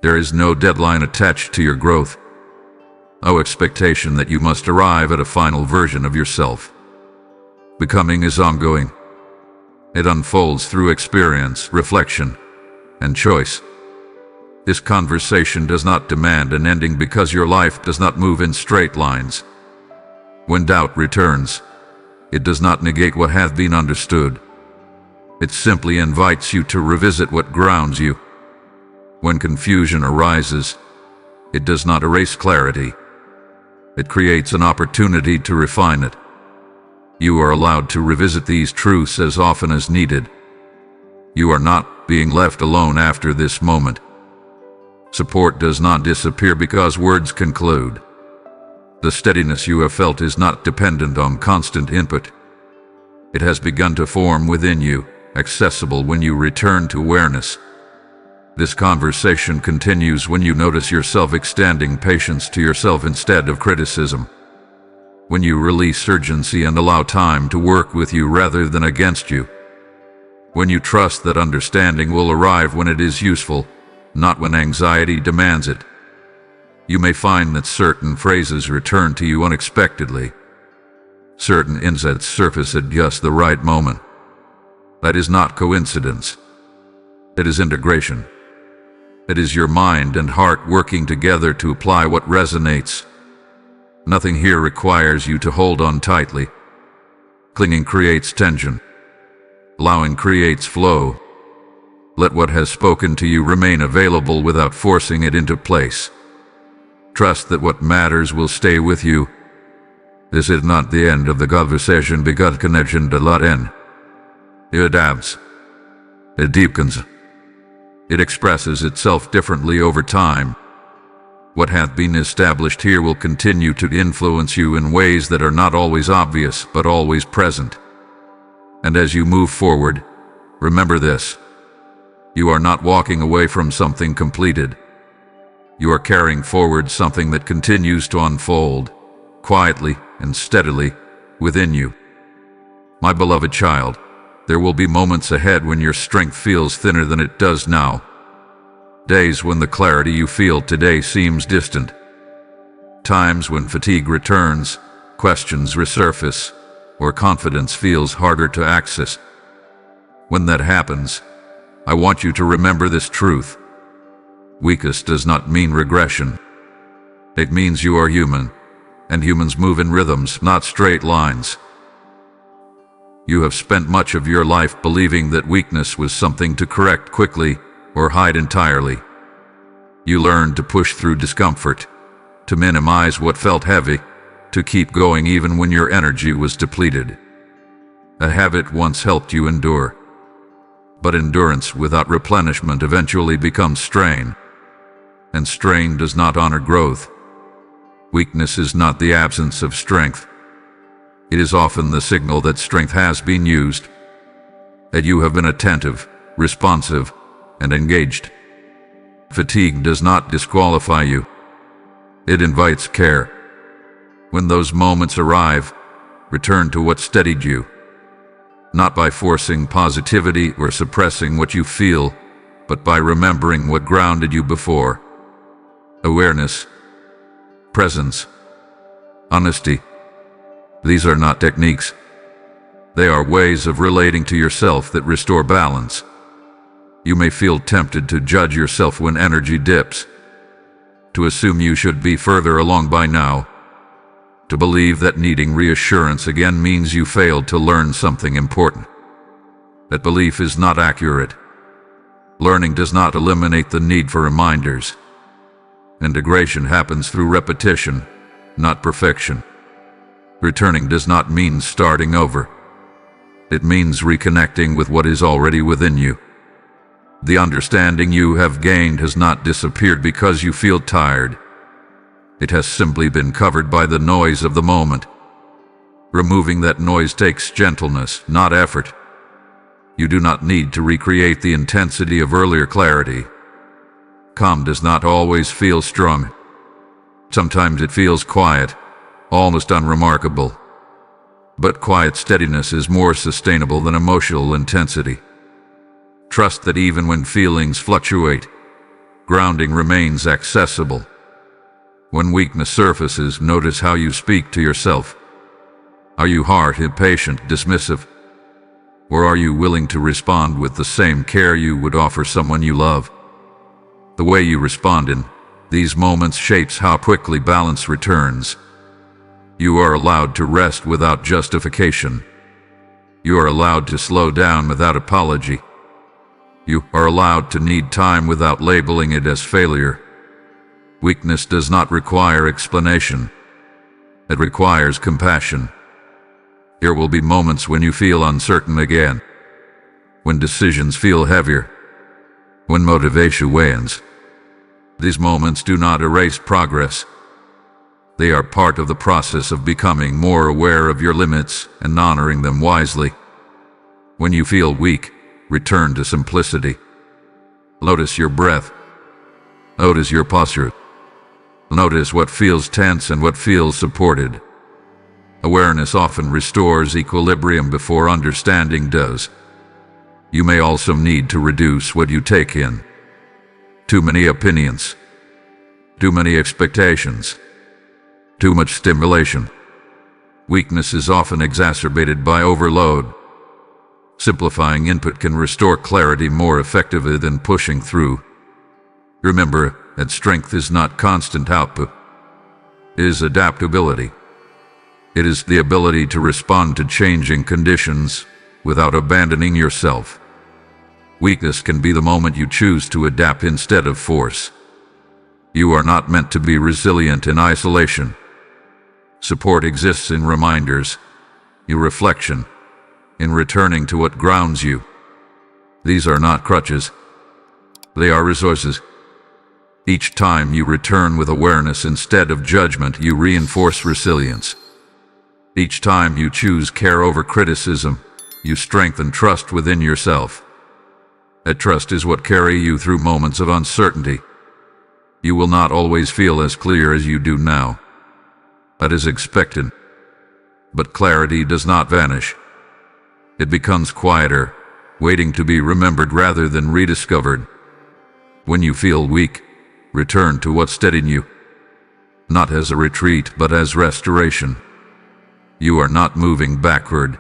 There is no deadline attached to your growth. No expectation that you must arrive at a final version of yourself. Becoming is ongoing. It unfolds through experience, reflection, and choice. This conversation does not demand an ending because your life does not move in straight lines. When doubt returns, it does not negate what has been understood. It simply invites you to revisit what grounds you. When confusion arises, it does not erase clarity. It creates an opportunity to refine it. You are allowed to revisit these truths as often as needed. You are not being left alone after this moment. Support does not disappear because words conclude. The steadiness you have felt is not dependent on constant input. It has begun to form within you, accessible when you return to awareness. This conversation continues when you notice yourself extending patience to yourself instead of criticism. When you release urgency and allow time to work with you rather than against you. When you trust that understanding will arrive when it is useful, not when anxiety demands it. You may find that certain phrases return to you unexpectedly. Certain insights surface at just the right moment. That is not coincidence. It is integration. It is your mind and heart working together to apply what resonates. Nothing here requires you to hold on tightly. Clinging creates tension. Allowing creates flow. Let what has spoken to you remain available without forcing it into place. Trust that what matters will stay with you. This is not the end of the conversation because connection does not end. It adapts. It deepens. It expresses itself differently over time. What hath been established here will continue to influence you in ways that are not always obvious, but always present. And as you move forward, remember this: you are not walking away from something completed. You are carrying forward something that continues to unfold, quietly and steadily, within you. My beloved child, there will be moments ahead when your strength feels thinner than it does now. Days when the clarity you feel today seems distant. Times when fatigue returns, questions resurface, or confidence feels harder to access. When that happens, I want you to remember this truth. Weakness does not mean regression. It means you are human, and humans move in rhythms, not straight lines. You have spent much of your life believing that weakness was something to correct quickly or hide entirely. You learned to push through discomfort, to minimize what felt heavy, to keep going even when your energy was depleted. A habit once helped you endure, but endurance without replenishment eventually becomes strain, and strain does not honor growth. Weakness is not the absence of strength. It is often the signal that strength has been used, that you have been attentive, responsive, and engaged. Fatigue does not disqualify you. It invites care. When those moments arrive, return to what steadied you, not by forcing positivity or suppressing what you feel, but by remembering what grounded you before. Awareness, presence, honesty. These are not techniques. They are ways of relating to yourself that restore balance. You may feel tempted to judge yourself when energy dips, to assume you should be further along by now, to believe that needing reassurance again means you failed to learn something important. That belief is not accurate. Learning does not eliminate the need for reminders. Integration happens through repetition, not perfection. Returning does not mean starting over. It means reconnecting with what is already within you. The understanding you have gained has not disappeared because you feel tired. It has simply been covered by the noise of the moment. Removing that noise takes gentleness, not effort. You do not need to recreate the intensity of earlier clarity. Calm does not always feel strong. Sometimes it feels quiet, almost unremarkable. But quiet steadiness is more sustainable than emotional intensity. Trust that even when feelings fluctuate, grounding remains accessible. When weakness surfaces, notice how you speak to yourself. Are you hard, impatient, dismissive? Or are you willing to respond with the same care you would offer someone you love? The way you respond in these moments shapes how quickly balance returns. You are allowed to rest without justification. You are allowed to slow down without apology. You are allowed to need time without labeling it as failure. Weakness does not require explanation. It requires compassion. There will be moments when you feel uncertain again, when decisions feel heavier, when motivation wanes. These moments do not erase progress. They are part of the process of becoming more aware of your limits and honoring them wisely. When you feel weak, return to simplicity. Notice your breath. Notice your posture. Notice what feels tense and what feels supported. Awareness often restores equilibrium before understanding does. You may also need to reduce what you take in. Too many opinions. Too many expectations. Too much stimulation. Weakness is often exacerbated by overload. Simplifying input can restore clarity more effectively than pushing through. Remember that strength is not constant output. It is adaptability. It is the ability to respond to changing conditions without abandoning yourself. Weakness can be the moment you choose to adapt instead of force. You are not meant to be resilient in isolation. Support exists in reminders, in reflection, in returning to what grounds you. These are not crutches. They are resources. Each time you return with awareness instead of judgment, you reinforce resilience. Each time you choose care over criticism, you strengthen trust within yourself. That trust is what carries you through moments of uncertainty. You will not always feel as clear as you do now. That is expected. But clarity does not vanish. It becomes quieter, waiting to be remembered rather than rediscovered. When you feel weak, return to what steadied you. Not as a retreat, but as restoration. You are not moving backward.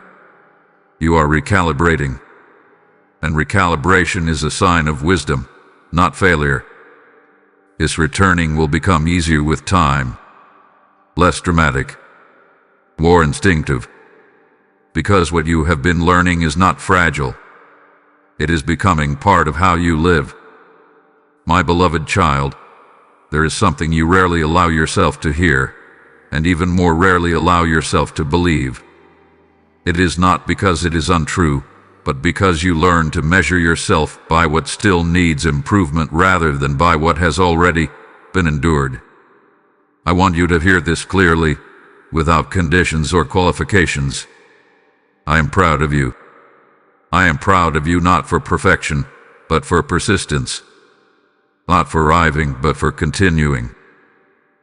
You are recalibrating. And recalibration is a sign of wisdom, not failure. This returning will become easier with time. Less dramatic. More instinctive. Because what you have been learning is not fragile. It is becoming part of how you live. My beloved child, there is something you rarely allow yourself to hear, and even more rarely allow yourself to believe. It is not because it is untrue, but because you learn to measure yourself by what still needs improvement rather than by what has already been endured. I want you to hear this clearly, without conditions or qualifications. I am proud of you. I am proud of you not for perfection, but for persistence. Not for arriving, but for continuing.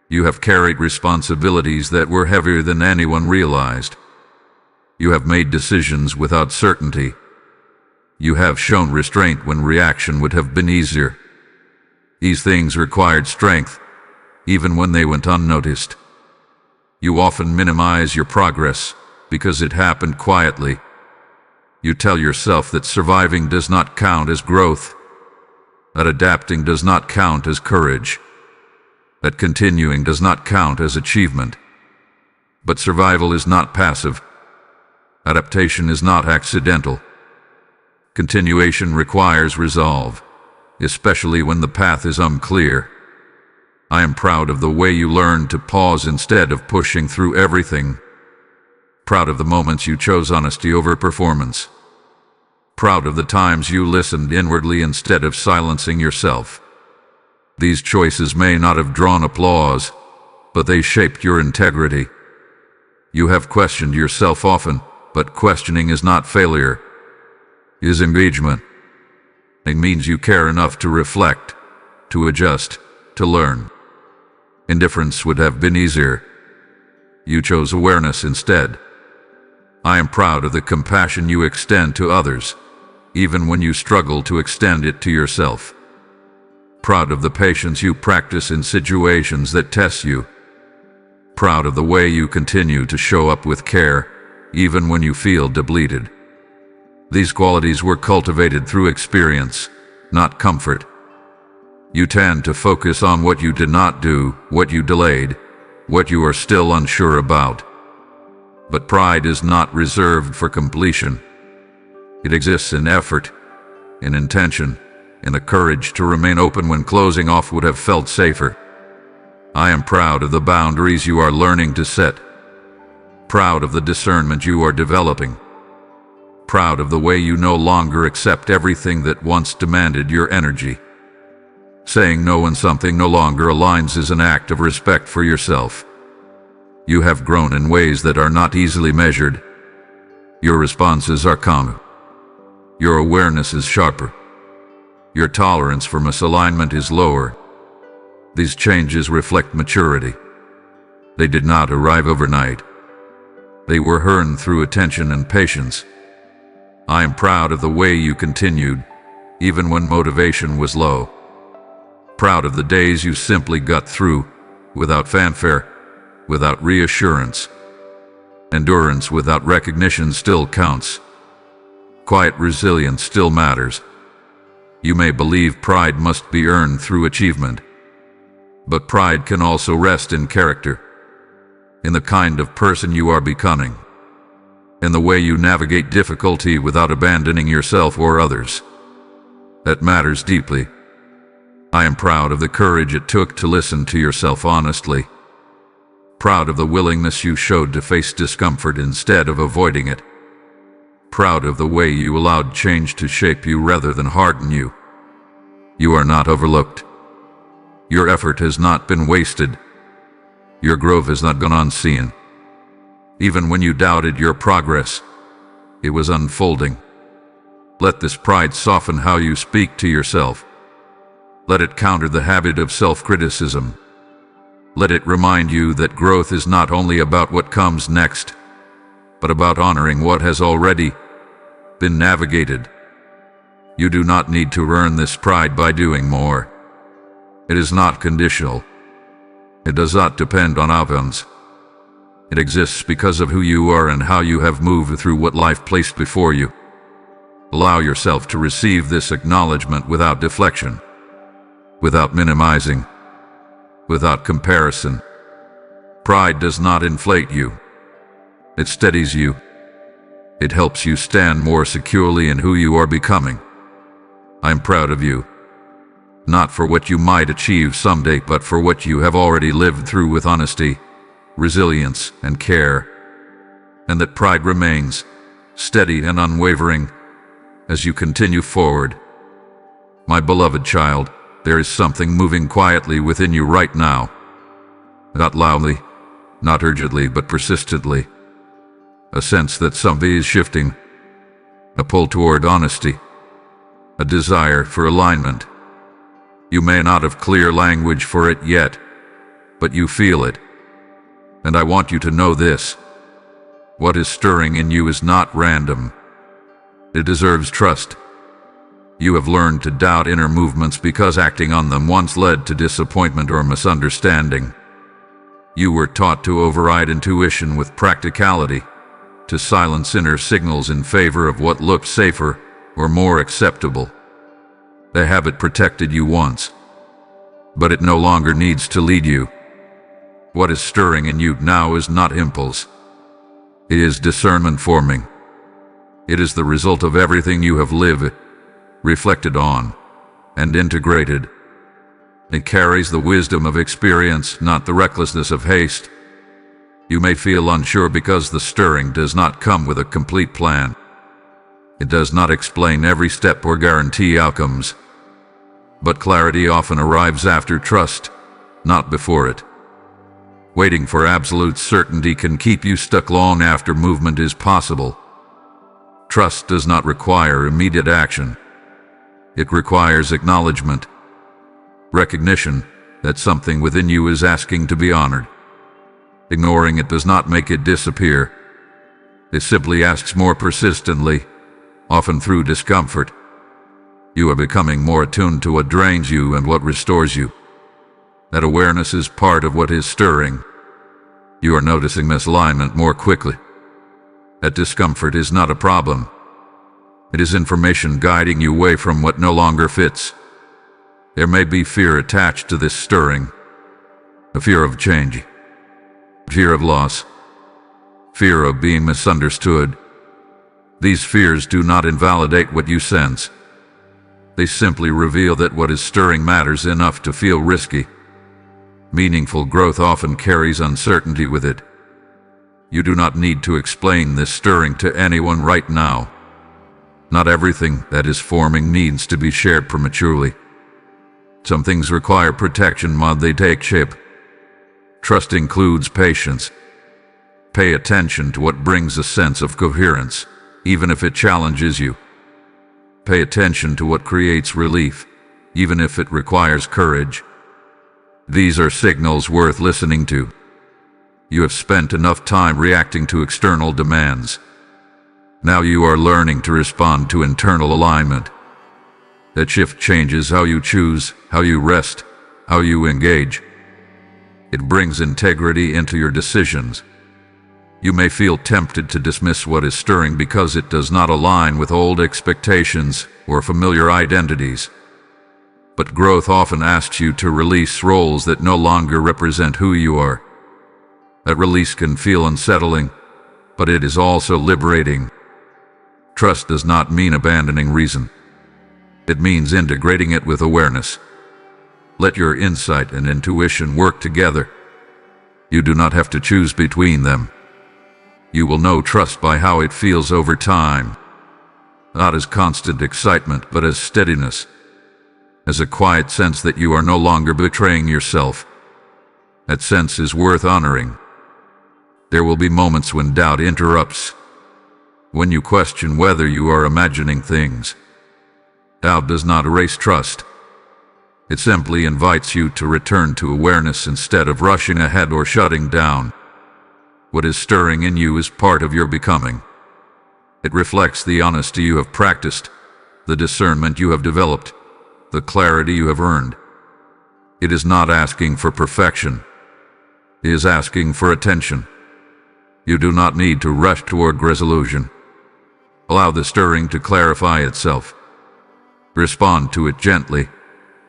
You have carried responsibilities that were heavier than anyone realized. You have made decisions without certainty. You have shown restraint when reaction would have been easier. These things required strength, even when they went unnoticed. You often minimize your progress because it happened quietly. You tell yourself that surviving does not count as growth, that adapting does not count as courage, that continuing does not count as achievement. But survival is not passive. Adaptation is not accidental. Continuation requires resolve, especially when the path is unclear. I am proud of the way you learned to pause instead of pushing through everything. Proud of the moments you chose honesty over performance. Proud of the times you listened inwardly instead of silencing yourself. These choices may not have drawn applause, but they shaped your integrity. You have questioned yourself often, but questioning is not failure. It is engagement. It means you care enough to reflect, to adjust, to learn. Indifference would have been easier. You chose awareness instead. I am proud of the compassion you extend to others, even when you struggle to extend it to yourself. Proud of the patience you practice in situations that test you. Proud of the way you continue to show up with care, even when you feel depleted. These qualities were cultivated through experience, not comfort. You tend to focus on what you did not do, what you delayed, what you are still unsure about. But pride is not reserved for completion. It exists in effort, in intention, in the courage to remain open when closing off would have felt safer. I am proud of the boundaries you are learning to set. Proud of the discernment you are developing. Proud of the way you no longer accept everything that once demanded your energy. Saying no when something no longer aligns is an act of respect for yourself. You have grown in ways that are not easily measured. Your responses are calmer. Your awareness is sharper. Your tolerance for misalignment is lower. These changes reflect maturity. They did not arrive overnight. They were earned through attention and patience. I am proud of the way you continued, even when motivation was low. Proud of the days you simply got through, without fanfare, without reassurance. Endurance without recognition still counts. Quiet resilience still matters. You may believe pride must be earned through achievement, but pride can also rest in character, in the kind of person you are becoming, in the way you navigate difficulty without abandoning yourself or others. That matters deeply. I am proud of the courage it took to listen to yourself honestly. Proud of the willingness you showed to face discomfort instead of avoiding it. Proud of the way you allowed change to shape you rather than harden you. You are not overlooked. Your effort has not been wasted. Your growth has not gone unseen. Even when you doubted your progress, it was unfolding. Let this pride soften how you speak to yourself. Let it counter the habit of self-criticism. Let it remind you that growth is not only about what comes next, but about honoring what has already been navigated. You do not need to earn this pride by doing more. It is not conditional. It does not depend on outcomes. It exists because of who you are and how you have moved through what life placed before you. Allow yourself to receive this acknowledgement without deflection, without minimizing, without comparison. Pride does not inflate you. It steadies you. It helps you stand more securely in who you are becoming. I'm proud of you. Not for what you might achieve someday, but for what you have already lived through with honesty, resilience, and care. And that pride remains steady and unwavering as you continue forward. My beloved child, there is something moving quietly within you right now. Not loudly, not urgently, but persistently. A sense that something is shifting. A pull toward honesty. A desire for alignment. You may not have clear language for it yet, but you feel it. And I want you to know this. What is stirring in you is not random. It deserves trust. You have learned to doubt inner movements because acting on them once led to disappointment or misunderstanding. You were taught to override intuition with practicality, to silence inner signals in favor of what looked safer or more acceptable. The habit protected you once, but it no longer needs to lead you. What is stirring in you now is not impulse. It is discernment forming. It is the result of everything you have lived, reflected on, and integrated. It carries the wisdom of experience, not the recklessness of haste. You may feel unsure because the stirring does not come with a complete plan. It does not explain every step or guarantee outcomes. But clarity often arrives after trust, not before it. Waiting for absolute certainty can keep you stuck long after movement is possible. Trust does not require immediate action. It requires acknowledgement, recognition that something within you is asking to be honored. Ignoring it does not make it disappear. It simply asks more persistently, often through discomfort. You are becoming more attuned to what drains you and what restores you. That awareness is part of what is stirring. You are noticing misalignment more quickly. That discomfort is not a problem. It is information guiding you away from what no longer fits. There may be fear attached to this stirring. A fear of change. Fear of loss. Fear of being misunderstood. These fears do not invalidate what you sense. They simply reveal that what is stirring matters enough to feel risky. Meaningful growth often carries uncertainty with it. You do not need to explain this stirring to anyone right now. Not everything that is forming needs to be shared prematurely. Some things require protection while they take shape. Trust includes patience. Pay attention to what brings a sense of coherence, even if it challenges you. Pay attention to what creates relief, even if it requires courage. These are signals worth listening to. You have spent enough time reacting to external demands. Now you are learning to respond to internal alignment. That shift changes how you choose, how you rest, how you engage. It brings integrity into your decisions. You may feel tempted to dismiss what is stirring because it does not align with old expectations or familiar identities. But growth often asks you to release roles that no longer represent who you are. That release can feel unsettling, but it is also liberating. Trust does not mean abandoning reason. It means integrating it with awareness. Let your insight and intuition work together. You do not have to choose between them. You will know trust by how it feels over time, not as constant excitement, but as steadiness. as a quiet sense that you are no longer betraying yourself. That sense is worth honoring. There will be moments when doubt interrupts, when you question whether you are imagining things. Doubt does not erase trust. It simply invites you to return to awareness instead of rushing ahead or shutting down. What is stirring in you is part of your becoming. It reflects the honesty you have practiced, the discernment you have developed, the clarity you have earned. It is not asking for perfection. It is asking for attention. You do not need to rush toward resolution. Allow the stirring to clarify itself. Respond to it gently,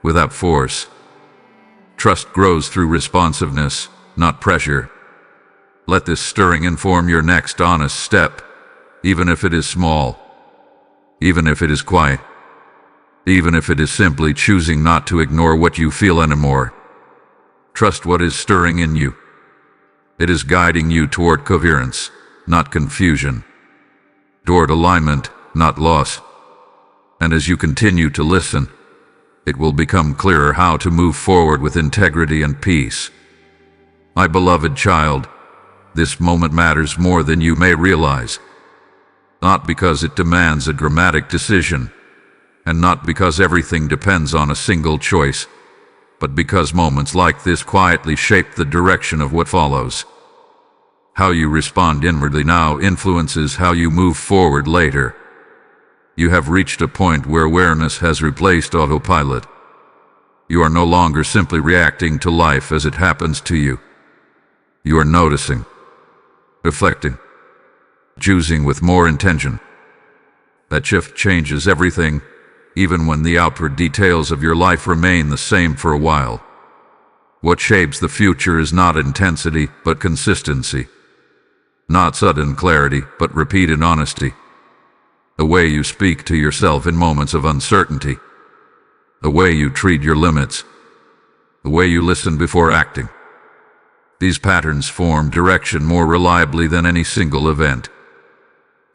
without force. Trust grows through responsiveness, not pressure. Let this stirring inform your next honest step, even if it is small, even if it is quiet, even if it is simply choosing not to ignore what you feel anymore. Trust what is stirring in you. It is guiding you toward coherence, not confusion, toward alignment, not loss. And as you continue to listen, it will become clearer how to move forward with integrity and peace. My beloved child, this moment matters more than you may realize. Not because it demands a dramatic decision, and not because everything depends on a single choice, but because moments like this quietly shape the direction of what follows. How you respond inwardly now influences how you move forward later. You have reached a point where awareness has replaced autopilot. You are no longer simply reacting to life as it happens to you. You are noticing, reflecting, choosing with more intention. That shift changes everything, even when the outward details of your life remain the same for a while. What shapes the future is not intensity, but consistency. Not sudden clarity, but repeated honesty. The way you speak to yourself in moments of uncertainty. The way you treat your limits. The way you listen before acting. These patterns form direction more reliably than any single event.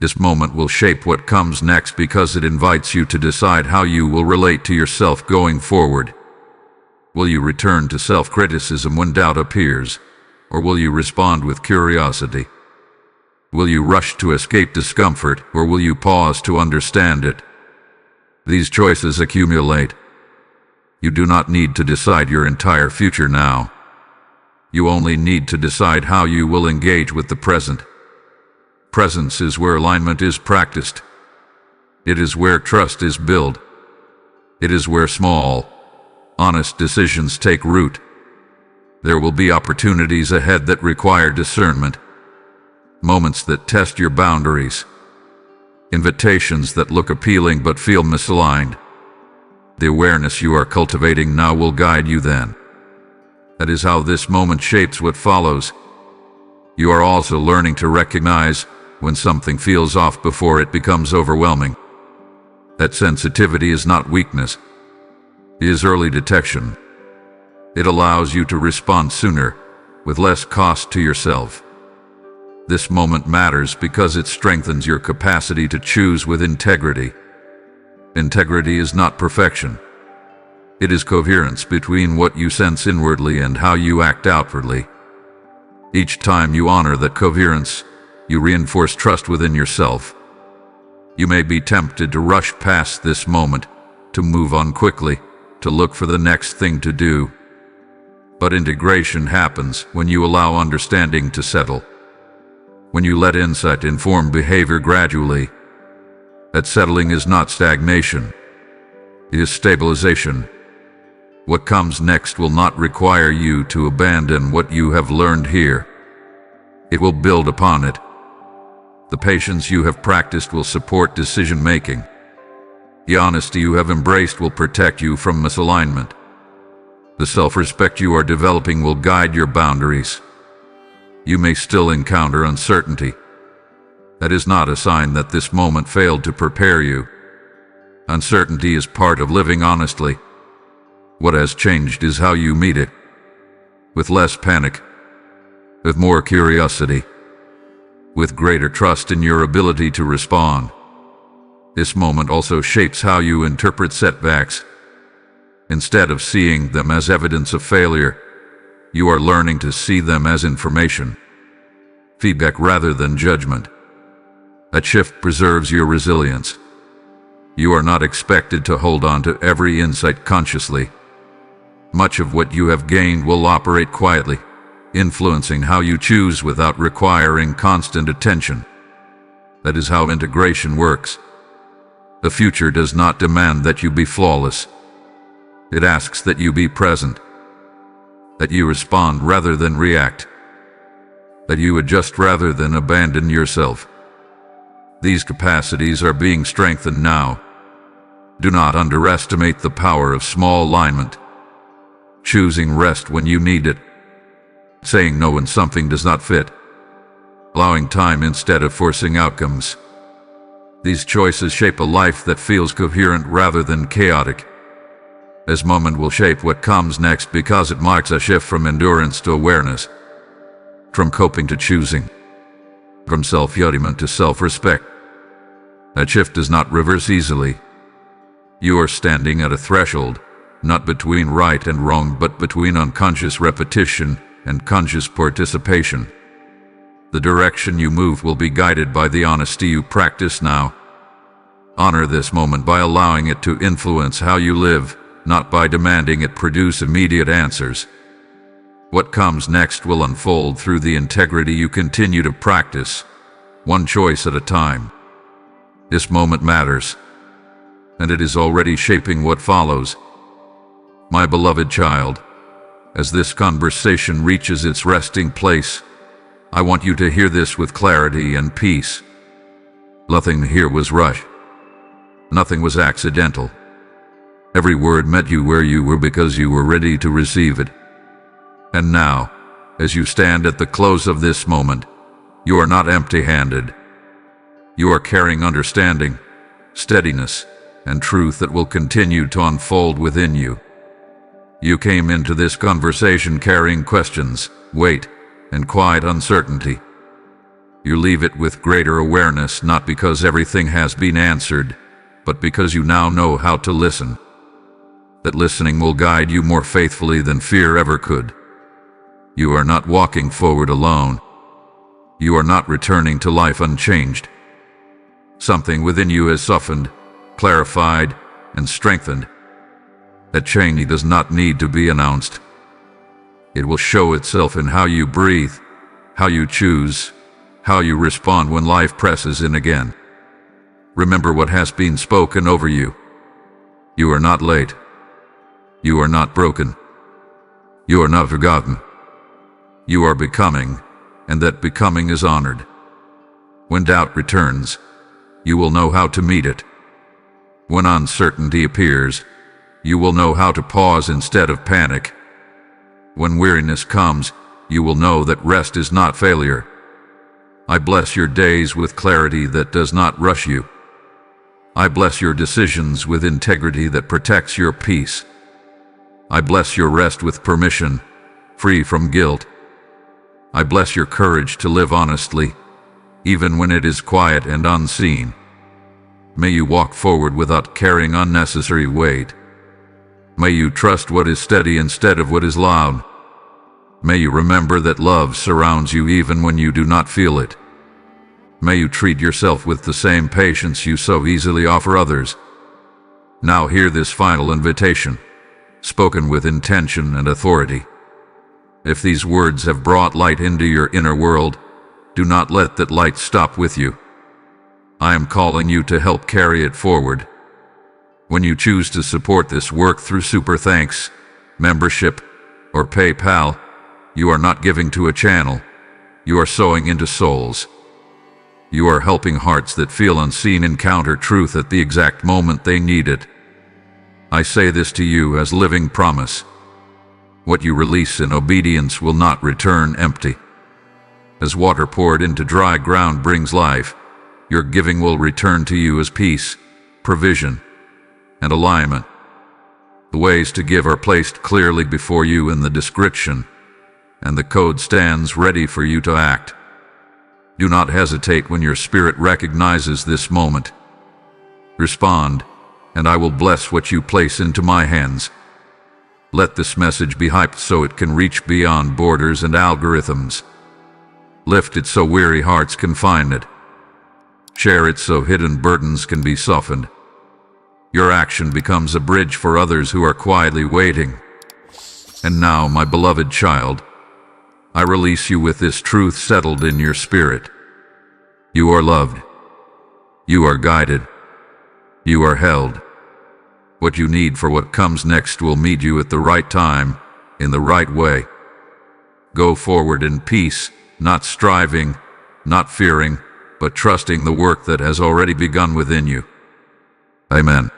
This moment will shape what comes next because it invites you to decide how you will relate to yourself going forward. Will you return to self-criticism when doubt appears, or will you respond with curiosity? Will you rush to escape discomfort, or will you pause to understand it? These choices accumulate. You do not need to decide your entire future now. You only need to decide how you will engage with the present. Presence is where alignment is practiced. It is where trust is built. It is where small, honest decisions take root. There will be opportunities ahead that require discernment. Moments that test your boundaries. Invitations that look appealing but feel misaligned. The awareness you are cultivating now will guide you then. That is how this moment shapes what follows. You are also learning to recognize when something feels off before it becomes overwhelming. That sensitivity is not weakness. It is early detection. It allows you to respond sooner, with less cost to yourself. This moment matters because it strengthens your capacity to choose with integrity. Integrity is not perfection. It is coherence between what you sense inwardly and how you act outwardly. Each time you honor that coherence, you reinforce trust within yourself. You may be tempted to rush past this moment, to move on quickly, to look for the next thing to do. But integration happens when you allow understanding to settle. When you let insight inform behavior gradually. That settling is not stagnation. It is stabilization. What comes next will not require you to abandon what you have learned here. It will build upon it. The patience you have practiced will support decision-making. The honesty you have embraced will protect you from misalignment. The self-respect you are developing will guide your boundaries. You may still encounter uncertainty. That is not a sign that this moment failed to prepare you. Uncertainty is part of living honestly. What has changed is how you meet it. With less panic. With more curiosity. With greater trust in your ability to respond. This moment also shapes how you interpret setbacks. Instead of seeing them as evidence of failure, you are learning to see them as information, feedback rather than judgment. That shift preserves your resilience. You are not expected to hold on to every insight consciously. Much of what you have gained will operate quietly, influencing how you choose without requiring constant attention. That is how integration works. The future does not demand that you be flawless. It asks that you be present, that you respond rather than react, that you adjust rather than abandon yourself. These capacities are being strengthened now. Do not underestimate the power of small alignment. Choosing rest when you need it, saying no when something does not fit, allowing time instead of forcing outcomes. These choices shape a life that feels coherent rather than chaotic. This moment will shape what comes next because it marks a shift from endurance to awareness, from coping to choosing, from self-judgment to self-respect. That shift does not reverse easily. You are standing at a threshold, not between right and wrong, but between unconscious repetition and conscious participation. The direction you move will be guided by the honesty you practice now. Honor this moment by allowing it to influence how you live, not by demanding it produce immediate answers. What comes next will unfold through the integrity you continue to practice, one choice at a time. This moment matters, and it is already shaping what follows. My beloved child, as this conversation reaches its resting place, I want you to hear this with clarity and peace. Nothing here was rushed. Nothing was accidental. Every word met you where you were because you were ready to receive it. And now, as you stand at the close of this moment, you are not empty-handed. You are carrying understanding, steadiness, and truth that will continue to unfold within you. You came into this conversation carrying questions, weight, and quiet uncertainty. You leave it with greater awareness, not because everything has been answered, but because you now know how to listen. That listening will guide you more faithfully than fear ever could. You are not walking forward alone. You are not returning to life unchanged. Something within you has softened, clarified, and strengthened. That change does not need to be announced. It will show itself in how you breathe, how you choose, how you respond when life presses in again. Remember what has been spoken over you. You are not late. You are not broken. You are not forgotten. You are becoming, and that becoming is honored. When doubt returns, you will know how to meet it. When uncertainty appears, you will know how to pause instead of panic. When weariness comes, you will know that rest is not failure. I bless your days with clarity that does not rush you. I bless your decisions with integrity that protects your peace. I bless your rest with permission, free from guilt. I bless your courage to live honestly, even when it is quiet and unseen. May you walk forward without carrying unnecessary weight. May you trust what is steady instead of what is loud. May you remember that love surrounds you even when you do not feel it. May you treat yourself with the same patience you so easily offer others. Now hear this final invitation, spoken with intention and authority. If these words have brought light into your inner world, do not let that light stop with you. I am calling you to help carry it forward. When you choose to support this work through Super Thanks, membership, or PayPal, you are not giving to a channel. You are sowing into souls. You are helping hearts that feel unseen encounter truth at the exact moment they need it. I say this to you as living promise. What you release in obedience will not return empty. As water poured into dry ground brings life, your giving will return to you as peace, provision, and alignment. The ways to give are placed clearly before you in the description, and the code stands ready for you to act. Do not hesitate when your spirit recognizes this moment. Respond, and I will bless what you place into my hands. Let this message be hyped so it can reach beyond borders and algorithms. Lift it so weary hearts can find it. Share it so hidden burdens can be softened. Your action becomes a bridge for others who are quietly waiting. And now, my beloved child, I release you with this truth settled in your spirit. You are loved. You are guided. You are held. What you need for what comes next will meet you at the right time, in the right way. Go forward in peace, not striving, not fearing, but trusting the work that has already begun within you. Amen.